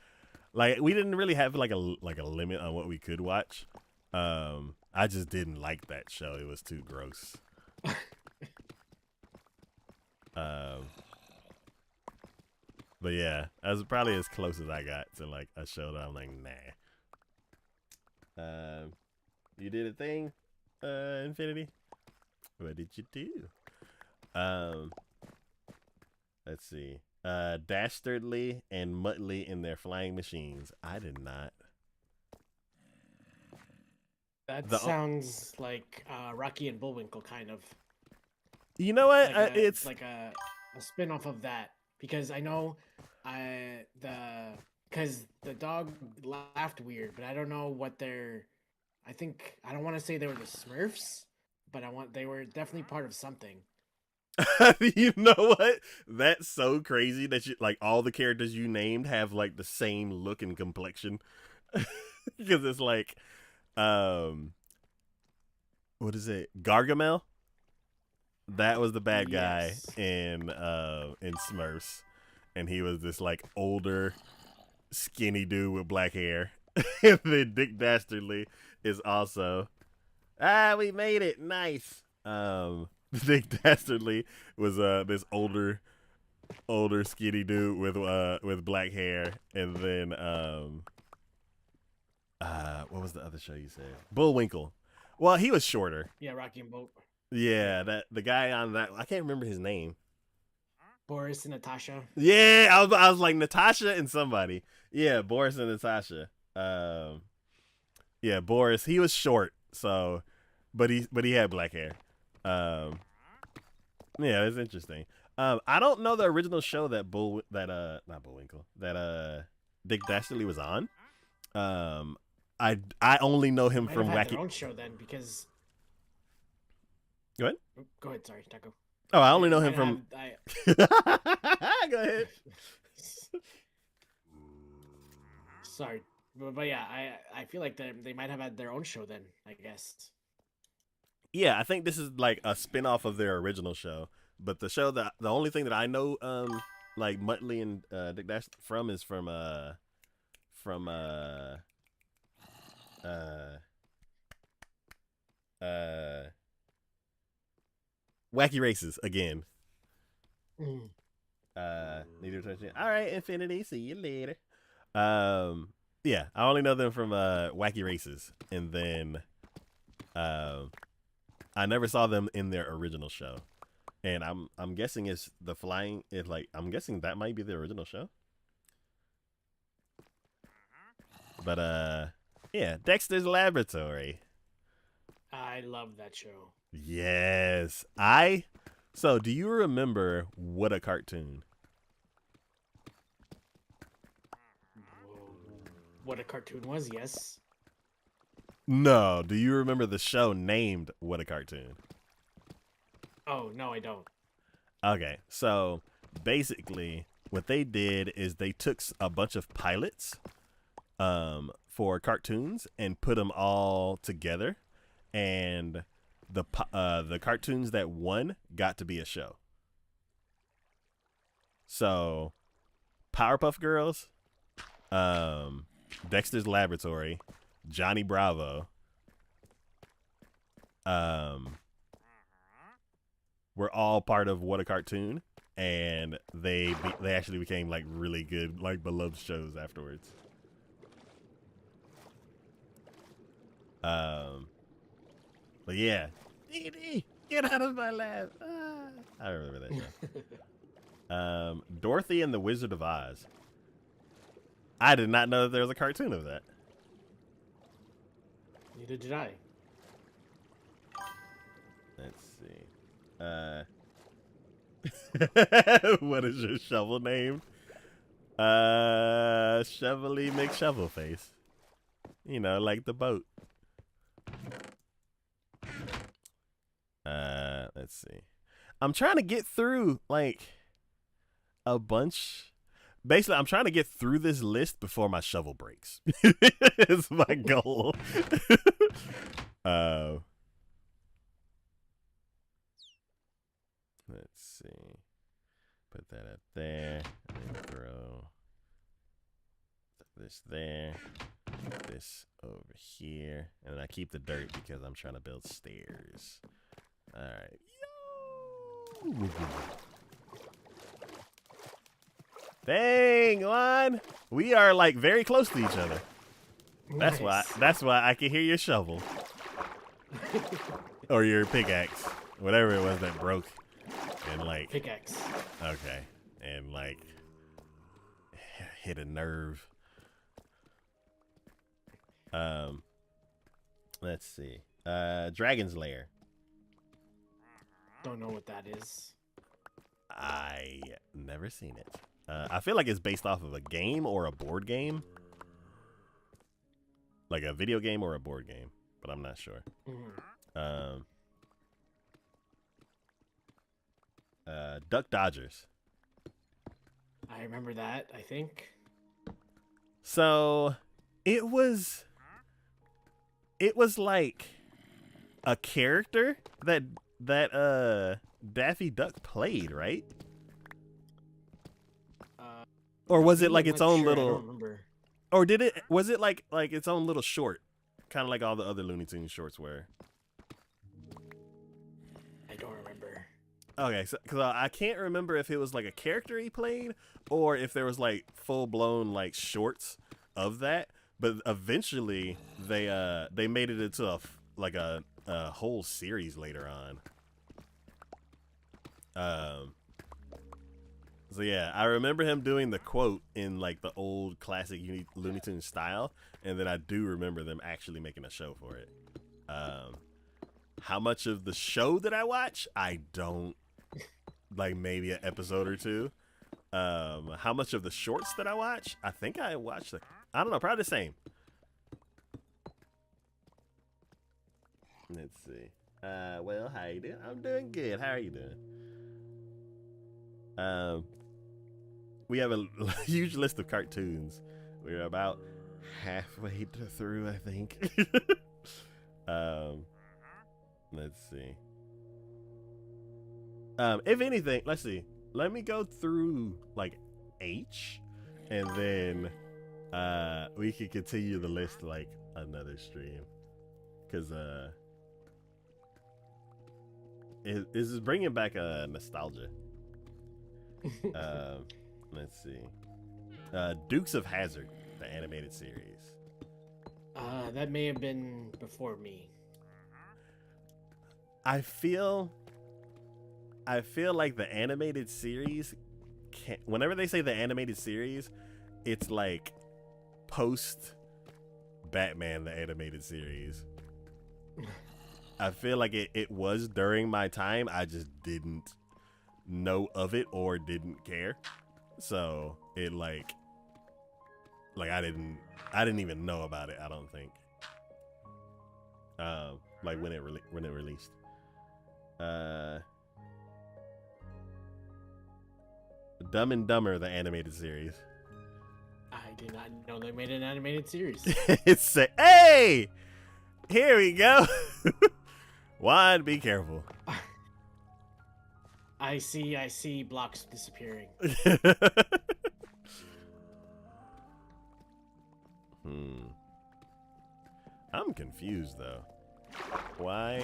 Like we didn't really have like a limit on what we could watch. I just didn't like that show. It was too gross. But yeah, that was probably as close as I got to like a show that I'm like, nah. You did a thing, Infinity. What did you do? Let's see. Dastardly and Muttley in their flying machines. I did not. That sounds like Rocky and Bullwinkle, kind of. You know what? Like it's like a spin-off of that, because I know because the dog laughed weird, but I don't know what they're. I don't want to say they were the Smurfs, but they were definitely part of something. You know what? That's so crazy that you like all the characters you named have like the same look and complexion. Because it's like, what is it? Gargamel. That was the bad guy in Smurfs, and he was this like older, skinny dude with black hair. And then Dick Dastardly is also. We made it nice. Dick Dastardly was this older skinny dude with black hair, and then what was the other show you said? Bullwinkle. Well, he was shorter. Yeah, Rocky and Bull. Yeah, the guy on that, I can't remember his name. Boris and Natasha. Yeah, I was like Natasha and somebody. Yeah, Boris and Natasha. Yeah, Boris. He was short, so, but he had black hair. Yeah, it's interesting. I don't know the original show that not Bullwinkle, that Dick Dastardly was on. I only know him from Wacky. Wacky. Their own show then, because. Go ahead. Go ahead. Sorry, Taco. Oh, I only know him from. Go ahead. Sorry, but yeah, I feel like they might have had their own show then, I guess. Yeah, I think this is like a spin-off of their original show. But the only thing that I know like Muttley and Dick Dash from is from uh uh Wacky Races again. Mm. Neither touching. All right, Infinity. See you later. Yeah, I only know them from Wacky Races, and then I never saw them in their original show. And I'm guessing it's the flying. If like I'm guessing that might be the original show. But yeah, Dexter's Laboratory. I love that show. Yes, So, do you remember What a Cartoon? What a cartoon was, yes. No. Do you remember the show named What a Cartoon? Oh, no, I don't. Okay, so basically, what they did is they took a bunch of pilots, for cartoons and put them all together, and the cartoons that won got to be a show. So, Powerpuff Girls, Dexter's Laboratory, Johnny Bravo, were all part of What a Cartoon, and they actually became like really good, like beloved shows afterwards. But yeah, Dee, get out of my lab. Ah. I remember that show. Dorothy and the Wizard of Oz. I did not know that there was a cartoon of that. Neither did I. Let's see. What is your shovel named? Chevely McShovelface. You know, like the boat. Let's see. I'm trying to get through like a bunch. Basically, I'm trying to get through this list before my shovel breaks. It's my goal. Let's see. Put that up there. And throw this there. This over here. And I keep the dirt because I'm trying to build stairs. Alright. Yo! Dang, Juan. We are like very close to each other. That's Nice. why I can hear your shovel. Or your pickaxe. Whatever it was that broke. And like Pickaxe. okay. And like hit a nerve. Let's see. Dragon's Lair. Don't know what that is. I never seen it. I feel like it's based off of a game or a board game. Like a video game or a board game, but I'm not sure. Duck Dodgers. I remember that, I think. So it was like a character that Daffy Duck played, right? Or was it like its own sure, I little? don't remember. Or was it like its own little short, kind of like all the other Looney Tunes shorts were? I don't remember. Okay, so because I can't remember if it was like a character he played or if there was like full blown like shorts of that. But eventually they made it into a whole series later on. So yeah, I remember him doing the quote in like the old classic Looney Tunes style, and then I do remember them actually making a show for it. How much of the show that I watch? I don't. Like maybe an episode or two. How much of the shorts that I watch? I think I watched I don't know, probably the same. Let's see. Well, how you doing? I'm doing good. How are you doing? We have a huge list of cartoons. We're about halfway through, I think. Let's see. If anything, let's see. let me go through like H, and then we can continue the list like another stream, because this is bringing back nostalgia. Let's see, Dukes of Hazzard, the animated series. That may have been before me. I feel like the animated series whenever they say the animated series, it's like post Batman the animated series. I feel like it was during my time. I just didn't know of it or didn't care. So it like I didn't even know about it, I don't think. Like when it released. Dumb and Dumber, the animated series. I did not know they made an animated series. It's hey, here we go. Juan, be careful. I see blocks disappearing. I'm confused though. Why?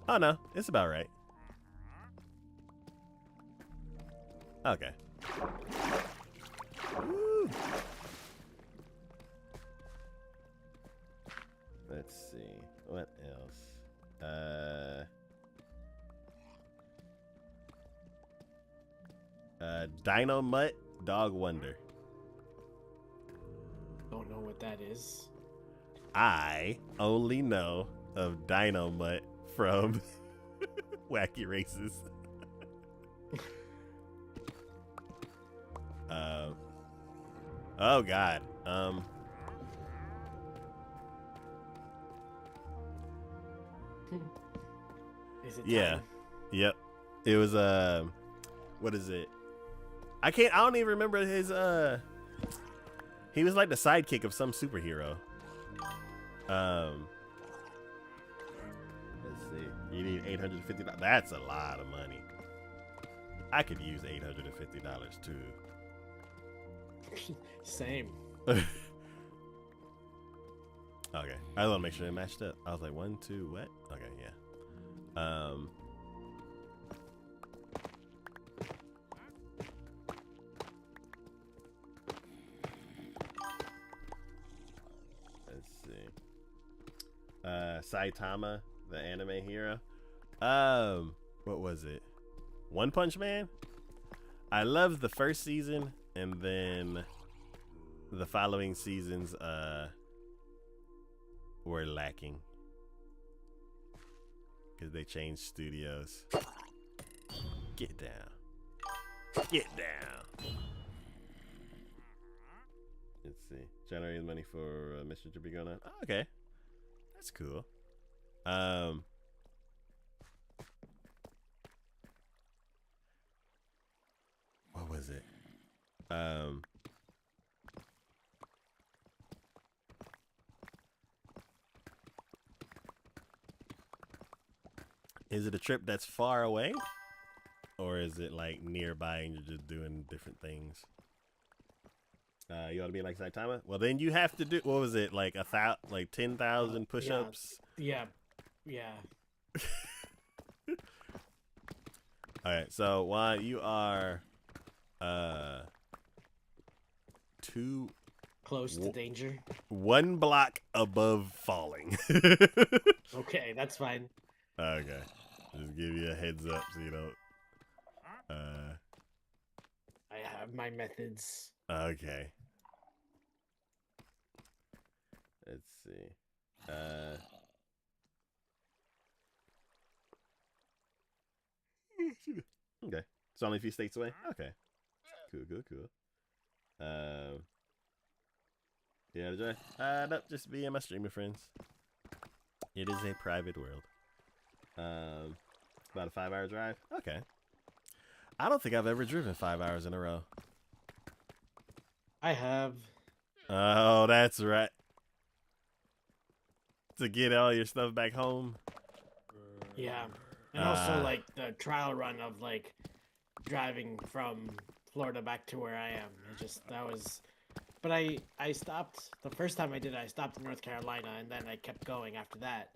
Oh no, it's about right. Okay. Woo. Let's see. What else? Dino Mutt, Dog Wonder. Don't know what that is. I only know of Dino Mutt from Wacky Races. Oh God. Is it Yeah. time? Yep. It was what is it? I don't even remember his he was like the sidekick of some superhero. Let's see. You need $850. That's a lot of money. I could use $850 too. Same. Okay. I want to make sure it matched up. I was like 1, 2, what? Okay, yeah. Let's see. Saitama, the anime hero. What was it? One Punch Man? I loved the first season, and then the following seasons were lacking because they changed studios. Get down. Get down. Let's see. Generating money for a mission to be going on. Oh, okay. That's cool. What was it? Is it a trip that's far away? Or is it like nearby and you're just doing different things? You ought to be like Saitama? Well, then you have to do, what was it? Like 10,000 push-ups? Yeah. All right, so Juan, you are Close to danger. 1 block above falling. Okay, that's fine. Okay, just give you a heads up so you don't. I have my methods. Okay. Let's see. Okay. It's only a few states away. Okay. Cool. Yeah, did I? Nope, just be my streamer friends. It is a private world. About a 5-hour drive. Okay. I don't think I've ever driven 5 hours in a row. I have. Oh, that's right. To get all your stuff back home. Yeah. And also like the trial run of like driving from Florida back to where I am. It just that was. But I stopped the first time I did it. I stopped in North Carolina, and then I kept going after that.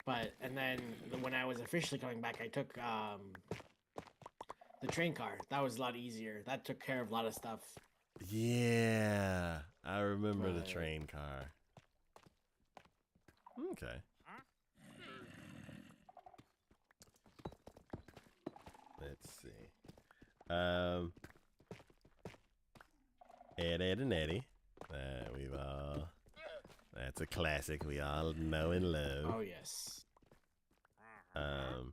But and then when I was officially coming back, I took the train car. That was a lot easier. That took care of a lot of stuff. Yeah, I remember the But- train car. Okay. Let's see. Ed, Ed, and Eddie. We've all. That's a classic we all know and love. Oh yes. Let's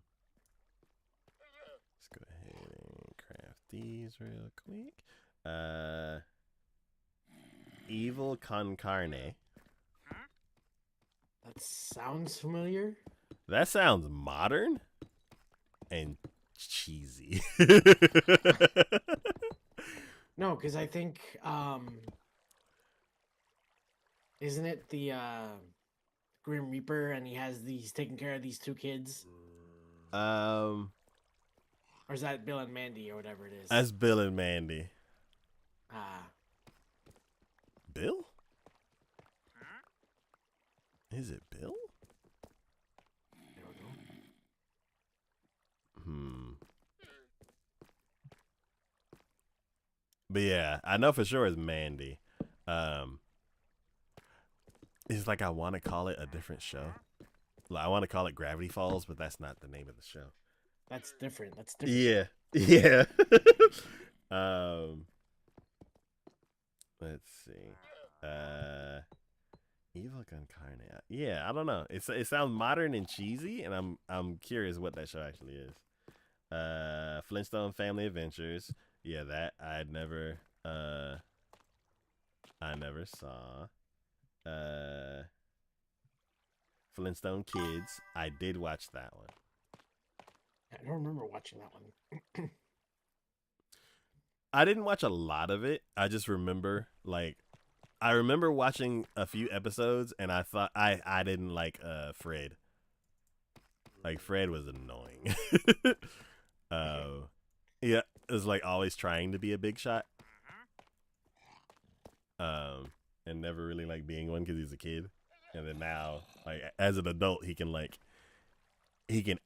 go ahead and craft these real quick. Evil con carne. That sounds familiar. That sounds modern and cheesy. No, because I think isn't it the Grim Reaper, and he's taking care of these two kids, or is that Bill and Mandy or whatever it is? That's Bill and Mandy. Ah, Bill? Is it Bill? I don't know. But yeah, I know for sure it's Mandy. It's like I want to call it a different show. Like, I want to call it Gravity Falls, but that's not the name of the show. That's different. That's different. Yeah, yeah. Let's see. Evil Gun Carne. Yeah, I don't know. It sounds modern and cheesy, and I'm curious what that show actually is. Flintstone Family Adventures. Yeah, that I never saw. Flintstone Kids. I did watch that one. I don't remember watching that one. I didn't watch a lot of it. I just remember I remember watching a few episodes, and I thought I didn't like Fred. Like Fred was annoying. Yeah, it was like always trying to be a big shot. And never really like being one because he's a kid. And then now, like as an adult, he can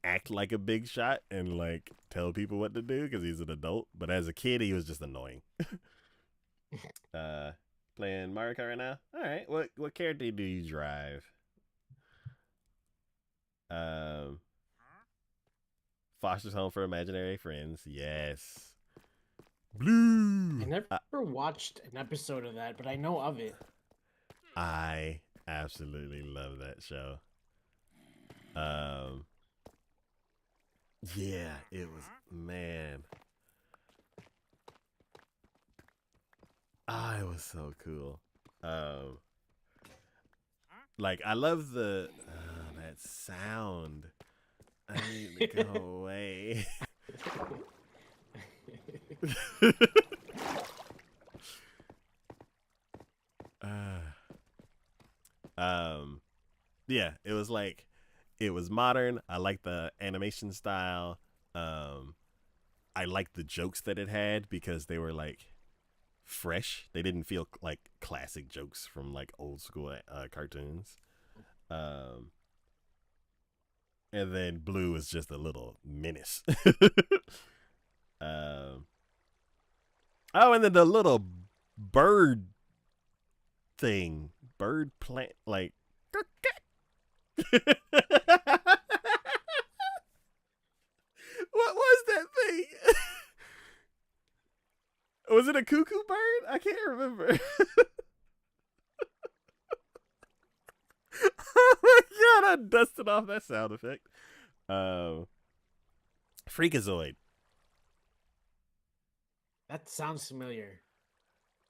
act like a big shot and like tell people what to do because he's an adult. But as a kid, he was just annoying. Playing Mario Kart right now. All right, what character do you drive? Foster's Home for Imaginary Friends. Yes. Blue. I never watched an episode of that, but I know of it. I absolutely love that show. Yeah, it was, man. It was so cool. Like I love that sound. I need to go away. Yeah, it was like, it was modern. I liked the animation style. I liked the jokes that it had because they were like fresh. They didn't feel like classic jokes from like old school cartoons. And then Blue was just a little menace. Oh, and then the little bird thing, bird plant, like. What was that thing? Was it a cuckoo bird? I can't remember. Oh my god, I dusted off that sound effect. Freakazoid. That sounds familiar.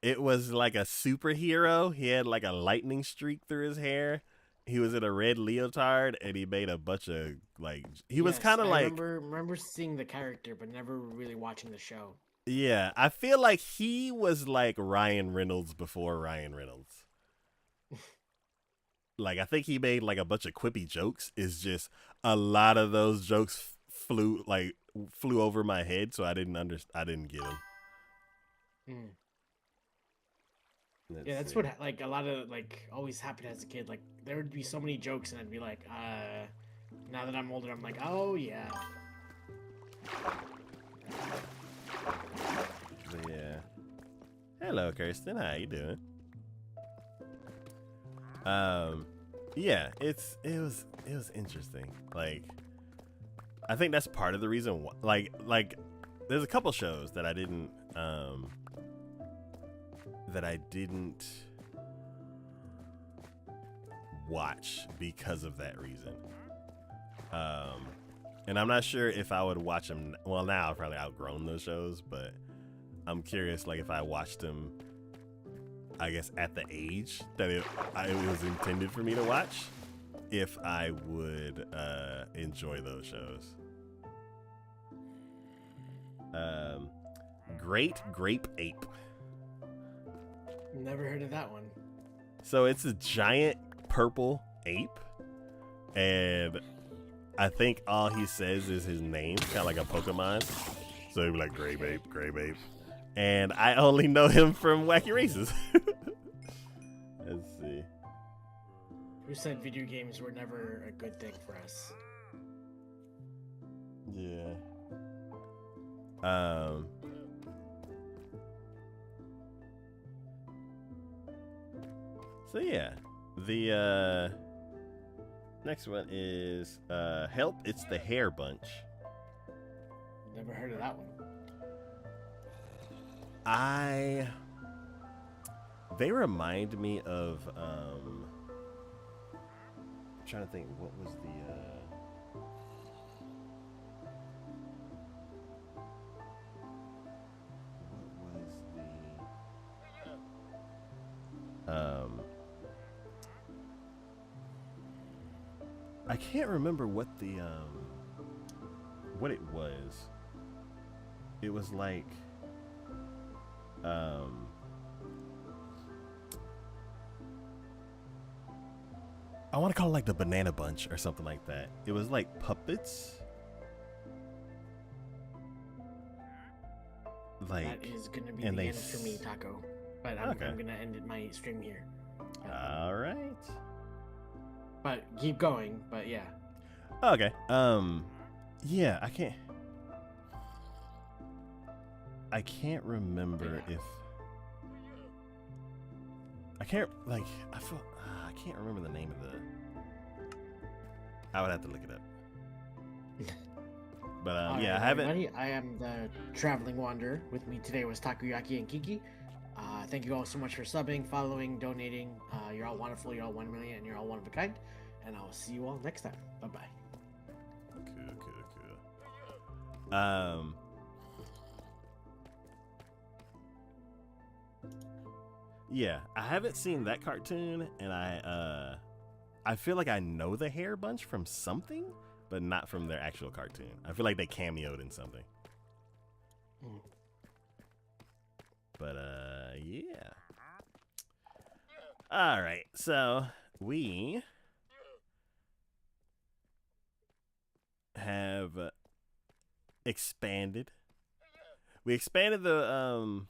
It was like a superhero. He had like a lightning streak through his hair. He was in a red leotard, and he made a bunch of like. He was Yes, kind of I like. remember seeing the character, but never really watching the show. Yeah, I feel like he was like Ryan Reynolds before Ryan Reynolds. Like I think he made like a bunch of quippy jokes. It's just a lot of those jokes flew over my head, so I didn't get him. Mm. Let's Yeah, that's see. what like a lot of like always happened as a kid. Like there would be so many jokes, and I'd be like, now that I'm older, I'm like, oh yeah. But yeah. Hello, Kirsten. How you doing? Yeah, it was interesting. Like, I think that's part of the reason why, like there's a couple shows that I didn't watch because of that reason. And I'm not sure if I would watch them. Well, now I've probably outgrown those shows, but I'm curious, like, if I watched them, I guess, at the age that it was intended for me to watch, if I would enjoy those shows. Great Grape Ape. Never heard of that one. So it's a giant purple ape, and I think all he says is his name, kind of like a Pokemon. So he'd be like, Grape Ape, Grape Ape. And I only know him from Wacky Races. Let's see. Who said video games were never a good thing for us? Yeah. So yeah, the next one is Help! It's the Hair Bunch. Never heard of that one. They remind me of I'm trying to think what was the I can't remember what the what it was. It was like I want to call it like the Banana Bunch or something like that. It was like puppets. Like, that is gonna be and the they end for me, Taco. But I'm gonna end my stream here. All right. But keep going. But yeah. Okay. Yeah, I can't remember if I can't like I feel I can't remember the name of the. I would have to look it up. But yeah, I haven't. Everybody, I am the Traveling Wanderer. With me today was Takoyaki and Kiki. Thank you all so much for subbing, following, donating. You're all wonderful. You're all 1 million, and you're all one of a kind. And I'll see you all next time. Bye bye. Cool. Yeah, I haven't seen that cartoon, and I feel like I know the Hair Bunch from something, but not from their actual cartoon. I feel like they cameoed in something. But yeah. All right, so we have expanded. We expanded the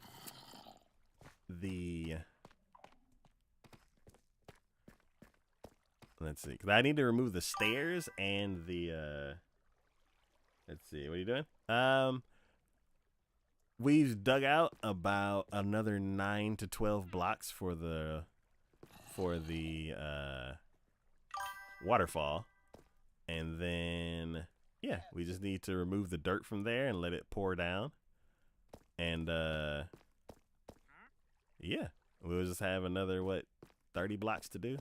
let's see, because I need to remove the stairs and the let's see, what are you doing? We've dug out about another 9 to 12 blocks for the waterfall, and then yeah, we just need to remove the dirt from there and let it pour down, and yeah, we'll just have another 30 blocks to do,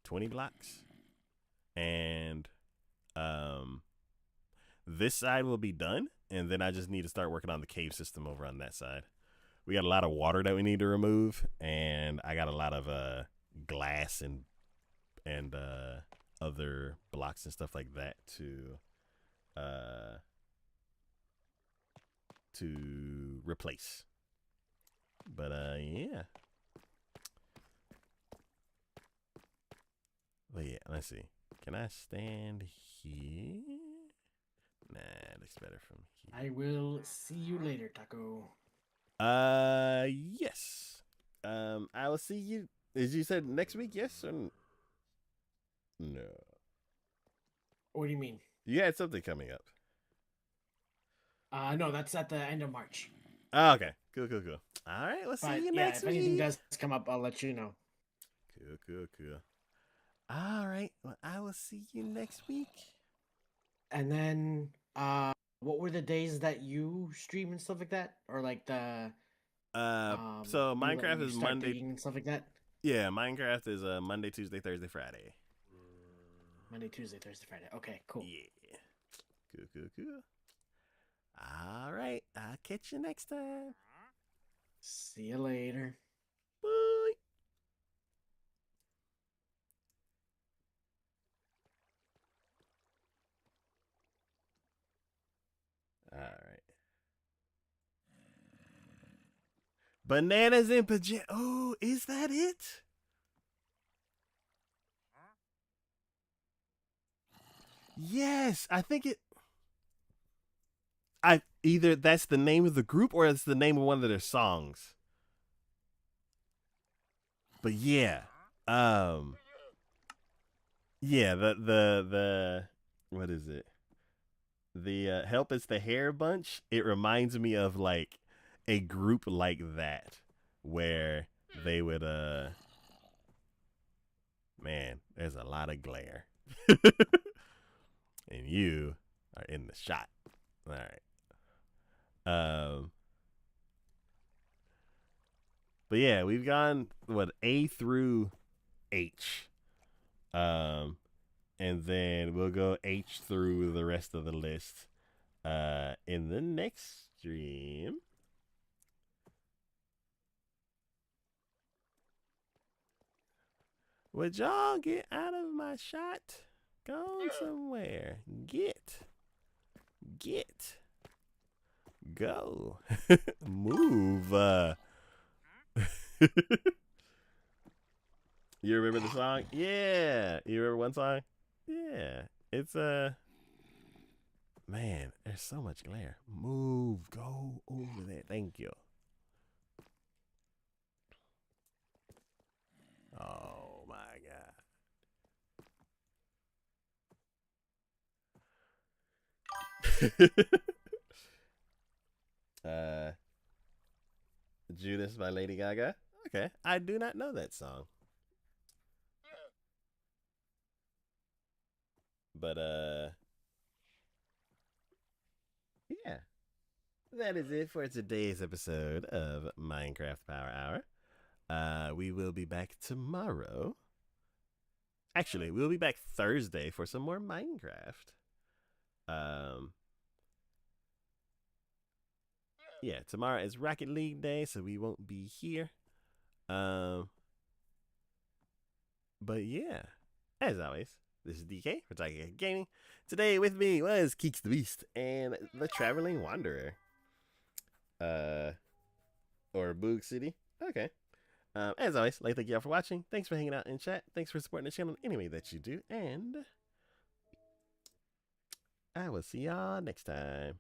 20 blocks, and this side will be done, and then I just need to start working on the cave system over on that side. We got a lot of water that we need to remove, and I got a lot of glass and other blocks and stuff like that to replace. But yeah. But yeah, let's see. Can I stand here? looks better from here. I will see you later, Taco. Yes. I will see you. As you said, next week, yes or no? What do you mean? You had something coming up. No, that's at the end of March. Oh, okay. Cool. All right, we'll see But you yeah, next if anything week. does come up, I'll let you know. Cool. All right, well, I will see you next week. And then, what were the days that you stream and stuff like that, or like the So Minecraft you is start Monday. digging and stuff like that? Yeah, Minecraft is Monday, Tuesday, Thursday, Friday. Monday, Tuesday, Thursday, Friday. Okay, cool. Yeah. Cool. All right, I'll catch you next time. See you later. Bye. All right. Bananas in pajamas. Oh, is that it? Yes, I think it. I either that's the name of the group or it's the name of one of their songs. But yeah, yeah. The what is it? The Help It's the Hair Bunch. It reminds me of like a group like that where they would man, there's a lot of glare. And you are in the shot. All right. But yeah, we've gone what A through H. And then we'll go H through the rest of the list in the next stream. Would y'all get out of my shot? Go somewhere. Get. Go. Move. You remember the song? Yeah. You remember one song? Yeah. It's man, there's so much glare. Move. Go over there. Thank you. Oh my god. Judas by Lady Gaga. Okay. I do not know that song. But yeah. That is it for today's episode of Minecraft Power Hour. We will be back tomorrow. Actually, we'll be back Thursday for some more Minecraft. Yeah, tomorrow is Rocket League Day, so we won't be here. But yeah, as always, this is DK for Tiger Gaming. Today with me was Keeks the Beast and the Traveling Wanderer. Or Boog City. Okay. As always, thank y'all for watching. Thanks for hanging out in chat. Thanks for supporting the channel any way that you do. And I will see y'all next time.